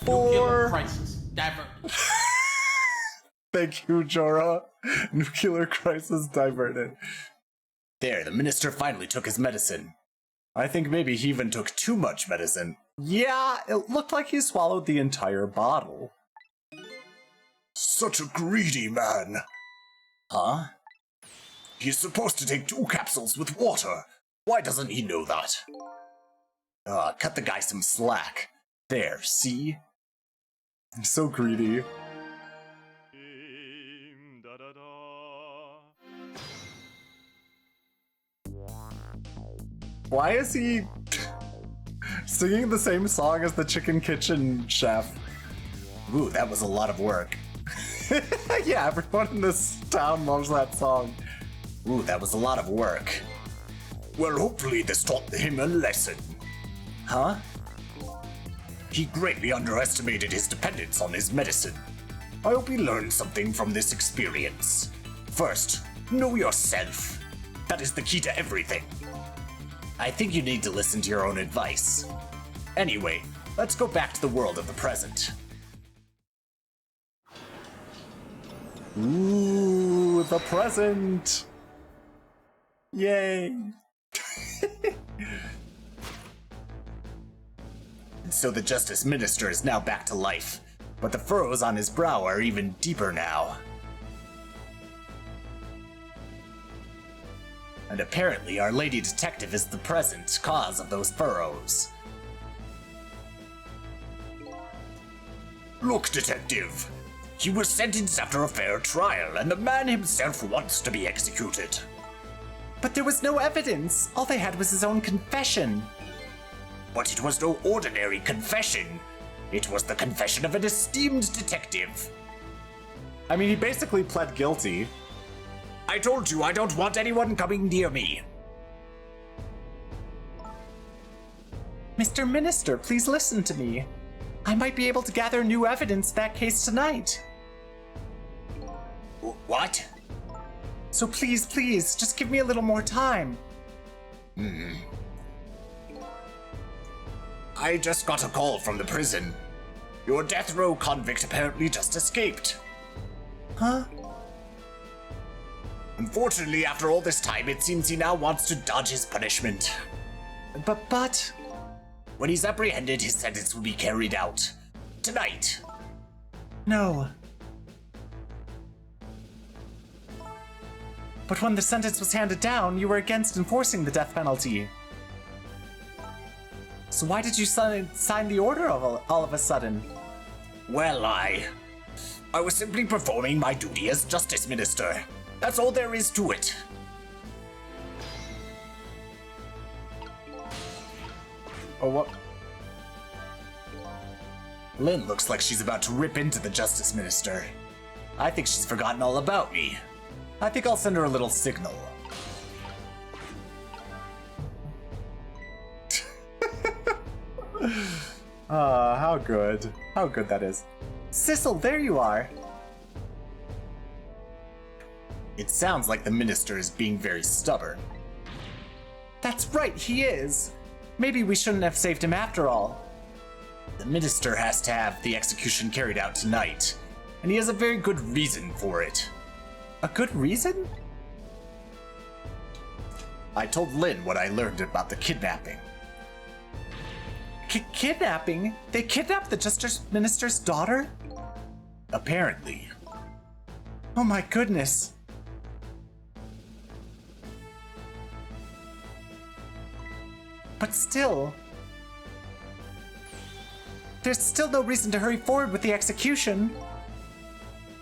Nuclear crisis. Divert. Thank you, Jorah. Nuclear crisis diverted. There, the minister finally took his medicine. I think maybe he even took too much medicine. Yeah, it looked like he swallowed the entire bottle. Such a greedy man. Huh? He's supposed to take 2 capsules with water. Why doesn't he know that? Cut the guy some slack. There, see? I'm so greedy. Why is he singing the same song as the Chicken Kitchen chef? Ooh, that was a lot of work. Yeah, everyone in this town loves that song. Ooh, that was a lot of work. Well, hopefully this taught him a lesson. Huh? He greatly underestimated his dependence on his medicine. I hope he learned something from this experience. First, know yourself. That is the key to everything. I think you need to listen to your own advice. Anyway, let's go back to the world of the present. Ooh, the present! Yay! So the Justice Minister is now back to life, but the furrows on his brow are even deeper now. And apparently our Lady Detective is the present cause of those furrows. Look, Detective. He was sentenced after a fair trial, and the man himself wants to be executed. But there was no evidence. All they had was his own confession. But it was no ordinary confession. It was the confession of an esteemed detective. I mean, he basically pled guilty. I told you I don't want anyone coming near me. Mr. Minister, please listen to me. I might be able to gather new evidence in that case tonight. What? So please, just give me a little more time. I just got a call from the prison. Your death row convict apparently just escaped. Huh? Unfortunately, after all this time, it seems he now wants to dodge his punishment. But... When he's apprehended, his sentence will be carried out. Tonight. No. But when the sentence was handed down, you were against enforcing the death penalty. So why did you sign the order all of a sudden? Well, I was simply performing my duty as Justice Minister. That's all there is to it. Oh, what? Lynn looks like she's about to rip into the Justice Minister. I think she's forgotten all about me. I think I'll send her a little signal. How good. How good that is. Sissel, there you are. It sounds like the minister is being very stubborn. That's right, he is. Maybe we shouldn't have saved him after all. The minister has to have the execution carried out tonight, and he has a very good reason for it. A good reason? I told Lynn what I learned about the kidnapping. Kidnapping? They kidnapped the Justice Minister's daughter? Apparently. Oh my goodness. But still... There's still no reason to hurry forward with the execution.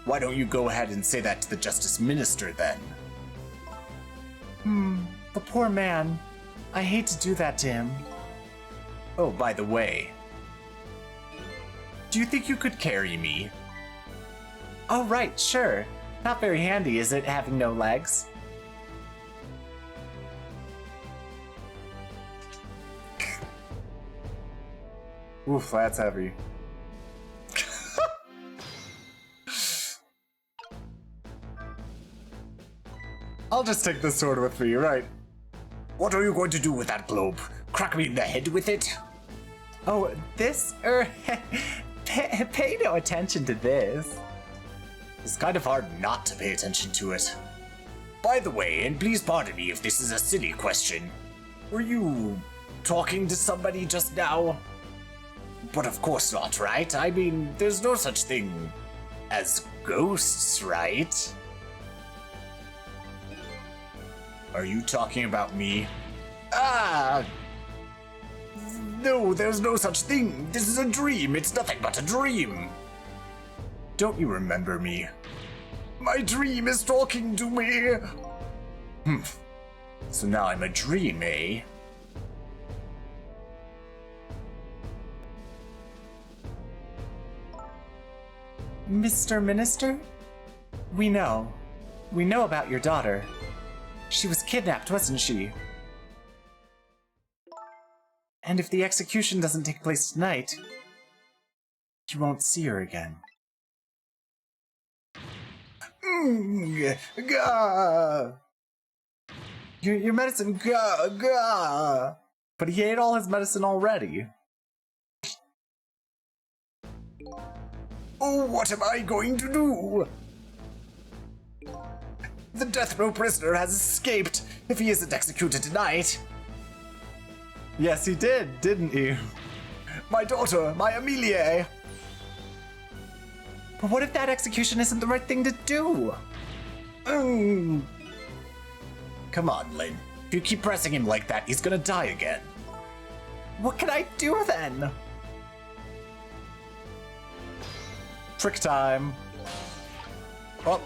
Why don't you go ahead and say that to the Justice Minister then? The poor man. I hate to do that to him. Oh, by the way, do you think you could carry me? Oh, right, sure. Not very handy, is it, having no legs? Oof, that's heavy. I'll just take this sword with me, right? What are you going to do with that globe? Crack me in the head with it? Oh, this? Pay no attention to this. It's kind of hard not to pay attention to it. By the way, and please pardon me if this is a silly question, were you talking to somebody just now? But of course not, right? I mean, there's no such thing as ghosts, right? Are you talking about me? Ah! No, there's no such thing. This is a dream. It's nothing but a dream. Don't you remember me? My dream is talking to me. So now I'm a dream, eh? Mr. Minister? We know. We know about your daughter. She was kidnapped, wasn't she? And if the execution doesn't take place tonight, you won't see her again. Gah! Your medicine, gah, gah! But he ate all his medicine already. Oh, what am I going to do? The death row prisoner has escaped if he isn't executed tonight. Yes, he did, didn't he? My daughter, my Amelie. But what if that execution isn't the right thing to do? Come on, Lynn. If you keep pressing him like that, he's gonna die again. What can I do then? Trick time. Oh.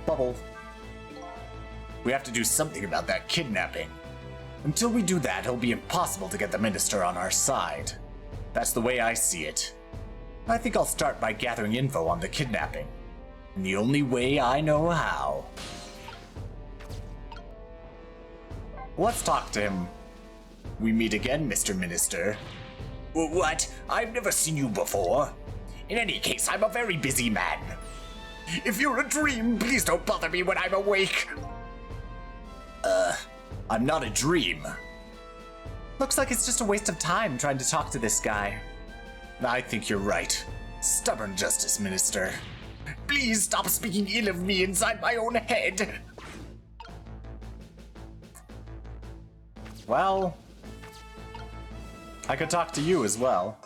Bubble. We have to do something about that kidnapping. Until we do that, it'll be impossible to get the minister on our side. That's the way I see it. I think I'll start by gathering info on the kidnapping. In the only way I know how. Let's talk to him. We meet again, Mr. Minister. What? I've never seen you before. In any case, I'm a very busy man. If you're a dream, please don't bother me when I'm awake. I'm not a dream. Looks like it's just a waste of time trying to talk to this guy. I think you're right. Stubborn Justice Minister. Please stop speaking ill of me inside my own head. Well, I could talk to you as well.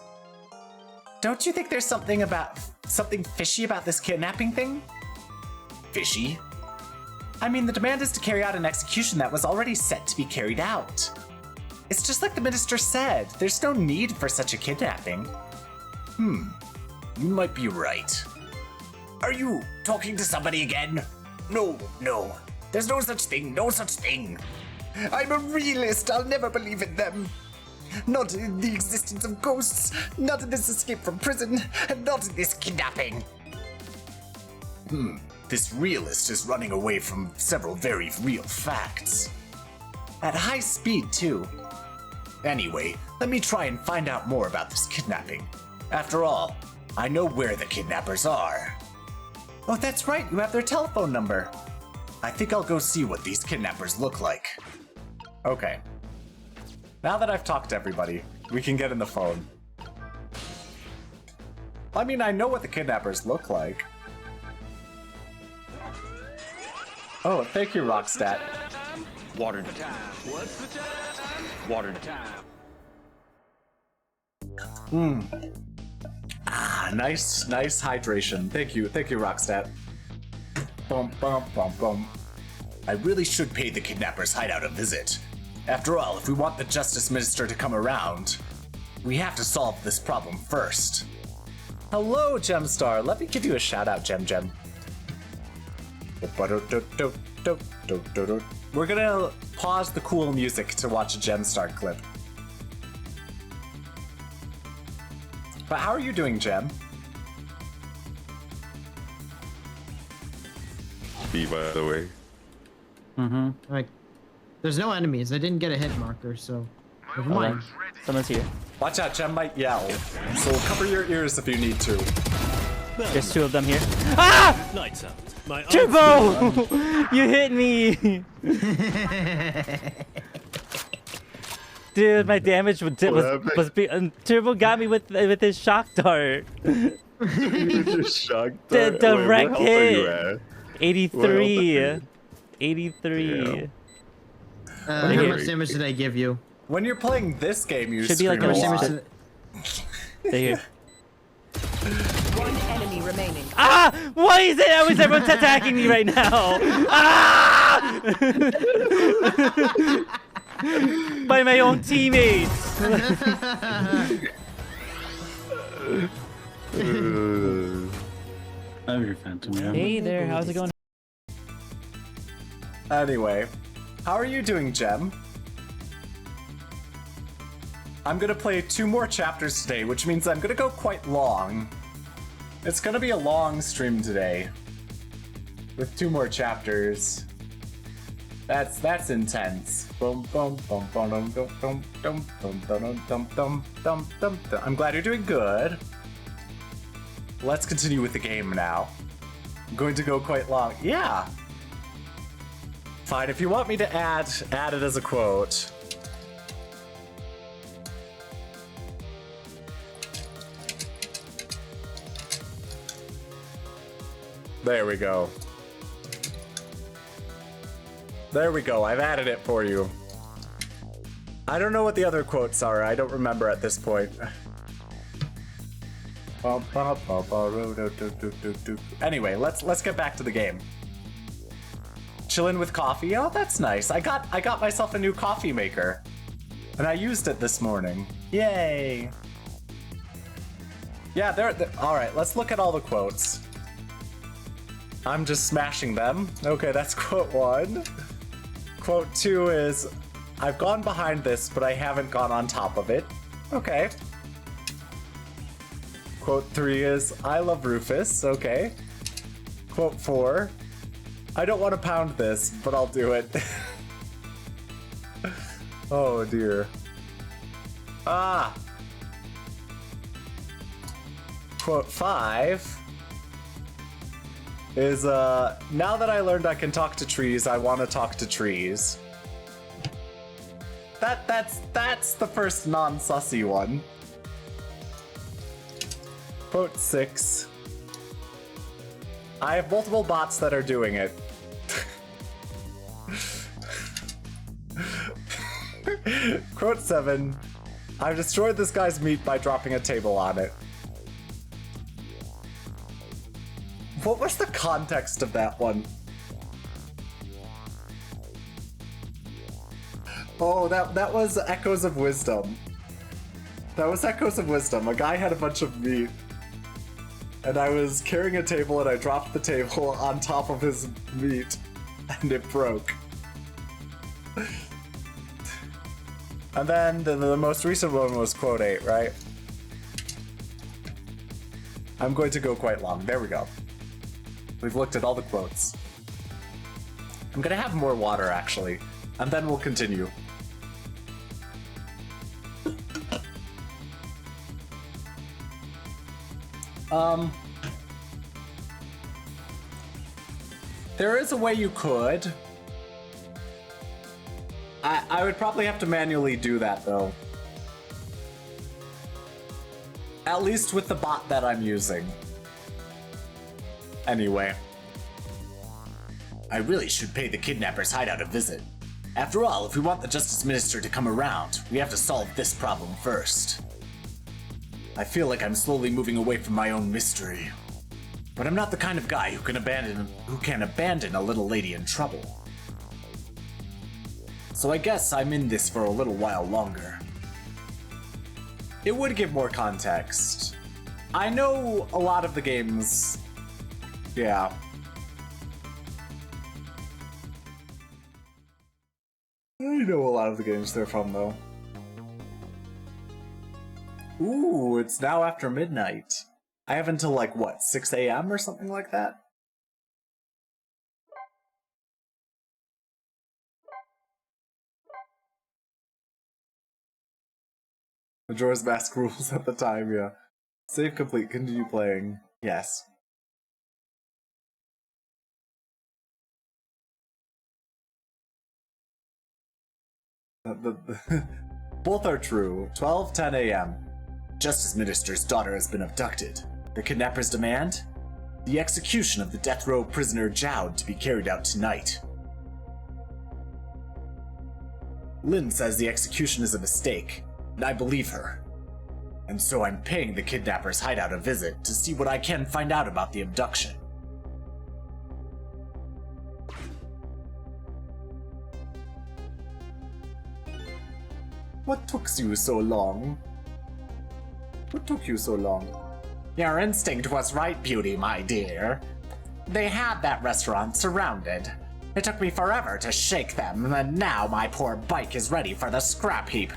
Don't you think there's something fishy about this kidnapping thing? Fishy? I mean, the demand is to carry out an execution that was already set to be carried out. It's just like the minister said, there's no need for such a kidnapping. You might be right. Are you talking to somebody again? No. There's no such thing, no such thing. I'm a realist, I'll never believe in them. Not in the existence of ghosts, not in this escape from prison, and not in this kidnapping. This realist is running away from several very real facts. At high speed, too. Anyway, let me try and find out more about this kidnapping. After all, I know where the kidnappers are. Oh, that's right, you have their telephone number. I think I'll go see what these kidnappers look like. Okay. Now that I've talked to everybody, we can get in the phone. I mean, I know what the kidnappers look like. Oh, thank you, Rockstat. Water time. What's the time? Water time. Nice hydration. Thank you, Rockstat. Bum, bum, bum, bum. I really should pay the kidnappers' hideout a visit. After all, if we want the Justice Minister to come around, we have to solve this problem first. Hello, Gemstar. Let me give you a shout out, Gem. We're gonna pause the cool music to watch a Gemstar clip. But how are you doing, Gem? B, by the way. Like, there's no enemies. I didn't get a hit marker, so never mind. Someone's here. Watch out, Gem might yell. So cover your ears if you need to. There's two of them here. Ah! Lights out. My Turbo! You hit me! Dude, my damage was Turbo got me with his shock dart. Shock dart? The direct hit. At? 83. 83. How much damage did I give you? When you're playing this game, you should be like scream a lot. There. One enemy remaining. Ah! Why is it always everyone's attacking me right now? Ah! By my own teammates. I'm your Phantom, yeah. Hey there, how's it going? Anyway, how are you doing, Gem? I'm gonna play 2 more chapters today, which means I'm gonna go quite long. It's gonna be a long stream today, with 2 more chapters. That's intense. Boom, boom, boom, boom, boom, boom, boom, boom, boom, boom, boom, boom, boom, boom. I'm glad you're doing good. Let's continue with the game now. I'm going to go quite long. Yeah. Fine, if you want me to add it as a quote. There we go. There we go, I've added it for you. I don't know what the other quotes are, I don't remember at this point. Anyway, let's get back to the game. Chillin' with coffee, oh that's nice. I got myself a new coffee maker. And I used it this morning. Yay! Yeah, alright, let's look at all the quotes. I'm just smashing them. Okay, that's quote 1. Quote 2 is, I've gone behind this, but I haven't gone on top of it. Okay. Quote 3 is, I love Rufus. Okay. Quote 4, I don't want to pound this, but I'll do it. Oh dear. Ah! Quote 5 is, now that I learned I can talk to trees, I want to talk to trees. That's the first non-sussy one. Quote 6. I have multiple bots that are doing it. Quote 7. I've destroyed this guy's meat by dropping a table on it. What was the context of that one? Oh, that was Echoes of Wisdom. That was Echoes of Wisdom. A guy had a bunch of meat. And I was carrying a table and I dropped the table on top of his meat. And it broke. And then the most recent one was quote 8, right? I'm going to go quite long. There we go. We've looked at all the quotes. I'm gonna have more water, actually, and then we'll continue. There is a way you could. I would probably have to manually do that, though. At least with the bot that I'm using. Anyway. I really should pay the kidnapper's hideout a visit. After all, if we want the Justice Minister to come around, we have to solve this problem first. I feel like I'm slowly moving away from my own mystery. But I'm not the kind of guy who can abandon a little lady in trouble. So I guess I'm in this for a little while longer. It would give more context. I know a lot of the games. Yeah. I know a lot of the games they're from, though. Ooh, it's now after midnight. I have until, like, what, 6 a.m. or something like that? Majora's Mask rules at the time, yeah. Save complete, continue playing. Yes. Both are true. 12:10 a.m. Justice Minister's daughter has been abducted. The kidnappers demand the execution of the death row prisoner Jowd to be carried out tonight. Lynn says the execution is a mistake, and I believe her. And so I'm paying the kidnapper's hideout a visit to see what I can find out about the abduction. What took you so long? What took you so long? Your instinct was right, Beauty, my dear. They had that restaurant surrounded. It took me forever to shake them, and now my poor bike is ready for the scrap heap.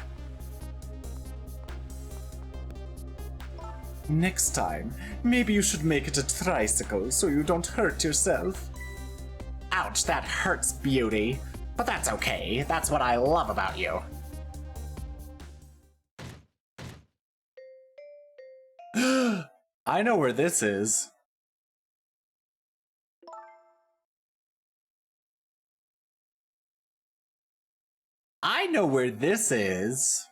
Next time, maybe you should make it a tricycle so you don't hurt yourself. Ouch, that hurts, Beauty. But that's okay. That's what I love about you. I know where this is. I know where this is.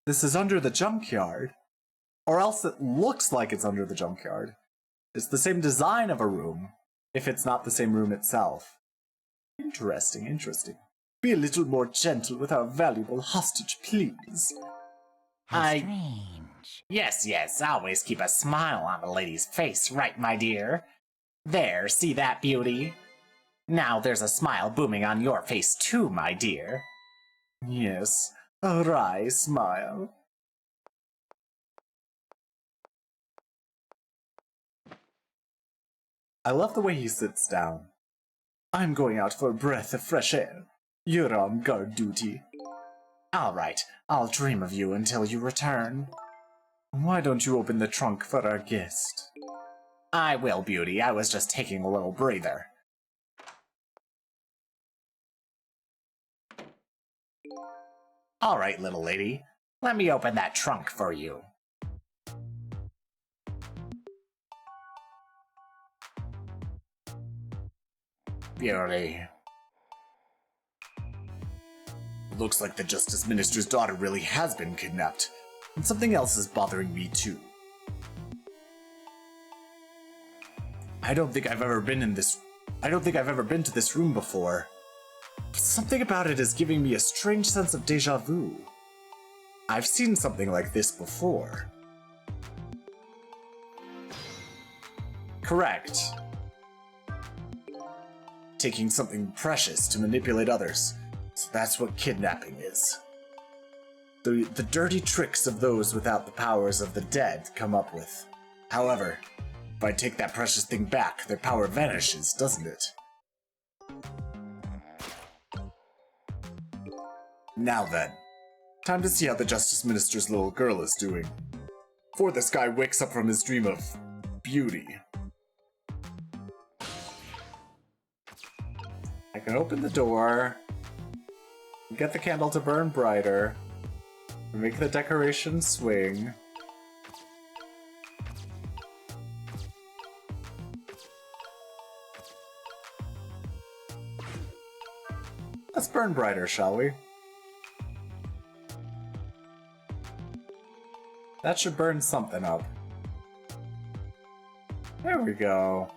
This is under the junkyard. Or else it looks like it's under the junkyard. It's the same design of a room, if it's not the same room itself. Interesting, interesting. Be a little more gentle with our valuable hostage, please. Yes, always keep a smile on a lady's face, right, my dear? There, see that beauty? Now there's a smile booming on your face too, my dear. Yes, a wry smile. I love the way he sits down. I'm going out for a breath of fresh air. You're on guard duty. All right, I'll dream of you until you return. Why don't you open the trunk for our guest? I will, beauty. I was just taking a little breather. All right, little lady. Let me open that trunk for you. Beauty. Looks like the Justice Minister's daughter really has been kidnapped. And something else is bothering me too. I don't think I've ever been to this room before. But something about it is giving me a strange sense of déjà vu. I've seen something like this before. Correct. Taking something precious to manipulate others. So that's what kidnapping is. The dirty tricks of those without the powers of the dead come up with. However, if I take that precious thing back, their power vanishes, doesn't it? Now then, time to see how the Justice Minister's little girl is doing. Before this guy wakes up from his dream of beauty. I can open the door, get the candle to burn brighter, make the decoration swing. Let's burn brighter, shall we? That should burn something up. There we go.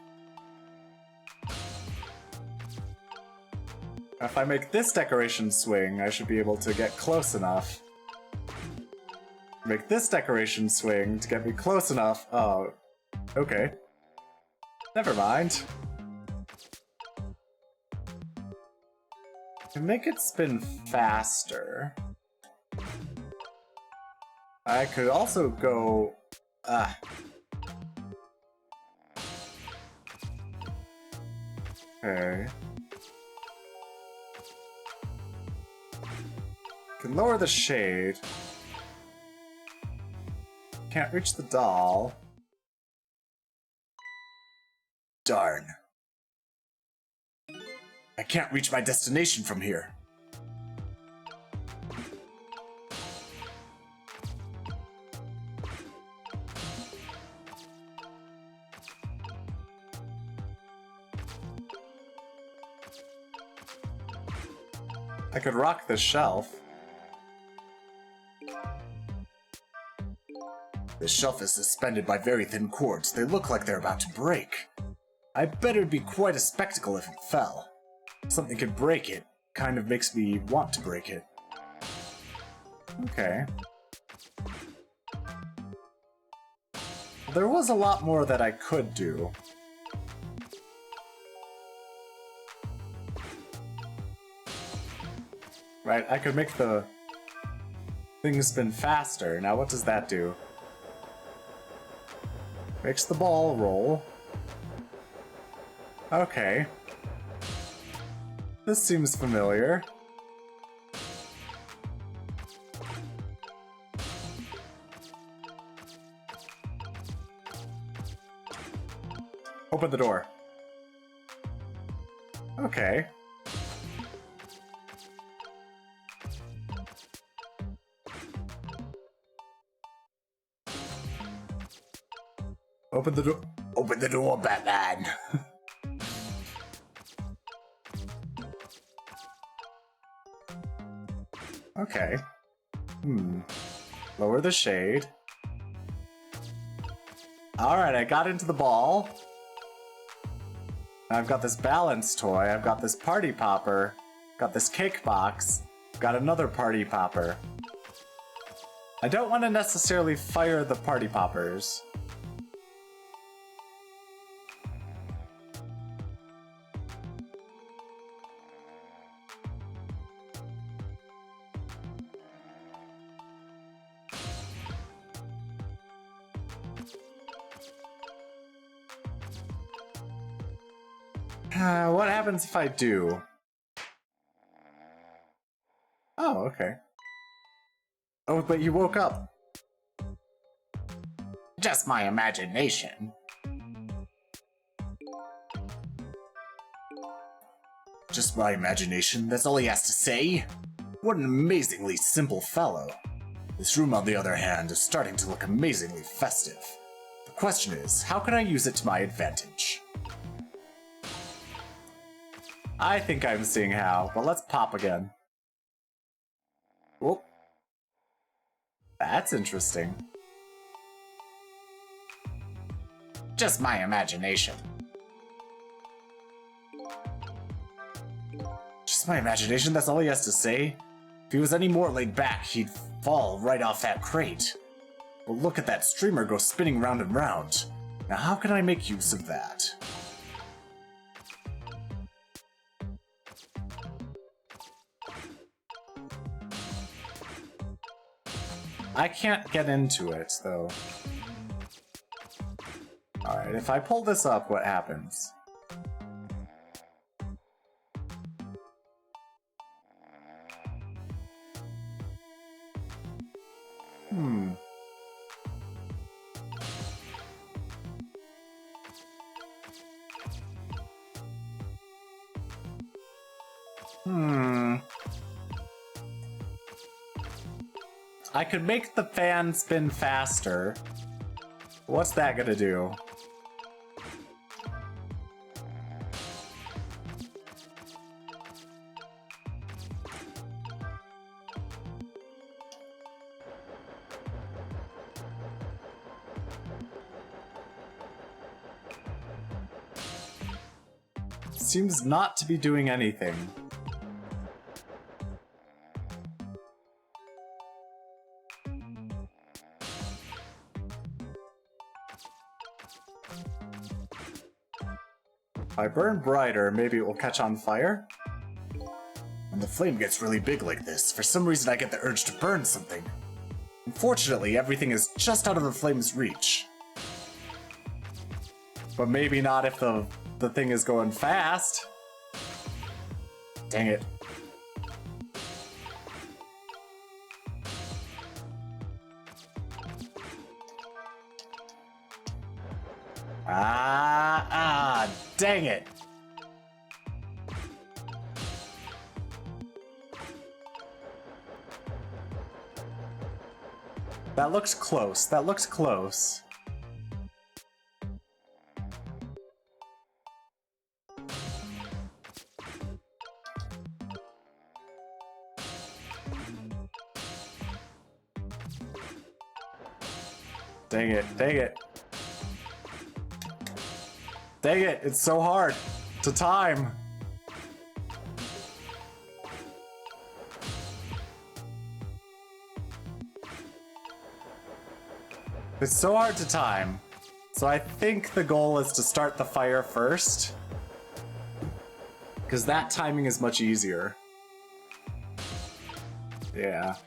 If I make this decoration swing, I should be able to get close enough. Make this decoration swing to get me close enough. Oh, okay. Never mind. To make it spin faster, I could also go... Okay. Can lower the shade. Can't reach the doll. Darn. I can't reach my destination from here. I could rock this shelf. This shelf is suspended by very thin cords. They look like they're about to break. I bet it'd be quite a spectacle if it fell. Something could break it. Kind of makes me want to break it. Okay. There was a lot more that I could do. Right, I could make the thing spin faster. Now what does that do? Makes the ball roll. Okay. This seems familiar. Open the door. Okay. Open the door. Open the door, Batman. Okay. Lower the shade. Alright, I got into the ball. I've got this balance toy, I've got this party popper, got this cake box, got another party popper. I don't want to necessarily fire the party poppers. What happens if I do? Oh, okay. Oh, but you woke up. Just my imagination. Just my imagination, that's all he has to say? What an amazingly simple fellow. This room, on the other hand, is starting to look amazingly festive. The question is, how can I use it to my advantage? I think I'm seeing how, but let's pop again. Whoop. That's interesting. Just my imagination. Just my imagination, that's all he has to say? If he was any more laid back, he'd fall right off that crate. Well, look at that streamer go spinning round and round. Now how can I make use of that? I can't get into it, though. Alright, if I pull this up, what happens? I could make the fan spin faster. What's that gonna do? Seems not to be doing anything. If I burn brighter, maybe it will catch on fire? When the flame gets really big like this, for some reason I get the urge to burn something. Unfortunately, everything is just out of the flame's reach. But maybe not if the thing is going fast. Dang it. Dang it. That looks close. That looks close. Dang it, dang it. Dang it, it's so hard to time. It's so hard to time. So I think the goal is to start the fire first, because that timing is much easier. Yeah.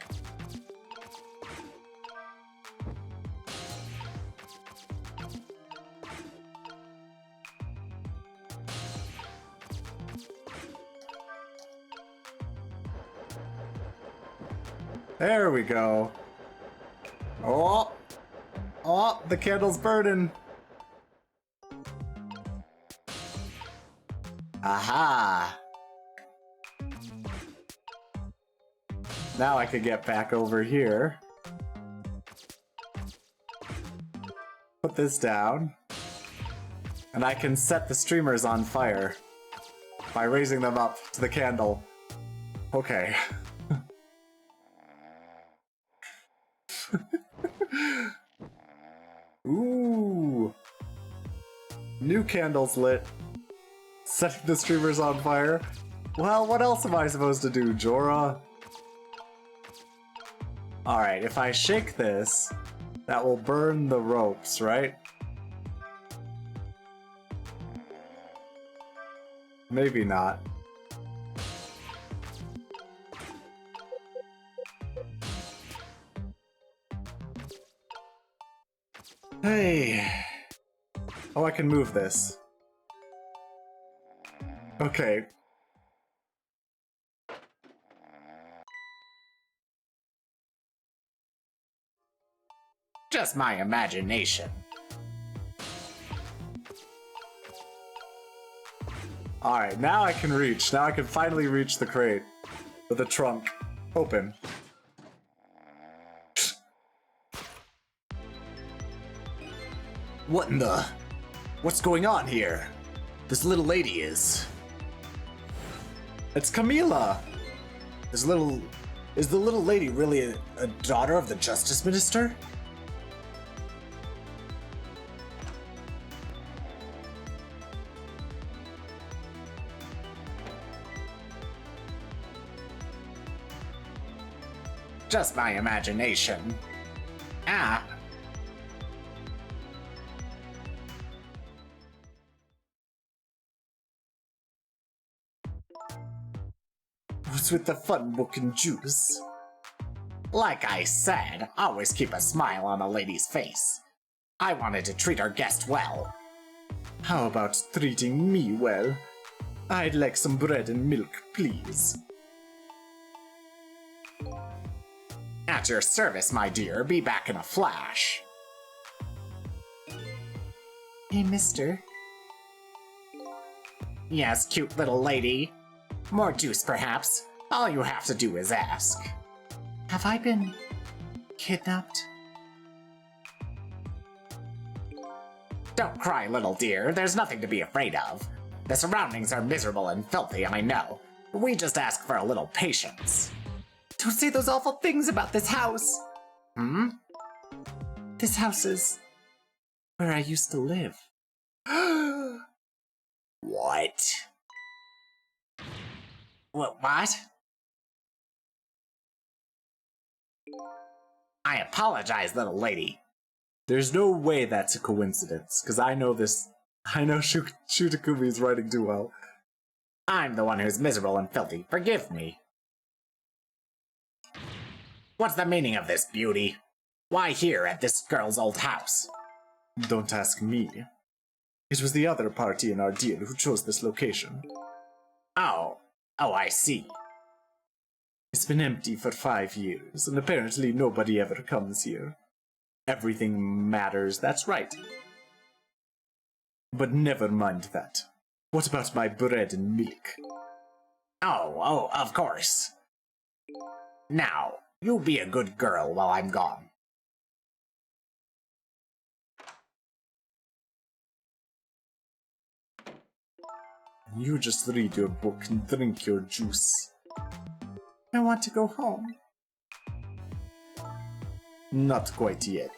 There we go. Oh! Oh, the candle's burning. Aha! Now I could get back over here. Put this down. And I can set the streamers on fire by raising them up to the candle. Okay. Ooh. New candles lit. Setting the streamers on fire. Well, what else am I supposed to do, Jorah? Alright, if I shake this, that will burn the ropes, right? Maybe not. Hey. Oh, I can move this. Okay. Just my imagination. Alright, now I can reach. Now I can finally reach the crate. With the trunk open. What in the... What's going on here? This little lady is... It's Camila! Is the little lady really a daughter of the Justice Minister? Just my imagination. Ah. What's with the fun-looking juice? Like I said, always keep a smile on a lady's face. I wanted to treat our guest well. How about treating me well? I'd like some bread and milk, please. At your service, my dear. Be back in a flash. Hey, mister. Yes, cute little lady. More juice, perhaps. All you have to do is ask. Have I been kidnapped? Don't cry, little dear. There's nothing to be afraid of. The surroundings are miserable and filthy, I know. We just ask for a little patience. Don't say those awful things about this house! Hmm? This house is where I used to live. What? What? I apologize, little lady. There's no way that's a coincidence, because I know this. I know Shutakumi's writing too well. I'm the one who's miserable and filthy. Forgive me. What's the meaning of this, beauty? Why here at this girl's old house? Don't ask me. It was the other party in our deal who chose this location. Oh, I see. It's been empty for 5 years, and apparently nobody ever comes here. Everything matters, that's right. But never mind that. What about my bread and milk? Oh, of course. Now, you be a good girl while I'm gone. You just read your book and drink your juice. I want to go home. Not quite yet.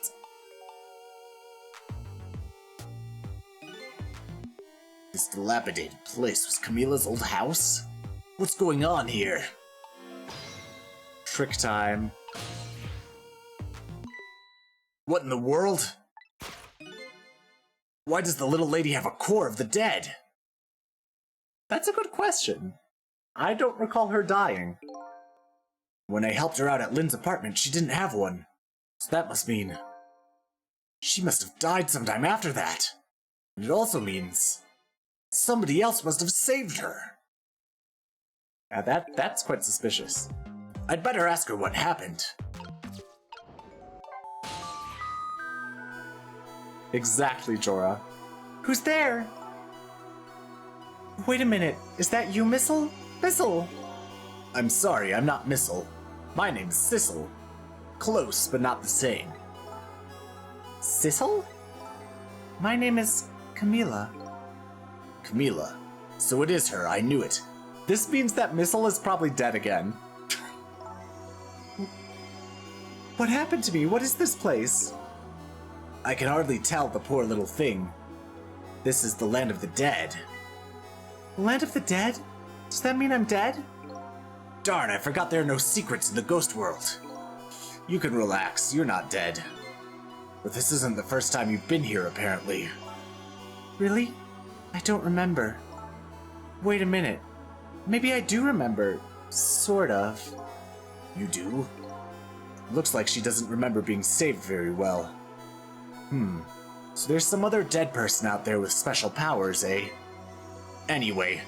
This dilapidated place was Camila's old house? What's going on here? Trick time. What in the world? Why does the little lady have a core of the dead? That's a good question. I don't recall her dying. When I helped her out at Lynn's apartment, she didn't have one. So that must mean... she must have died sometime after that. And it also means... somebody else must have saved her. Yeah, that's quite suspicious. I'd better ask her what happened. Exactly, Jorah. Who's there? Wait a minute, is that you, Missile? Missile! I'm sorry, I'm not Missile. My name's Sissel. Close, but not the same. Sissel? My name is Camila. Camila. So it is her, I knew it. This means that Missile is probably dead again. What happened to me? What is this place? I can hardly tell, the poor little thing. This is the land of the dead. The land of the dead? Does that mean I'm dead? Darn, I forgot there are no secrets in the ghost world. You can relax, you're not dead. But this isn't the first time you've been here, apparently. Really? I don't remember. Wait a minute. Maybe I do remember. Sort of. You do? Looks like she doesn't remember being saved very well. So there's some other dead person out there with special powers, eh? Anyway,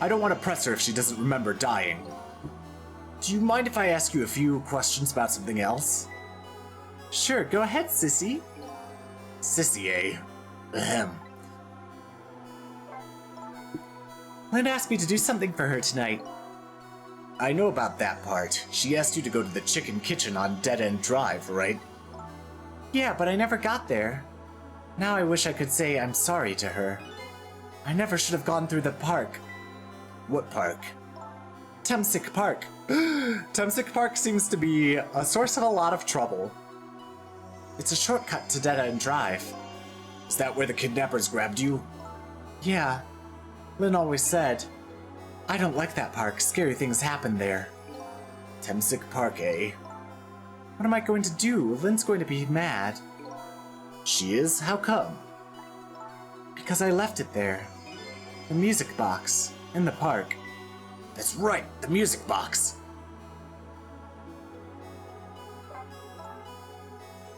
I don't want to press her if she doesn't remember dying. Do you mind if I ask you a few questions about something else? Sure, go ahead, Sissy. Sissy, eh? Ahem. Lynn asked me to do something for her tonight. I know about that part. She asked you to go to the chicken kitchen on Dead End Drive, right? Yeah, but I never got there. Now I wish I could say I'm sorry to her. I never should have gone through the park. What park? Temsic Park. Temsic Park seems to be a source of a lot of trouble. It's a shortcut to Dead End Drive. Is that where the kidnappers grabbed you? Yeah. Lynn always said. I don't like that park. Scary things happen there. Temsic Park, eh? What am I going to do? Lynn's going to be mad. She is? How come? Because I left it there. The music box. In the park. That's right, the music box.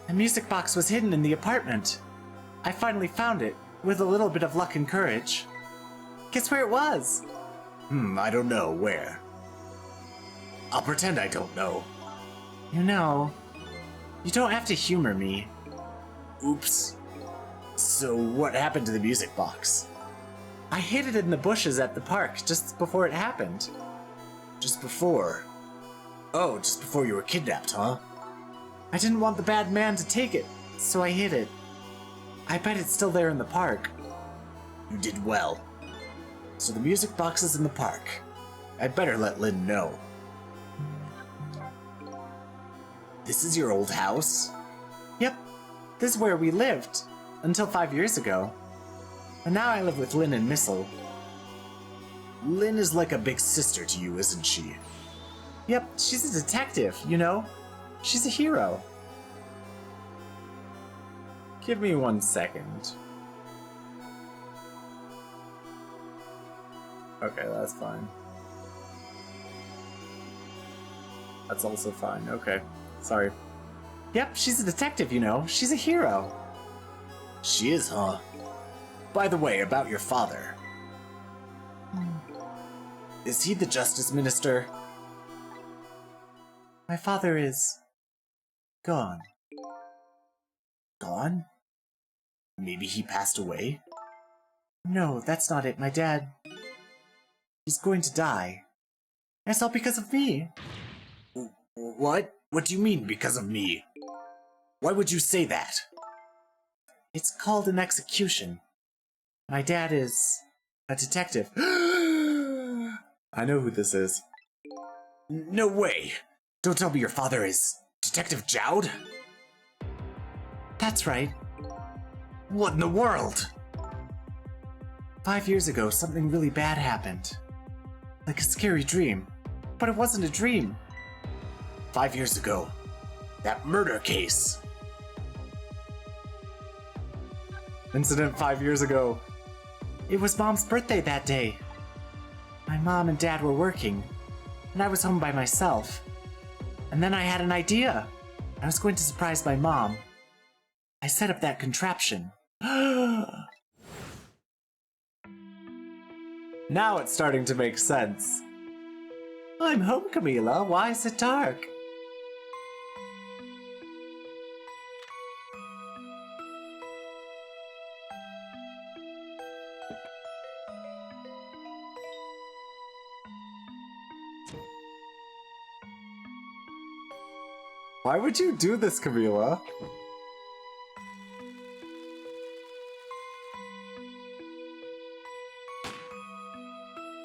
The music box was hidden in the apartment. I finally found it, with a little bit of luck and courage. Guess where it was? I don't know. Where? I'll pretend I don't know. You know, you don't have to humor me. Oops. So what happened to the music box? I hid it in the bushes at the park just before it happened. Just before? Oh, just before you were kidnapped, huh? I didn't want the bad man to take it, so I hid it. I bet it's still there in the park. You did well. So the music box is in the park. I'd better let Lynn know. This is your old house? Yep. This is where we lived. Until 5 years ago. And now I live with Lynn and Missile. Lynn is like a big sister to you, isn't she? Yep, she's a detective, you know? She's a hero. Give me 1 second. Okay, that's fine. That's also fine, okay. Sorry. Yep, she's a detective, you know. She's a hero. She is, huh? By the way, about your father. Is he the Justice Minister? My father is... gone. Gone? Maybe he passed away? No, that's not it. My dad... he's going to die. And it's all because of me. What? What do you mean, because of me? Why would you say that? It's called an execution. My dad is... a detective. I know who this is. No way! Don't tell me your father is... Detective Jowd? That's right. What in the world? 5 years ago, something really bad happened. Like a scary dream. But it wasn't a dream. 5 years ago. That murder case. Incident 5 years ago. It was Mom's birthday that day. My mom and dad were working, and I was home by myself. And then I had an idea. I was going to surprise my mom. I set up that contraption. Now it's starting to make sense. I'm home, Camila. Why is it dark? Why would you do this, Camila?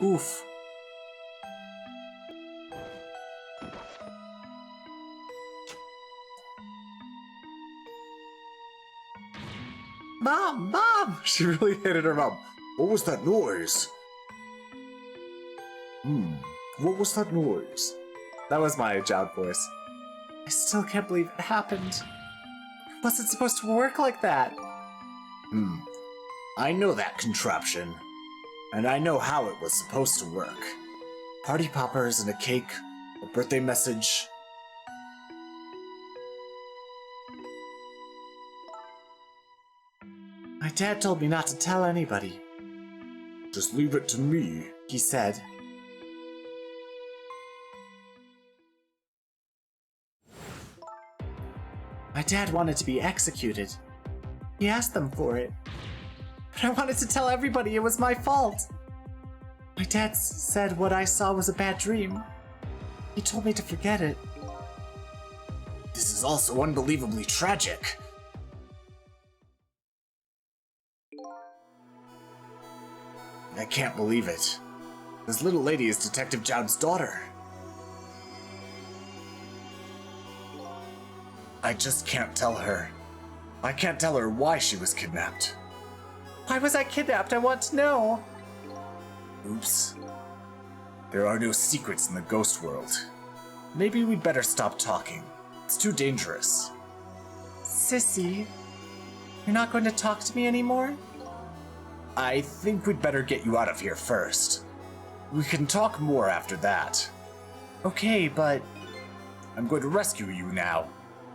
Oof. Mom! Mom! She really hated her mom. What was that noise? What was that noise? That was my Jowd voice. I still can't believe it happened. It wasn't supposed to work like that. I know that contraption. And I know how it was supposed to work. Party poppers and a cake, a birthday message. My dad told me not to tell anybody. Just leave it to me, he said. My dad wanted to be executed. He asked them for it. But I wanted to tell everybody it was my fault. My dad said what I saw was a bad dream. He told me to forget it. This is also unbelievably tragic. I can't believe it. This little lady is Detective Jowd's daughter. I just can't tell her. I can't tell her why she was kidnapped. Why was I kidnapped? I want to know. Oops. There are no secrets in the ghost world. Maybe we'd better stop talking. It's too dangerous. Sissy, you're not going to talk to me anymore? I think we'd better get you out of here first. We can talk more after that. Okay, but I'm going to rescue you now.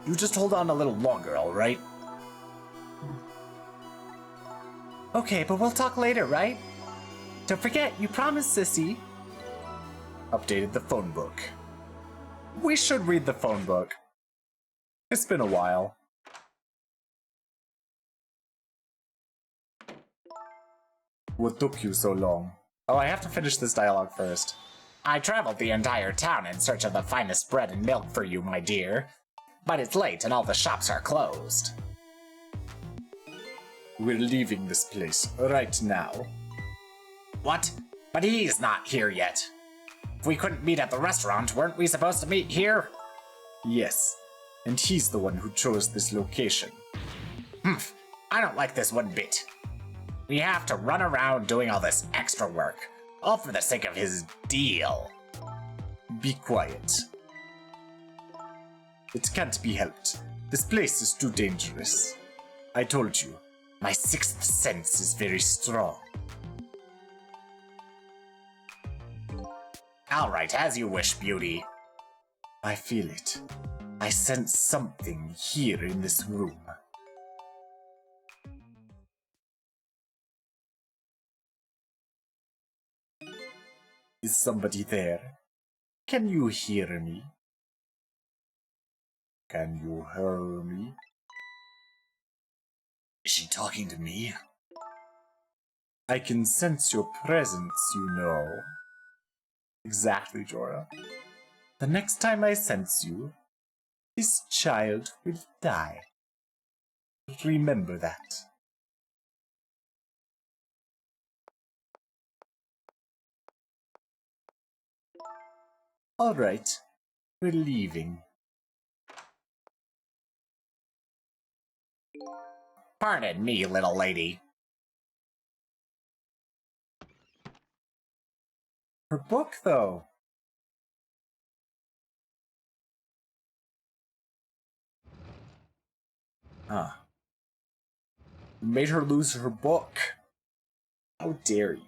You just hold on a little longer, alright? Okay, but we'll talk later, right? Don't forget, you promised, Sissy. Updated the phone book. We should read the phone book. It's been a while. What took you so long? Oh, I have to finish this dialogue first. I traveled the entire town in search of the finest bread and milk for you, my dear. But it's late and all the shops are closed. We're leaving this place right now. What? But he's not here yet. If we couldn't meet at the restaurant, weren't we supposed to meet here? Yes, and he's the one who chose this location. Humph, I don't like this one bit. We have to run around doing all this extra work, all for the sake of his deal. Be quiet. It can't be helped. This place is too dangerous. I told you, my sixth sense is very strong. All right, as you wish, beauty. I feel it. I sense something here in this room. Is somebody there? Can you hear me? Can you hear me? Is she talking to me? I can sense your presence, you know. Exactly, Jorah. The next time I sense you, this child will die. Remember that. All right, we're leaving. Pardon me, little lady. Her book, though. Huh. You made her lose her book. How dare you?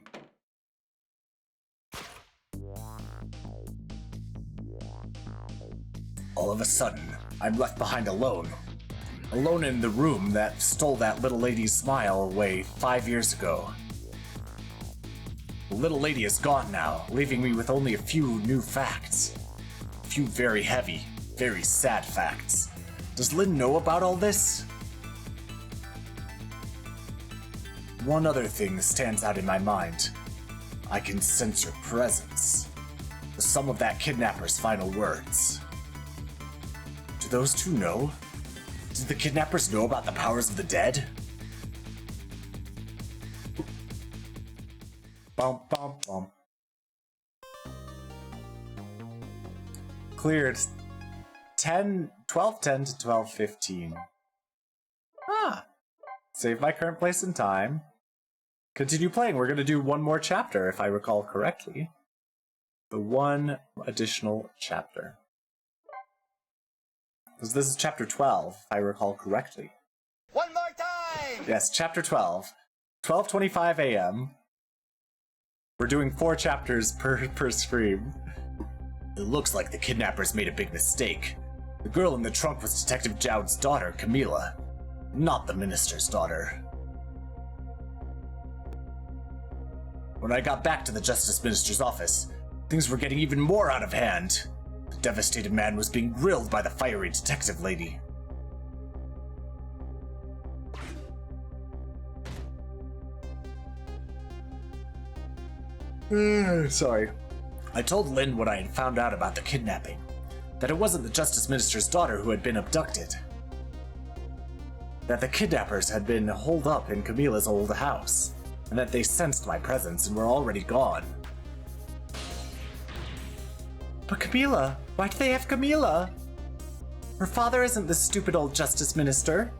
All of a sudden, I'm left behind alone. Alone in the room that stole that little lady's smile away 5 years ago. The little lady is gone now, leaving me with only a few new facts. A few very heavy, very sad facts. Does Lynn know about all this? One other thing stands out in my mind. I can sense her presence. Some of that kidnapper's final words. To Do those two know? Did the kidnappers know about the powers of the dead? Bum, bum, bum. Cleared 12:10 to 12:15. Ah. Save my current place in time. Continue playing. We're going to do one more chapter, if I recall correctly. The one additional chapter. Because this is chapter 12, if I recall correctly. One more time! Yes, chapter 12. 12:25 a.m. We're doing 4 chapters per stream. It looks like the kidnappers made a big mistake. The girl in the trunk was Detective Jowd's daughter, Camila, not the minister's daughter. When I got back to the Justice Minister's office, things were getting even more out of hand. The devastated man was being grilled by the fiery detective lady. Sorry. I told Lynn what I had found out about the kidnapping, that it wasn't the Justice Minister's daughter who had been abducted, that the kidnappers had been holed up in Camila's old house, and that they sensed my presence and were already gone. But Camila, why do they have Camila? Her father isn't the stupid old Justice Minister.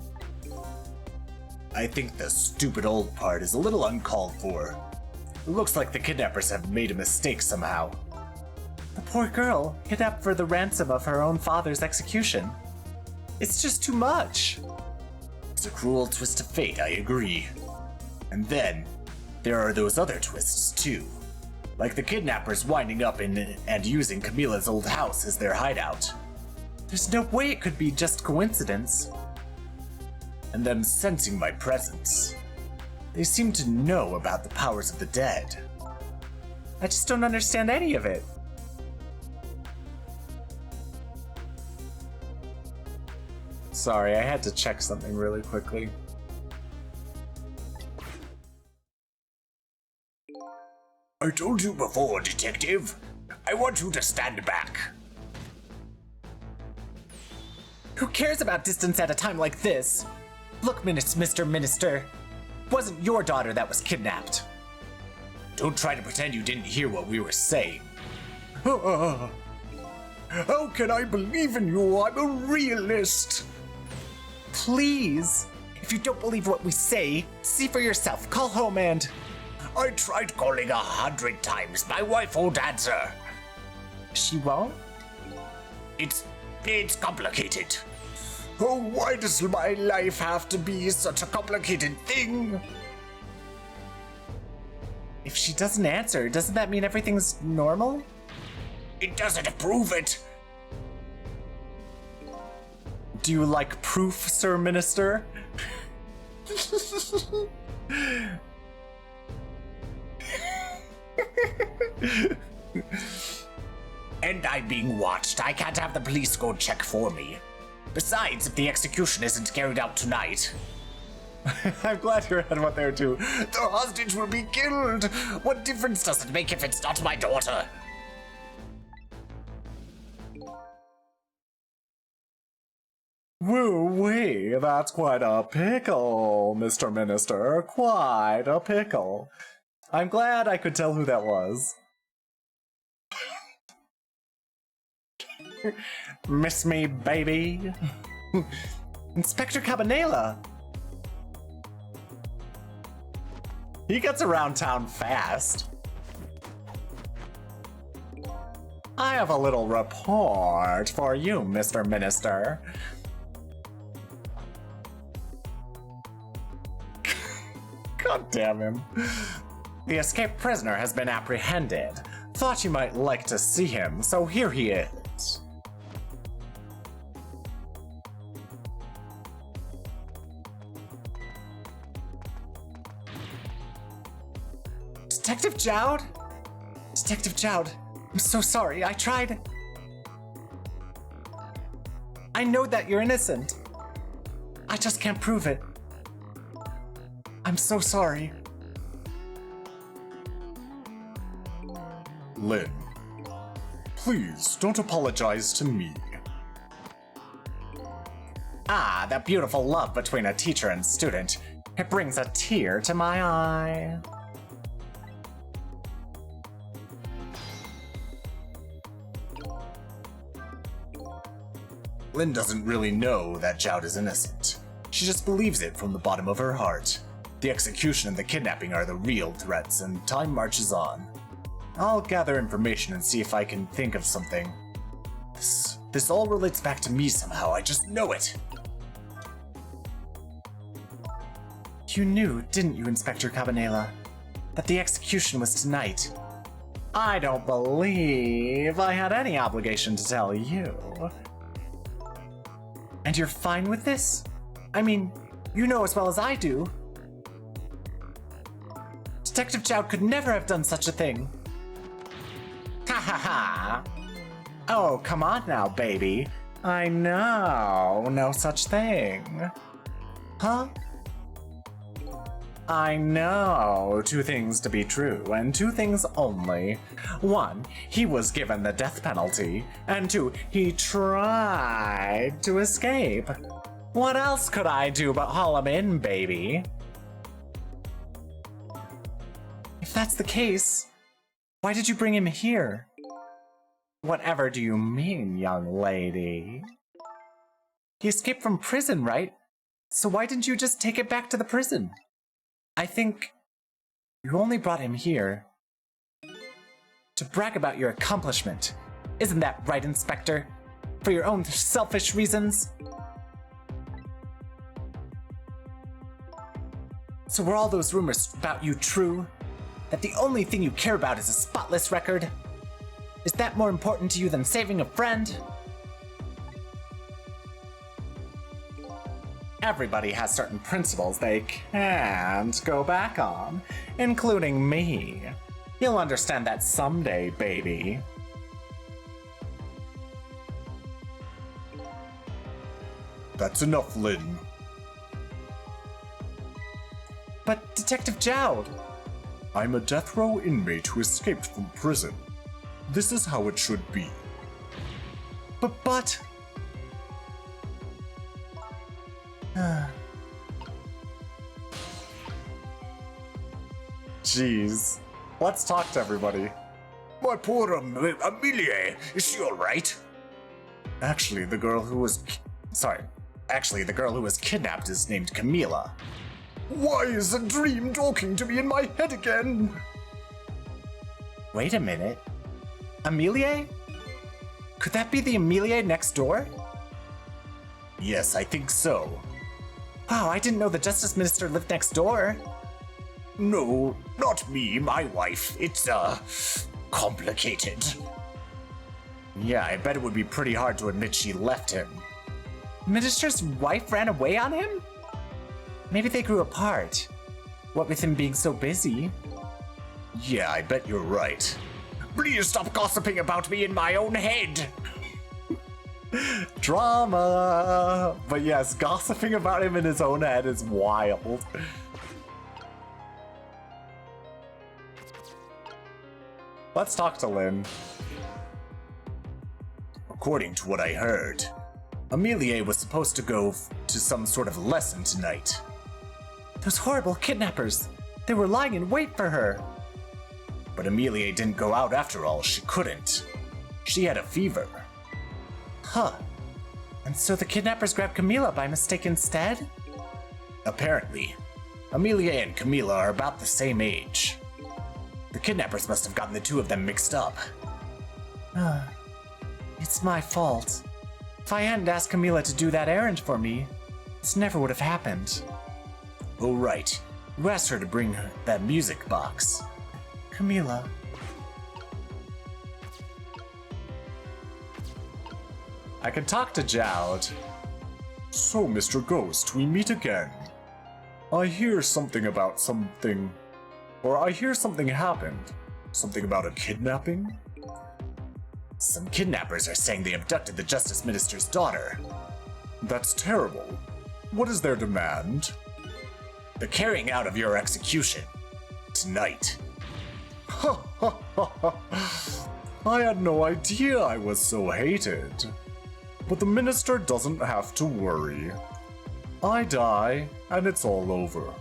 I think the stupid old part is a little uncalled for. It looks like the kidnappers have made a mistake somehow. The poor girl, kidnapped for the ransom of her own father's execution. It's just too much. It's a cruel twist of fate, I agree. And then, there are those other twists too. Like the kidnappers winding up in and using Camila's old house as their hideout. There's no way it could be just coincidence. And them sensing my presence. They seem to know about the powers of the dead. I just don't understand any of it. Sorry, I had to check something really quickly. I told you before, Detective. I want you to stand back. Who cares about distance at a time like this? Look, Mr. Minister. It wasn't your daughter that was kidnapped. Don't try to pretend you didn't hear what we were saying. How can I believe in you? I'm a realist. Please. If you don't believe what we say, see for yourself. Call home and... I tried calling 100 times. My wife won't answer. She won't? It's complicated. Oh, why does my life have to be such a complicated thing? If she doesn't answer, doesn't that mean everything's normal? It doesn't prove it. Do you like proof, Sir Minister? And I'm being watched. I can't have the police go check for me. Besides, if the execution isn't carried out tonight... I'm glad you're ahead of what there too. The hostage will be killed! What difference does it make if it's not my daughter? Woo-wee, that's quite a pickle, Mr. Minister. Quite a pickle. I'm glad I could tell who that was. Miss me, baby. Inspector Cabanela. He gets around town fast. I have a little report for you, Mr. Minister. God damn him. The escaped prisoner has been apprehended. Thought you might like to see him, so here he is. Detective Jowd? Detective Jowd, I'm so sorry. I tried. I know that you're innocent. I just can't prove it. I'm so sorry. Lynn, please don't apologize to me. Ah, that beautiful love between a teacher and student. It brings a tear to my eye. Lynn doesn't really know that Jowd is innocent. She just believes it from the bottom of her heart. The execution and the kidnapping are the real threats, and time marches on. I'll gather information and see if I can think of something. This all relates back to me somehow, I just know it! You knew, didn't you, Inspector Cabanela, that the execution was tonight? I don't believe I had any obligation to tell you. And you're fine with this? I mean, you know as well as I do. Detective Jowd could never have done such a thing. Ha ha ha! Oh, come on now, baby. I know, no such thing. Huh? I know two things to be true, and two things only. One, he was given the death penalty, and two, he tried to escape. What else could I do but haul him in, baby? If that's the case, why did you bring him here? Whatever do you mean, young lady? He escaped from prison, right? So why didn't you just take it back to the prison? I think you only brought him here to brag about your accomplishment. Isn't that right, Inspector? For your own selfish reasons? So were all those rumors about you true? That the only thing you care about is a spotless record? Is that more important to you than saving a friend? Everybody has certain principles they can't go back on, including me. You'll understand that someday, baby. That's enough, Lynn. But Detective Jowd... I'm a death row inmate who escaped from prison. This is how it should be. But... Jeez. Let's talk to everybody. My poor Amelie, is she alright? Actually, the girl who was kidnapped is named Camila. Why is a dream talking to me in my head again? Wait a minute. Amelie? Could that be the Amelie next door? Yes, I think so. Wow, I didn't know the Justice Minister lived next door. No, not me, my wife. It's, complicated. Yeah, I bet it would be pretty hard to admit she left him. The Minister's wife ran away on him? Maybe they grew apart. What with him being so busy? Yeah, I bet you're right. Please stop gossiping about me in my own head. Drama! But yes, gossiping about him in his own head is wild. Let's talk to Lynn. According to what I heard, Amelie was supposed to go to some sort of lesson tonight. Those horrible kidnappers! They were lying in wait for her! But Amelie didn't go out after all, she couldn't. She had a fever. Huh. And so the kidnappers grabbed Camila by mistake instead? Apparently. Amelie and Camila are about the same age. The kidnappers must have gotten the two of them mixed up. It's my fault. If I hadn't asked Camila to do that errand for me, this never would have happened. Oh right, you asked her to bring her that music box. Camila. I can talk to Jowd. So, Mr. Ghost, we meet again. I hear something about something... Or I hear something happened. Something about a kidnapping? Some kidnappers are saying they abducted the Justice Minister's daughter. That's terrible. What is their demand? The carrying out of your execution. Tonight. Ha ha ha ha. I had no idea I was so hated. But the minister doesn't have to worry. I die, and it's all over.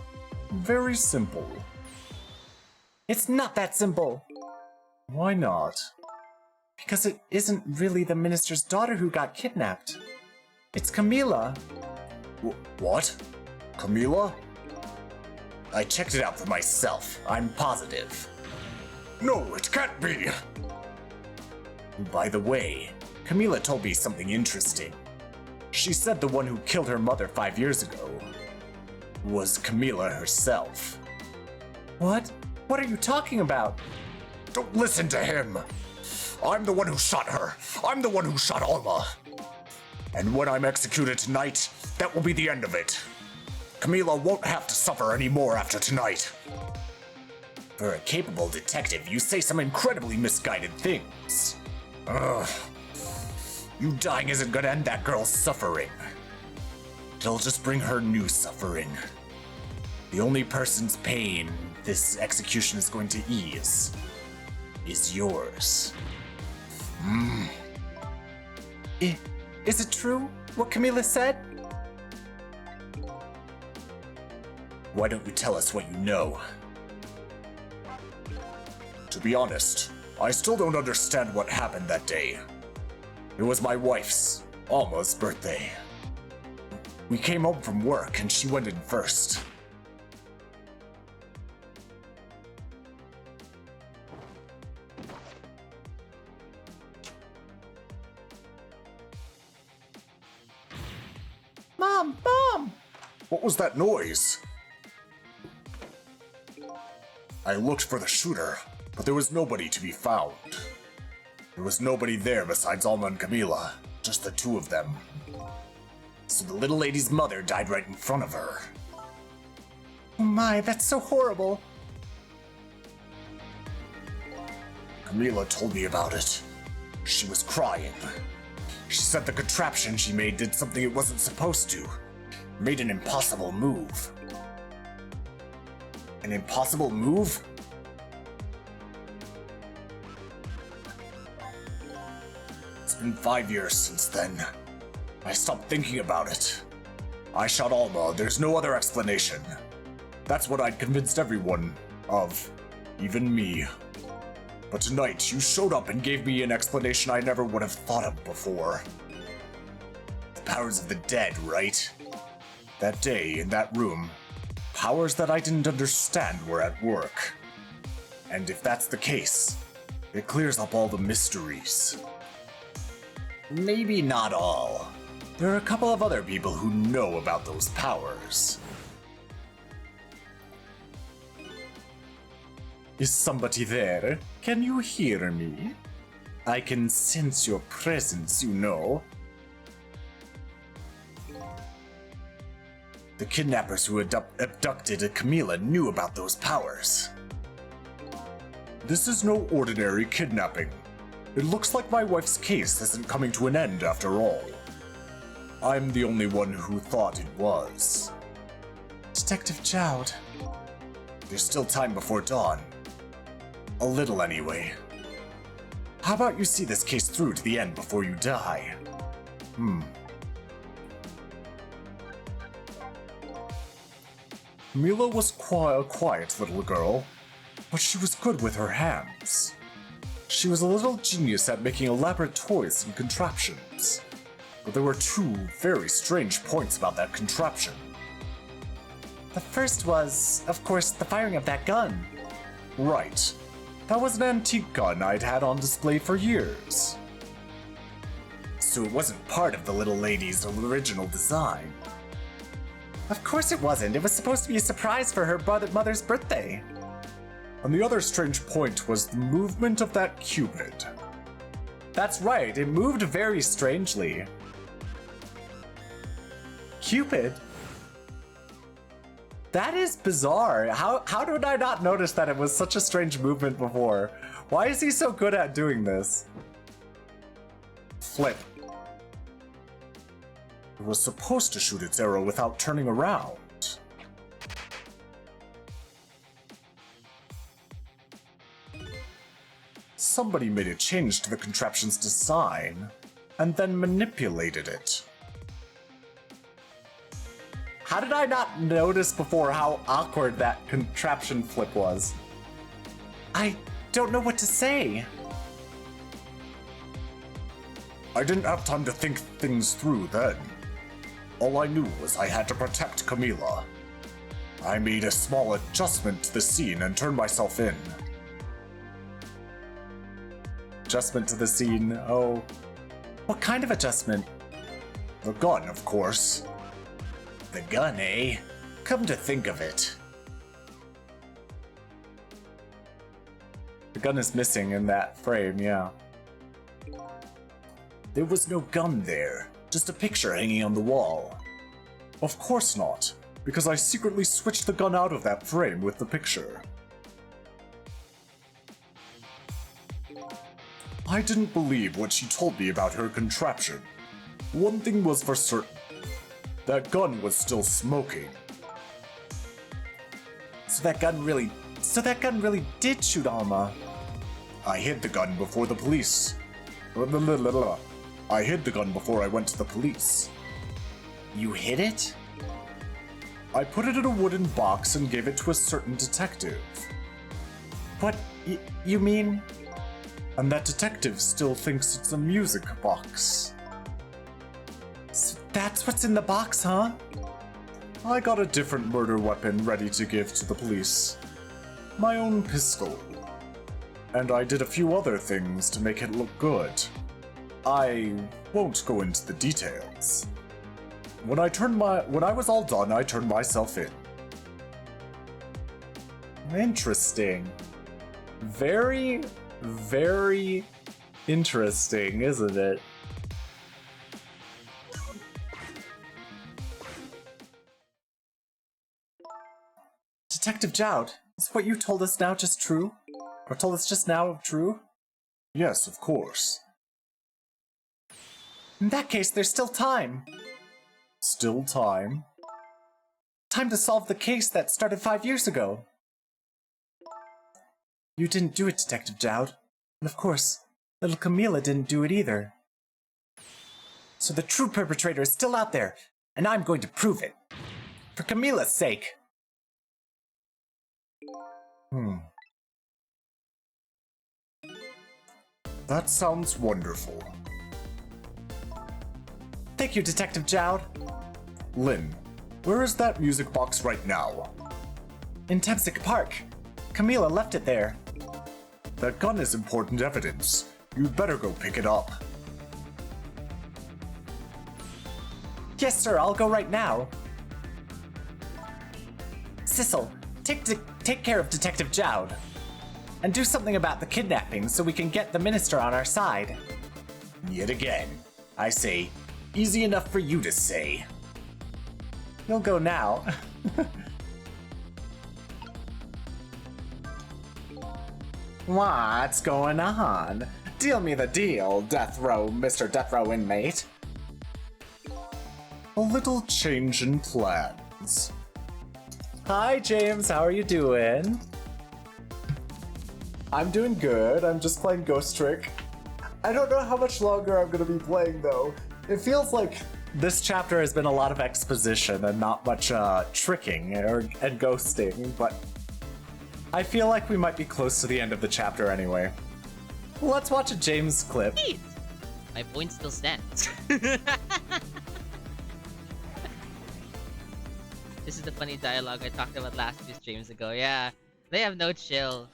Very simple. It's not that simple. Why not? Because it isn't really the minister's daughter who got kidnapped. It's Camila. What? Camila? I checked it out for myself. I'm positive. No, it can't be! By the way, Camila told me something interesting. She said the one who killed her mother 5 years ago was Camila herself. What? What are you talking about? Don't listen to him! I'm the one who shot her! I'm the one who shot Alma! And when I'm executed tonight, that will be the end of it. Camila won't have to suffer anymore after tonight. For a capable detective, you say some incredibly misguided things. Ugh. You dying isn't gonna end that girl's suffering. It'll just bring her new suffering. The only person's pain this execution is going to ease is yours. Is it true, what Camila said? Why don't you tell us what you know? To be honest, I still don't understand what happened that day. It was my wife's, Alma's, birthday. We came home from work and she went in first. Mom! What was that noise? I looked for the shooter, but there was nobody to be found. There was nobody there besides Alma and Camila, just the two of them. So the little lady's mother died right in front of her. Oh my, that's so horrible. Camila told me about it. She was crying. She said the contraption she made did something it wasn't supposed to. Made an impossible move. An impossible move? It's been 5 years since then. I stopped thinking about it. I shot Alma, there's no other explanation. That's what I'd convinced everyone of, even me. But tonight, you showed up and gave me an explanation I never would have thought of before. The powers of the dead, right? That day, in that room, powers that I didn't understand were at work. And if that's the case, it clears up all the mysteries. Maybe not all. There are a couple of other people who know about those powers. Is somebody there? Can you hear me? I can sense your presence, you know. The kidnappers who abducted Camila knew about those powers. This is no ordinary kidnapping. It looks like my wife's case isn't coming to an end after all. I'm the only one who thought it was. Detective Jowd. There's still time before dawn. A little anyway. How about you see this case through to the end before you die? Mila was a quiet little girl, but she was good with her hands. She was a little genius at making elaborate toys and contraptions. But there were two very strange points about that contraption. The first was, of course, the firing of that gun. Right. That was an antique gun I'd had on display for years. So it wasn't part of the little lady's original design. Of course it wasn't. It was supposed to be a surprise for her mother's birthday. And the other strange point was the movement of that Cupid. That's right, it moved very strangely. Cupid? That is bizarre. How did I not notice that it was such a strange movement before? Why is he so good at doing this? Flip. It was supposed to shoot its arrow without turning around. Somebody made a change to the contraption's design. and then manipulated it. How did I not notice before how awkward that contraption flip was? I don't know what to say. I didn't have time to think things through then. All I knew was I had to protect Camila. I made a small adjustment to the scene and turned myself in. Adjustment to the scene, oh. What kind of adjustment? The gun, of course. The gun, eh? Come to think of it. The gun is missing in that frame, yeah. There was no gun there, just a picture hanging on the wall. Of course not, because I secretly switched the gun out of that frame with the picture. I didn't believe what she told me about her contraption. One thing was for certain. That gun was still smoking. So that gun really did shoot Alma. I hid the gun before the police. I hid the gun before I went to the police. You hid it? I put it in a wooden box and gave it to a certain detective. What? You mean? And that detective still thinks it's a music box. So that's what's in the box, huh? I got a different murder weapon ready to give to the police. My own pistol. And I did a few other things to make it look good. I won't go into the details. When I was all done, I turned myself in. Interesting. Very, very interesting, isn't it? Detective Jowd, is what you told us now just true? Or told us just now true? Yes, of course. In that case, there's still time. Still time? Time to solve the case that started 5 years ago. You didn't do it, Detective Jowd. And of course, little Camila didn't do it either. So the true perpetrator is still out there, and I'm going to prove it. For Camila's sake. That sounds wonderful. Thank you, Detective Jowd. Lynn, where is that music box right now? In Temsic Park. Camila left it there. That gun is important evidence. You'd better go pick it up. Yes, sir, I'll go right now. Sissel, take care of Detective Jowd. And do something about the kidnapping so we can get the minister on our side. Yet again, I say, easy enough for you to say. You'll go now. What's going on? Deal me the deal, Mr. Death Row inmate. A little change in plans. Hi, James. How are you doing? I'm doing good. I'm just playing Ghost Trick. I don't know how much longer I'm going to be playing, though. It feels like this chapter has been a lot of exposition and not much tricking and ghosting, but I feel like we might be close to the end of the chapter anyway. Let's watch a James clip. My point still stands. This is the funny dialogue I talked about last few streams ago. Yeah, they have no chill.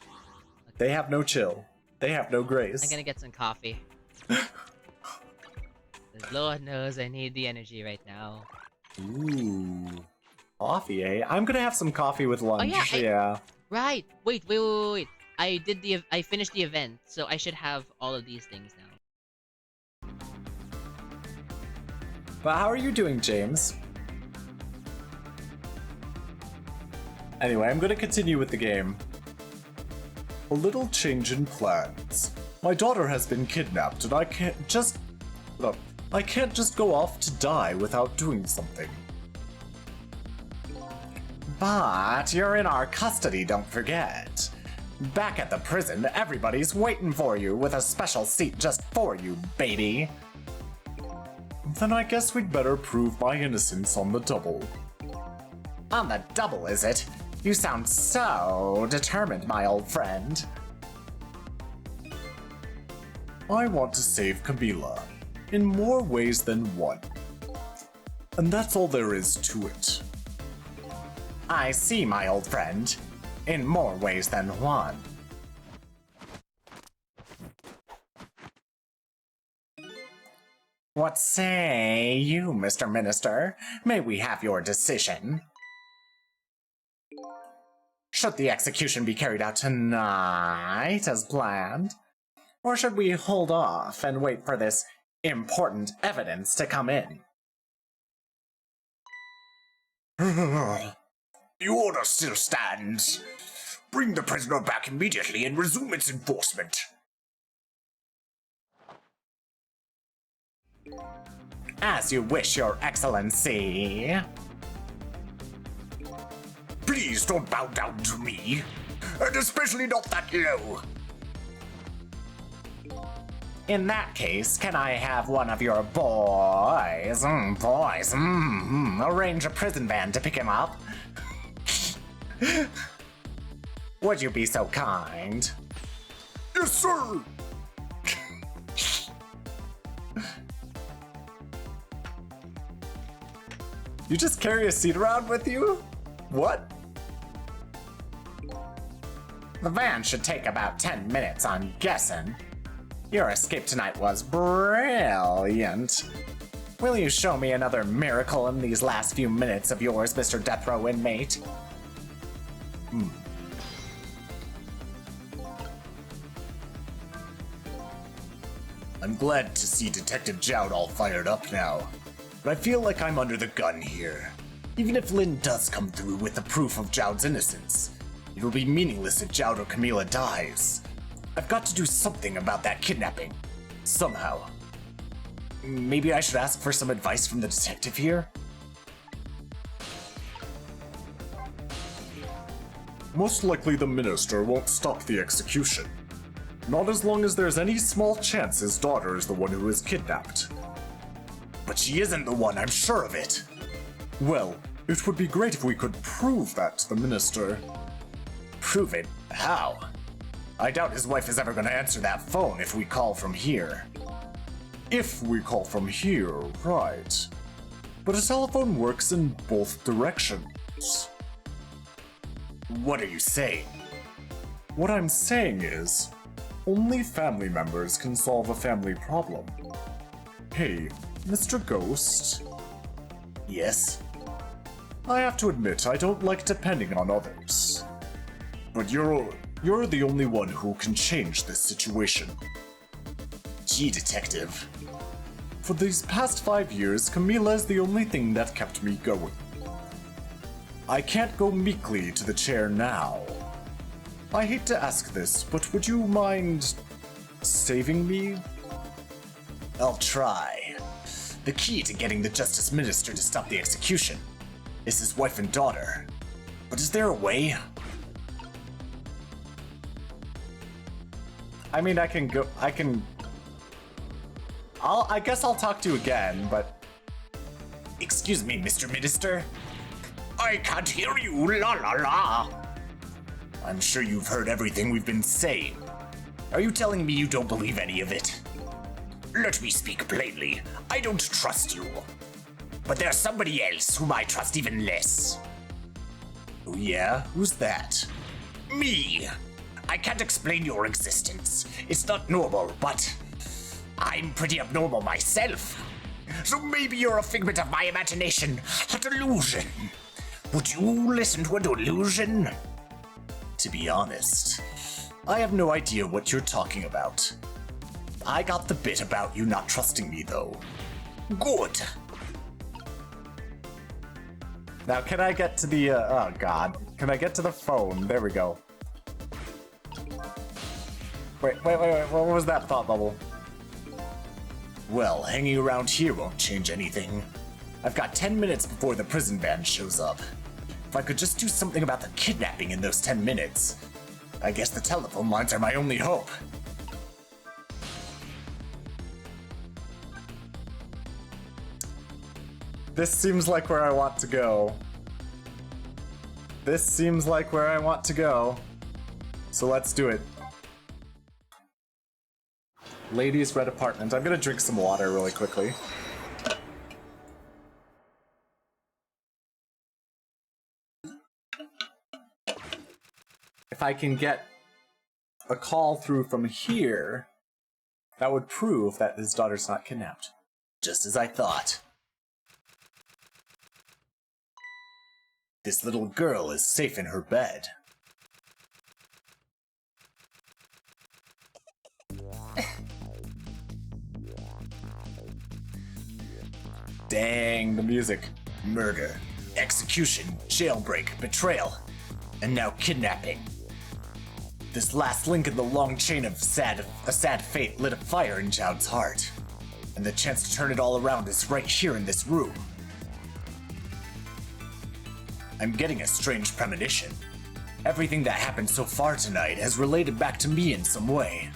They have no chill. They have no grace. I'm gonna get some coffee. Lord knows I need the energy right now. Ooh. Coffee, eh? I'm gonna have some coffee with lunch. Oh, yeah. Right. Wait. I finished the event, so I should have all of these things now. But how are you doing, James? Anyway, I'm gonna continue with the game. A little change in plans. My daughter has been kidnapped and I can't just go off to die without doing something. But you're in our custody, don't forget. Back at the prison, everybody's waiting for you with a special seat just for you, baby. Then I guess we'd better prove my innocence on the double. On the double, is it? You sound so determined, my old friend. I want to save Camila, in more ways than one. And that's all there is to it. I see, my old friend. In more ways than one. What say you, Mr. Minister? May we have your decision? Should the execution be carried out tonight as planned? Or should we hold off and wait for this important evidence to come in? The order still stands. Bring the prisoner back immediately and resume its enforcement. As you wish, Your Excellency. Please don't bow down to me, and especially not that low. In that case, can I have one of your boys, arrange a prison van to pick him up? Would you be so kind? Yes, sir! You just carry a seat around with you? What? The van should take about 10 minutes, I'm guessing. Your escape tonight was brilliant. Will you show me another miracle in these last few minutes of yours, Mr. Death Row inmate? I'm glad to see Detective Jowd all fired up now, but I feel like I'm under the gun here. Even if Lynn does come through with the proof of Jowd's innocence, it will be meaningless if Jowd or Camila dies. I've got to do something about that kidnapping. Somehow. Maybe I should ask for some advice from the detective here? Most likely the minister won't stop the execution. Not as long as there's any small chance his daughter is the one who is kidnapped. But she isn't the one, I'm sure of it. Well, it would be great if we could prove that to the minister. Prove it? How? I doubt his wife is ever going to answer that phone if we call from here. If we call from here, right. But a telephone works in both directions. What are you saying? What I'm saying is, only family members can solve a family problem. Hey, Mr. Ghost? Yes? I have to admit, I don't like depending on others. But you're the only one who can change this situation. Gee, Detective. For these past 5 years, Camila is the only thing that kept me going. I can't go meekly to the chair now. I hate to ask this, but would you mind saving me? I'll try. The key to getting the Justice Minister to stop the execution is his wife and daughter. But is there a way? I mean, I guess I'll talk to you again, but... Excuse me, Mr. Minister? I can't hear you, la la la! I'm sure you've heard everything we've been saying. Are you telling me you don't believe any of it? Let me speak plainly. I don't trust you. But there's somebody else whom I trust even less. Oh yeah? Who's that? Me! I can't explain your existence. It's not normal, but I'm pretty abnormal myself. So maybe you're a figment of my imagination, a delusion. Would you listen to a delusion? To be honest, I have no idea what you're talking about. I got the bit about you not trusting me, though. Good. Now, can I get to the, oh god. Can I get to the phone? There we go. Wait, what was that thought bubble? Well, hanging around here won't change anything. I've got 10 minutes before the prison van shows up. If I could just do something about the kidnapping in those 10 minutes, I guess the telephone lines are my only hope. This seems like where I want to go. This seems like where I want to go. So let's do it. Ladies' red apartment. I'm gonna drink some water really quickly. If I can get a call through from here, that would prove that his daughter's not kidnapped. Just as I thought. This little girl is safe in her bed. Dang, the music. Murder, execution, jailbreak, betrayal, and now kidnapping. This last link in the long chain of a sad fate lit a fire in Joud's heart. And the chance to turn it all around is right here in this room. I'm getting a strange premonition. Everything that happened so far tonight has related back to me in some way.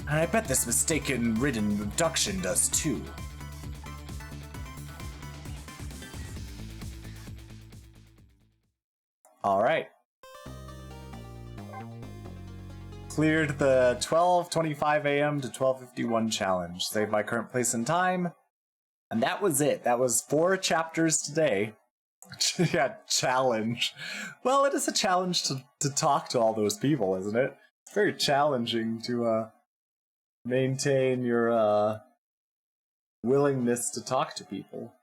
And I bet this mistaken-ridden abduction does too. Alright. Cleared the 12:25 a.m. to 12:51 challenge. Saved my current place and time. And that was it. That was 4 chapters today. Yeah, challenge. Well, it is a challenge to talk to all those people, isn't it? It's very challenging to maintain your willingness to talk to people.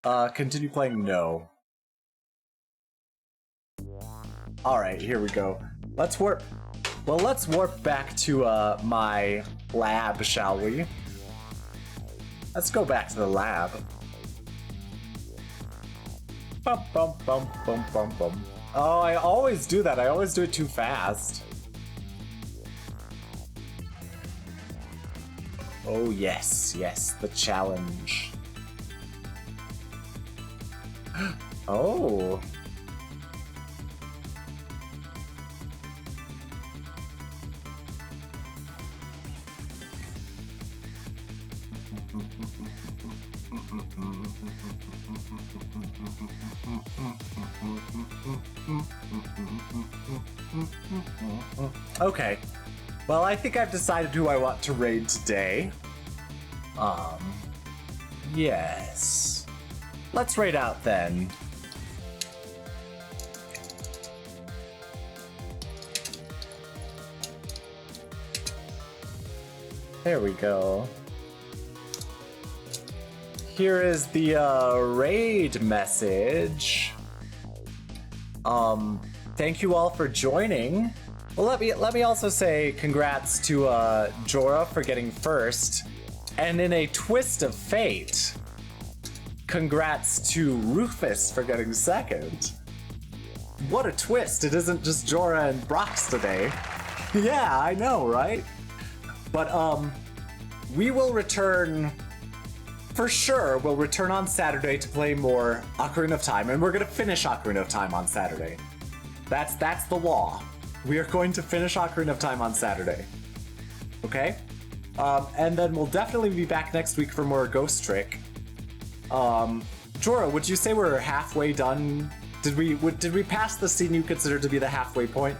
Continue playing? No. Alright, here we go. Let's warp. Well, let's warp back to my lab, shall we? Let's go back to the lab. Bum, bum, bum, bum, bum, bum. Oh, I always do that. I always do it too fast. Oh, yes, yes, the challenge. Oh. Okay. Well, I think I've decided who I want to raid today. Yes. Let's raid out then. There we go. Here is the raid message. Thank you all for joining. Well, let me also say congrats to Jorah for getting first, and in a twist of fate, congrats to Rufus for getting second. What a twist! It isn't just Jorah and Brox today. Yeah, I know, right? But we will return. For sure, we'll return on Saturday to play more Ocarina of Time, and we're gonna finish Ocarina of Time on Saturday. That's the law. We are going to finish Ocarina of Time on Saturday. Okay? And then we'll definitely be back next week for more Ghost Trick. Jorah, would you say we're halfway done? Did we pass the scene you consider to be the halfway point?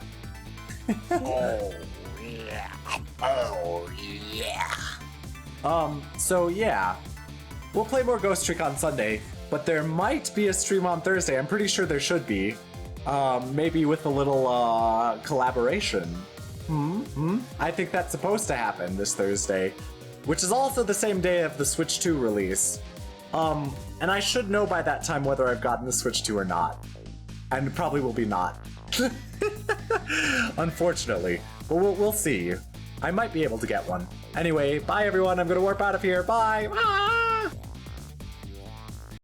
Oh yeah. Oh yeah. So yeah. We'll play more Ghost Trick on Sunday, but there might be a stream on Thursday. I'm pretty sure there should be. Maybe with a little collaboration. I think that's supposed to happen this Thursday, which is also the same day of the Switch 2 release. And I should know by that time whether I've gotten the Switch 2 or not. And probably will be not. Unfortunately. But we'll see. I might be able to get one. Anyway, bye everyone. I'm gonna warp out of here. Bye! Bye!